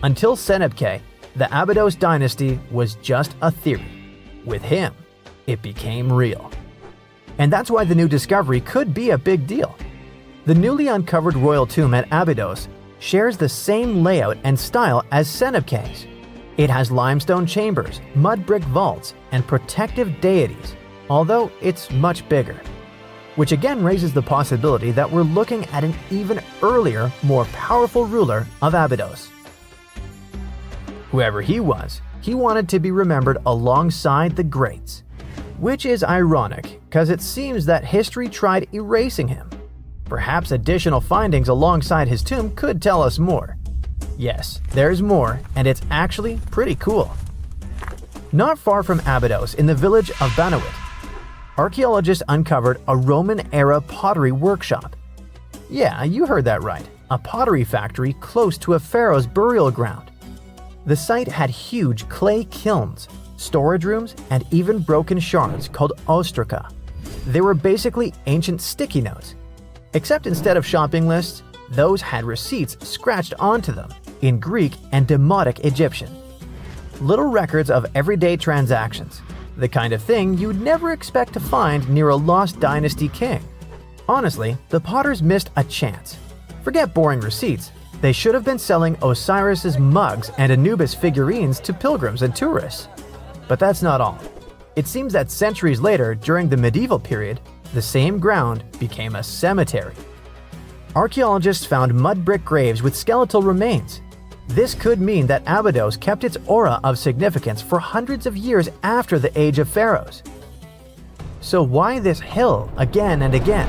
Until Senebkay, the Abydos dynasty was just a theory. With him, it became real. And that's why the new discovery could be a big deal. The newly uncovered royal tomb at Abydos shares the same layout and style as Senebkay's. It has limestone chambers, mud brick vaults, and protective deities, although it's much bigger. Which again raises the possibility that we're looking at an even earlier, more powerful ruler of Abydos. Whoever he was, he wanted to be remembered alongside the greats. Which is ironic, because it seems that history tried erasing him. Perhaps additional findings alongside his tomb could tell us more. Yes, there's more, and it's actually pretty cool. Not far from Abydos, in the village of Banawit, archaeologists uncovered a Roman-era pottery workshop. Yeah, you heard that right, a pottery factory close to a pharaoh's burial ground. The site had huge clay kilns, storage rooms, and even broken shards called ostraca. They were basically ancient sticky notes. Except instead of shopping lists, those had receipts scratched onto them in Greek and Demotic Egyptian. Little records of everyday transactions, the kind of thing you'd never expect to find near a lost dynasty king. Honestly, the potters missed a chance. Forget boring receipts. They should have been selling Osiris's mugs and Anubis figurines to pilgrims and tourists. But that's not all. It seems that centuries later, during the medieval period, the same ground became a cemetery. Archaeologists found mud brick graves with skeletal remains. This could mean that Abydos kept its aura of significance for hundreds of years after the Age of Pharaohs. So why this hill again and again?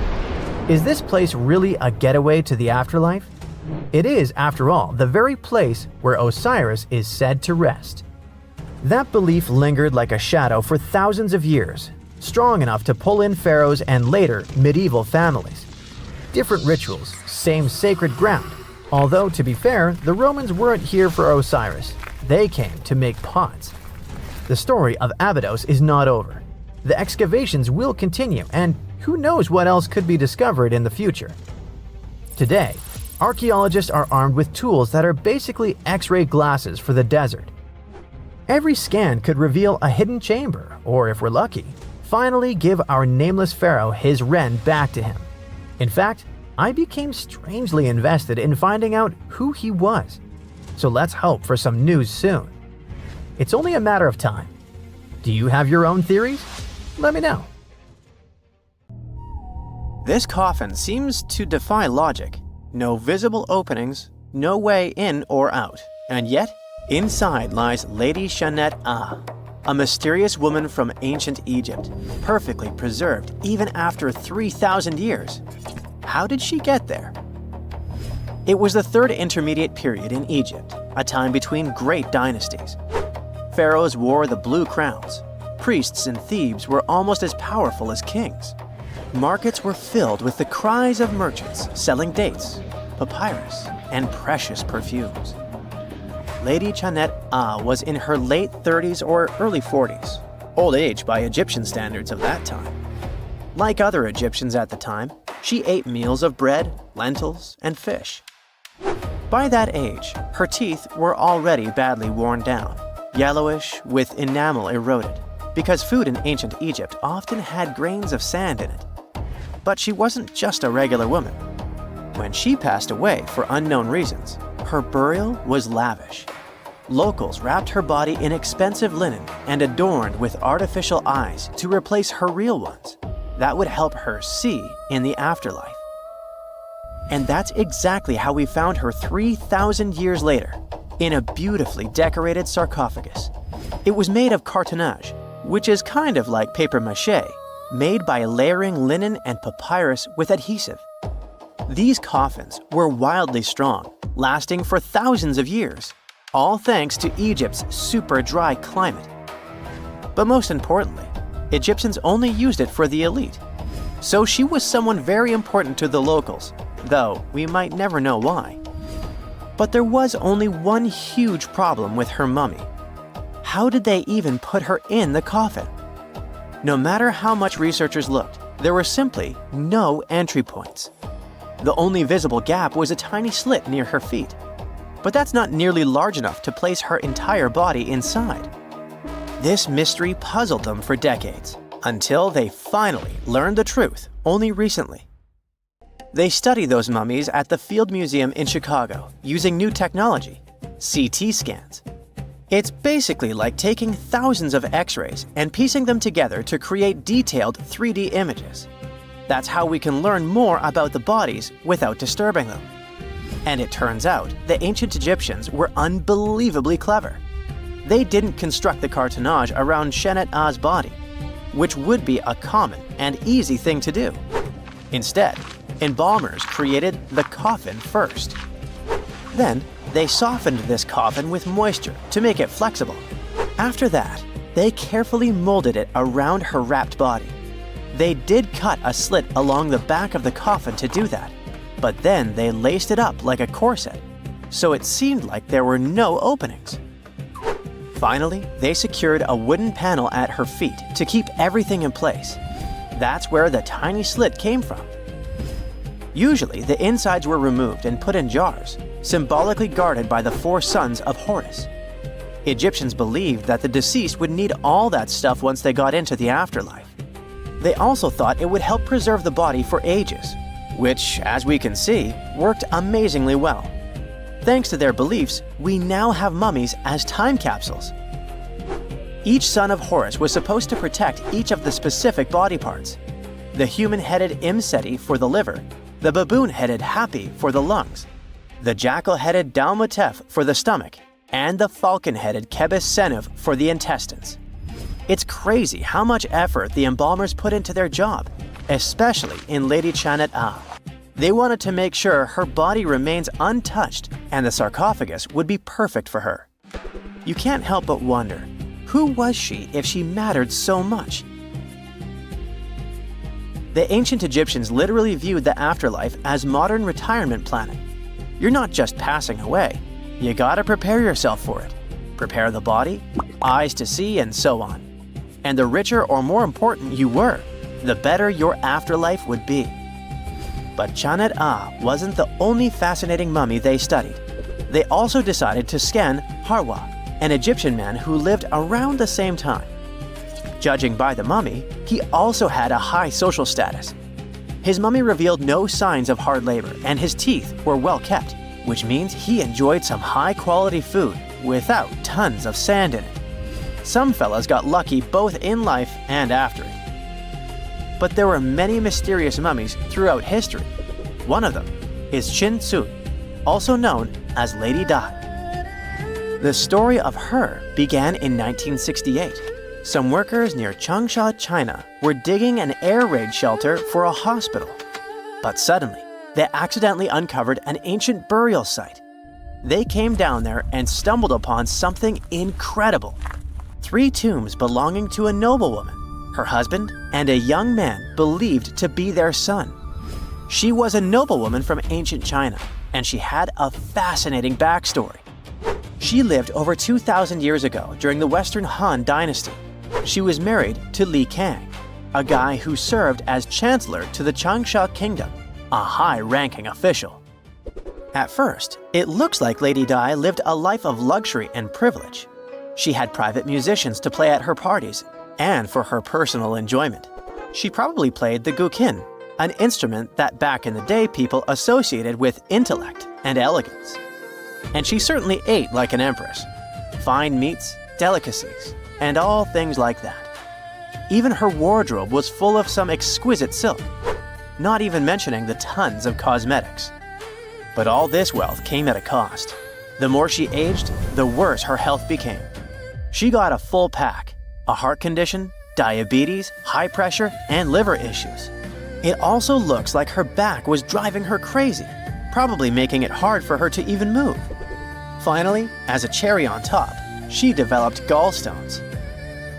Is this place really a getaway to the afterlife? It is, after all, the very place where Osiris is said to rest. That belief lingered like a shadow for thousands of years, strong enough to pull in pharaohs and later medieval families. Different rituals, same sacred ground. Although, to be fair, the Romans weren't here for Osiris. They came to make pots. The story of Abydos is not over. The excavations will continue, and who knows what else could be discovered in the future. Today, archaeologists are armed with tools that are basically X-ray glasses for the desert. Every scan could reveal a hidden chamber, or if we're lucky, finally give our nameless pharaoh his wren back to him. In fact, I became strangely invested in finding out who he was. So let's hope for some news soon. It's only a matter of time. Do you have your own theories? Let me know. This coffin seems to defy logic. No visible openings, no way in or out. And yet, inside lies Lady Shanet Ah, a mysterious woman from ancient Egypt, perfectly preserved even after 3,000 years. How did she get there? It was the third intermediate period in Egypt, a time between great dynasties. Pharaohs wore the blue crowns. Priests in Thebes were almost as powerful as kings. Markets were filled with the cries of merchants selling dates, papyrus, and precious perfumes. Lady Shanet Ah was in her late 30s or early 40s, old age by Egyptian standards of that time. Like other Egyptians at the time, she ate meals of bread, lentils, and fish. By that age, her teeth were already badly worn down, yellowish with enamel eroded, because food in ancient Egypt often had grains of sand in it. But she wasn't just a regular woman. When she passed away for unknown reasons, her burial was lavish. Locals wrapped her body in expensive linen and adorned with artificial eyes to replace her real ones. That would help her see in the afterlife. And that's exactly how we found her 3,000 years later, in a beautifully decorated sarcophagus. It was made of cartonnage, which is kind of like paper mache, made by layering linen and papyrus with adhesive. These coffins were wildly strong, lasting for thousands of years, all thanks to Egypt's super dry climate. But most importantly, Egyptians only used it for the elite. So she was someone very important to the locals, though we might never know why. But there was only one huge problem with her mummy. How did they even put her in the coffin? No matter how much researchers looked, there were simply no entry points. The only visible gap was a tiny slit near her feet. But that's not nearly large enough to place her entire body inside. This mystery puzzled them for decades, until they finally learned the truth only recently. They studied those mummies at the Field Museum in Chicago using new technology, CT scans. It's basically like taking thousands of X-rays and piecing them together to create detailed 3D images. That's how we can learn more about the bodies without disturbing them. And it turns out the ancient Egyptians were unbelievably clever. They didn't construct the cartonnage around Shenat-Ah's body, which would be a common and easy thing to do. Instead, embalmers created the coffin first. Then, they softened this coffin with moisture to make it flexible. After that, they carefully molded it around her wrapped body. They did cut a slit along the back of the coffin to do that, but then they laced it up like a corset, so it seemed like there were no openings. Finally, they secured a wooden panel at her feet to keep everything in place. That's where the tiny slit came from. Usually, the insides were removed and put in jars, symbolically guarded by the 4 sons of Horus. Egyptians believed that the deceased would need all that stuff once they got into the afterlife. They also thought it would help preserve the body for ages, which, as we can see, worked amazingly well. Thanks to their beliefs, we now have mummies as time capsules. Each son of Horus was supposed to protect each of the specific body parts. The human-headed Imseti for the liver, the baboon-headed Hapi for the lungs, the jackal-headed Dalmatef for the stomach, and the falcon-headed Kebis Senuv for the intestines. It's crazy how much effort the embalmers put into their job, especially in Lady Shenat-Ah. They wanted to make sure her body remains untouched and the sarcophagus would be perfect for her. You can't help but wonder, who was she if she mattered so much? The ancient Egyptians literally viewed the afterlife as modern retirement planning. You're not just passing away, you gotta prepare yourself for it. Prepare the body, eyes to see, and so on. And the richer or more important you were, the better your afterlife would be. But Shenat-Ah wasn't the only fascinating mummy they studied. They also decided to scan Harwa, an Egyptian man who lived around the same time. Judging by the mummy, he also had a high social status. His mummy revealed no signs of hard labor and his teeth were well kept, which means he enjoyed some high-quality food without tons of sand in it. Some fellas got lucky both in life and after it. But there were many mysterious mummies throughout history. One of them is Chin Tsun, also known as Lady Dai. The story of her began in 1968. Some workers near Changsha, China were digging an air raid shelter for a hospital. But suddenly, they accidentally uncovered an ancient burial site. They came down there and stumbled upon something incredible. 3 tombs belonging to a noblewoman, her husband, and a young man believed to be their son. She was a noblewoman from ancient China, and she had a fascinating backstory. She lived over 2,000 years ago during the Western Han Dynasty. She was married to Li Kang. a guy who served as chancellor to the Changsha Kingdom, a high-ranking official. At first, it looks like Lady Di lived a life of luxury and privilege. She had private musicians to play at her parties, and for her personal enjoyment. She probably played the guqin, an instrument that back in the day people associated with intellect and elegance. And she certainly ate like an empress. Fine meats, delicacies, and all things like that. Even her wardrobe was full of some exquisite silk, not even mentioning the tons of cosmetics. But all this wealth came at a cost. The more she aged, the worse her health became. She got a full pack: a heart condition, diabetes, high pressure, and liver issues. It also looks like her back was driving her crazy, probably making it hard for her to even move. Finally, as a cherry on top, she developed gallstones.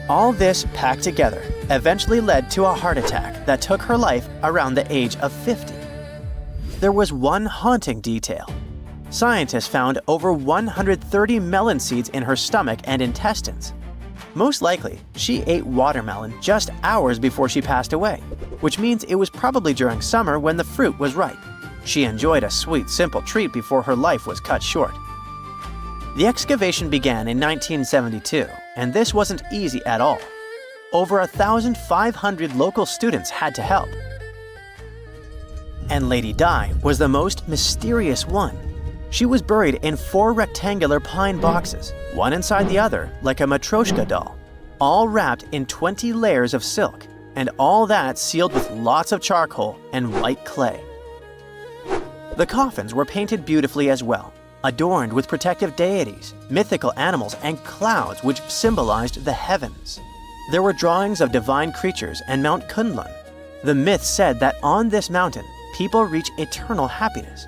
All this packed together eventually led to a heart attack that took her life around the age of 50. There was one haunting detail. Scientists found over 130 melon seeds in her stomach and intestines. Most likely, she ate watermelon just hours before she passed away, which means it was probably during summer when the fruit was ripe. She enjoyed a sweet, simple treat before her life was cut short. The excavation began in 1972, and this wasn't easy at all. Over 1,500 local students had to help. And Lady Di was the most mysterious one. She was buried in 4 rectangular pine boxes, one inside the other like a Matryoshka doll, all wrapped in 20 layers of silk, and all that sealed with lots of charcoal and white clay. The coffins were painted beautifully as well, adorned with protective deities, mythical animals, and clouds which symbolized the heavens. There were drawings of divine creatures and Mount Kunlun. The myth said that on this mountain, people reach eternal happiness.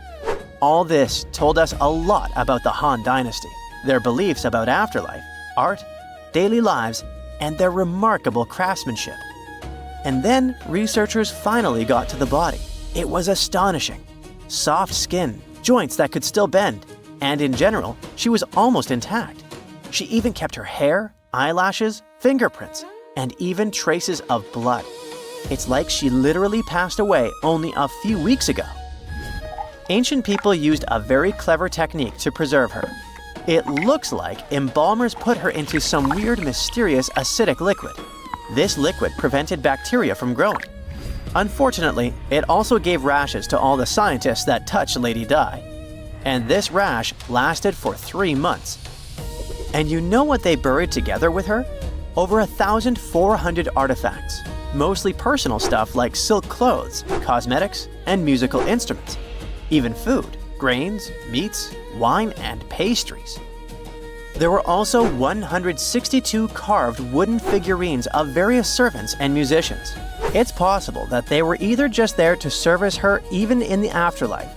All this told us a lot about the Han Dynasty, their beliefs about afterlife, art, daily lives, and their remarkable craftsmanship. And then researchers finally got to the body. It was astonishing. Soft skin, joints that could still bend, and in general, she was almost intact. She even kept her hair, eyelashes, fingerprints, and even traces of blood. It's like she literally passed away only a few weeks ago. Ancient people used a very clever technique to preserve her. It looks like embalmers put her into some weird, mysterious acidic liquid. This liquid prevented bacteria from growing. Unfortunately, it also gave rashes to all the scientists that touched Lady Di. And this rash lasted for 3 months. And you know what they buried together with her? Over 1,400 artifacts, mostly personal stuff like silk clothes, cosmetics, and musical instruments. Even food, grains, meats, wine, and pastries. There were also 162 carved wooden figurines of various servants and musicians. It's possible that they were either just there to service her even in the afterlife,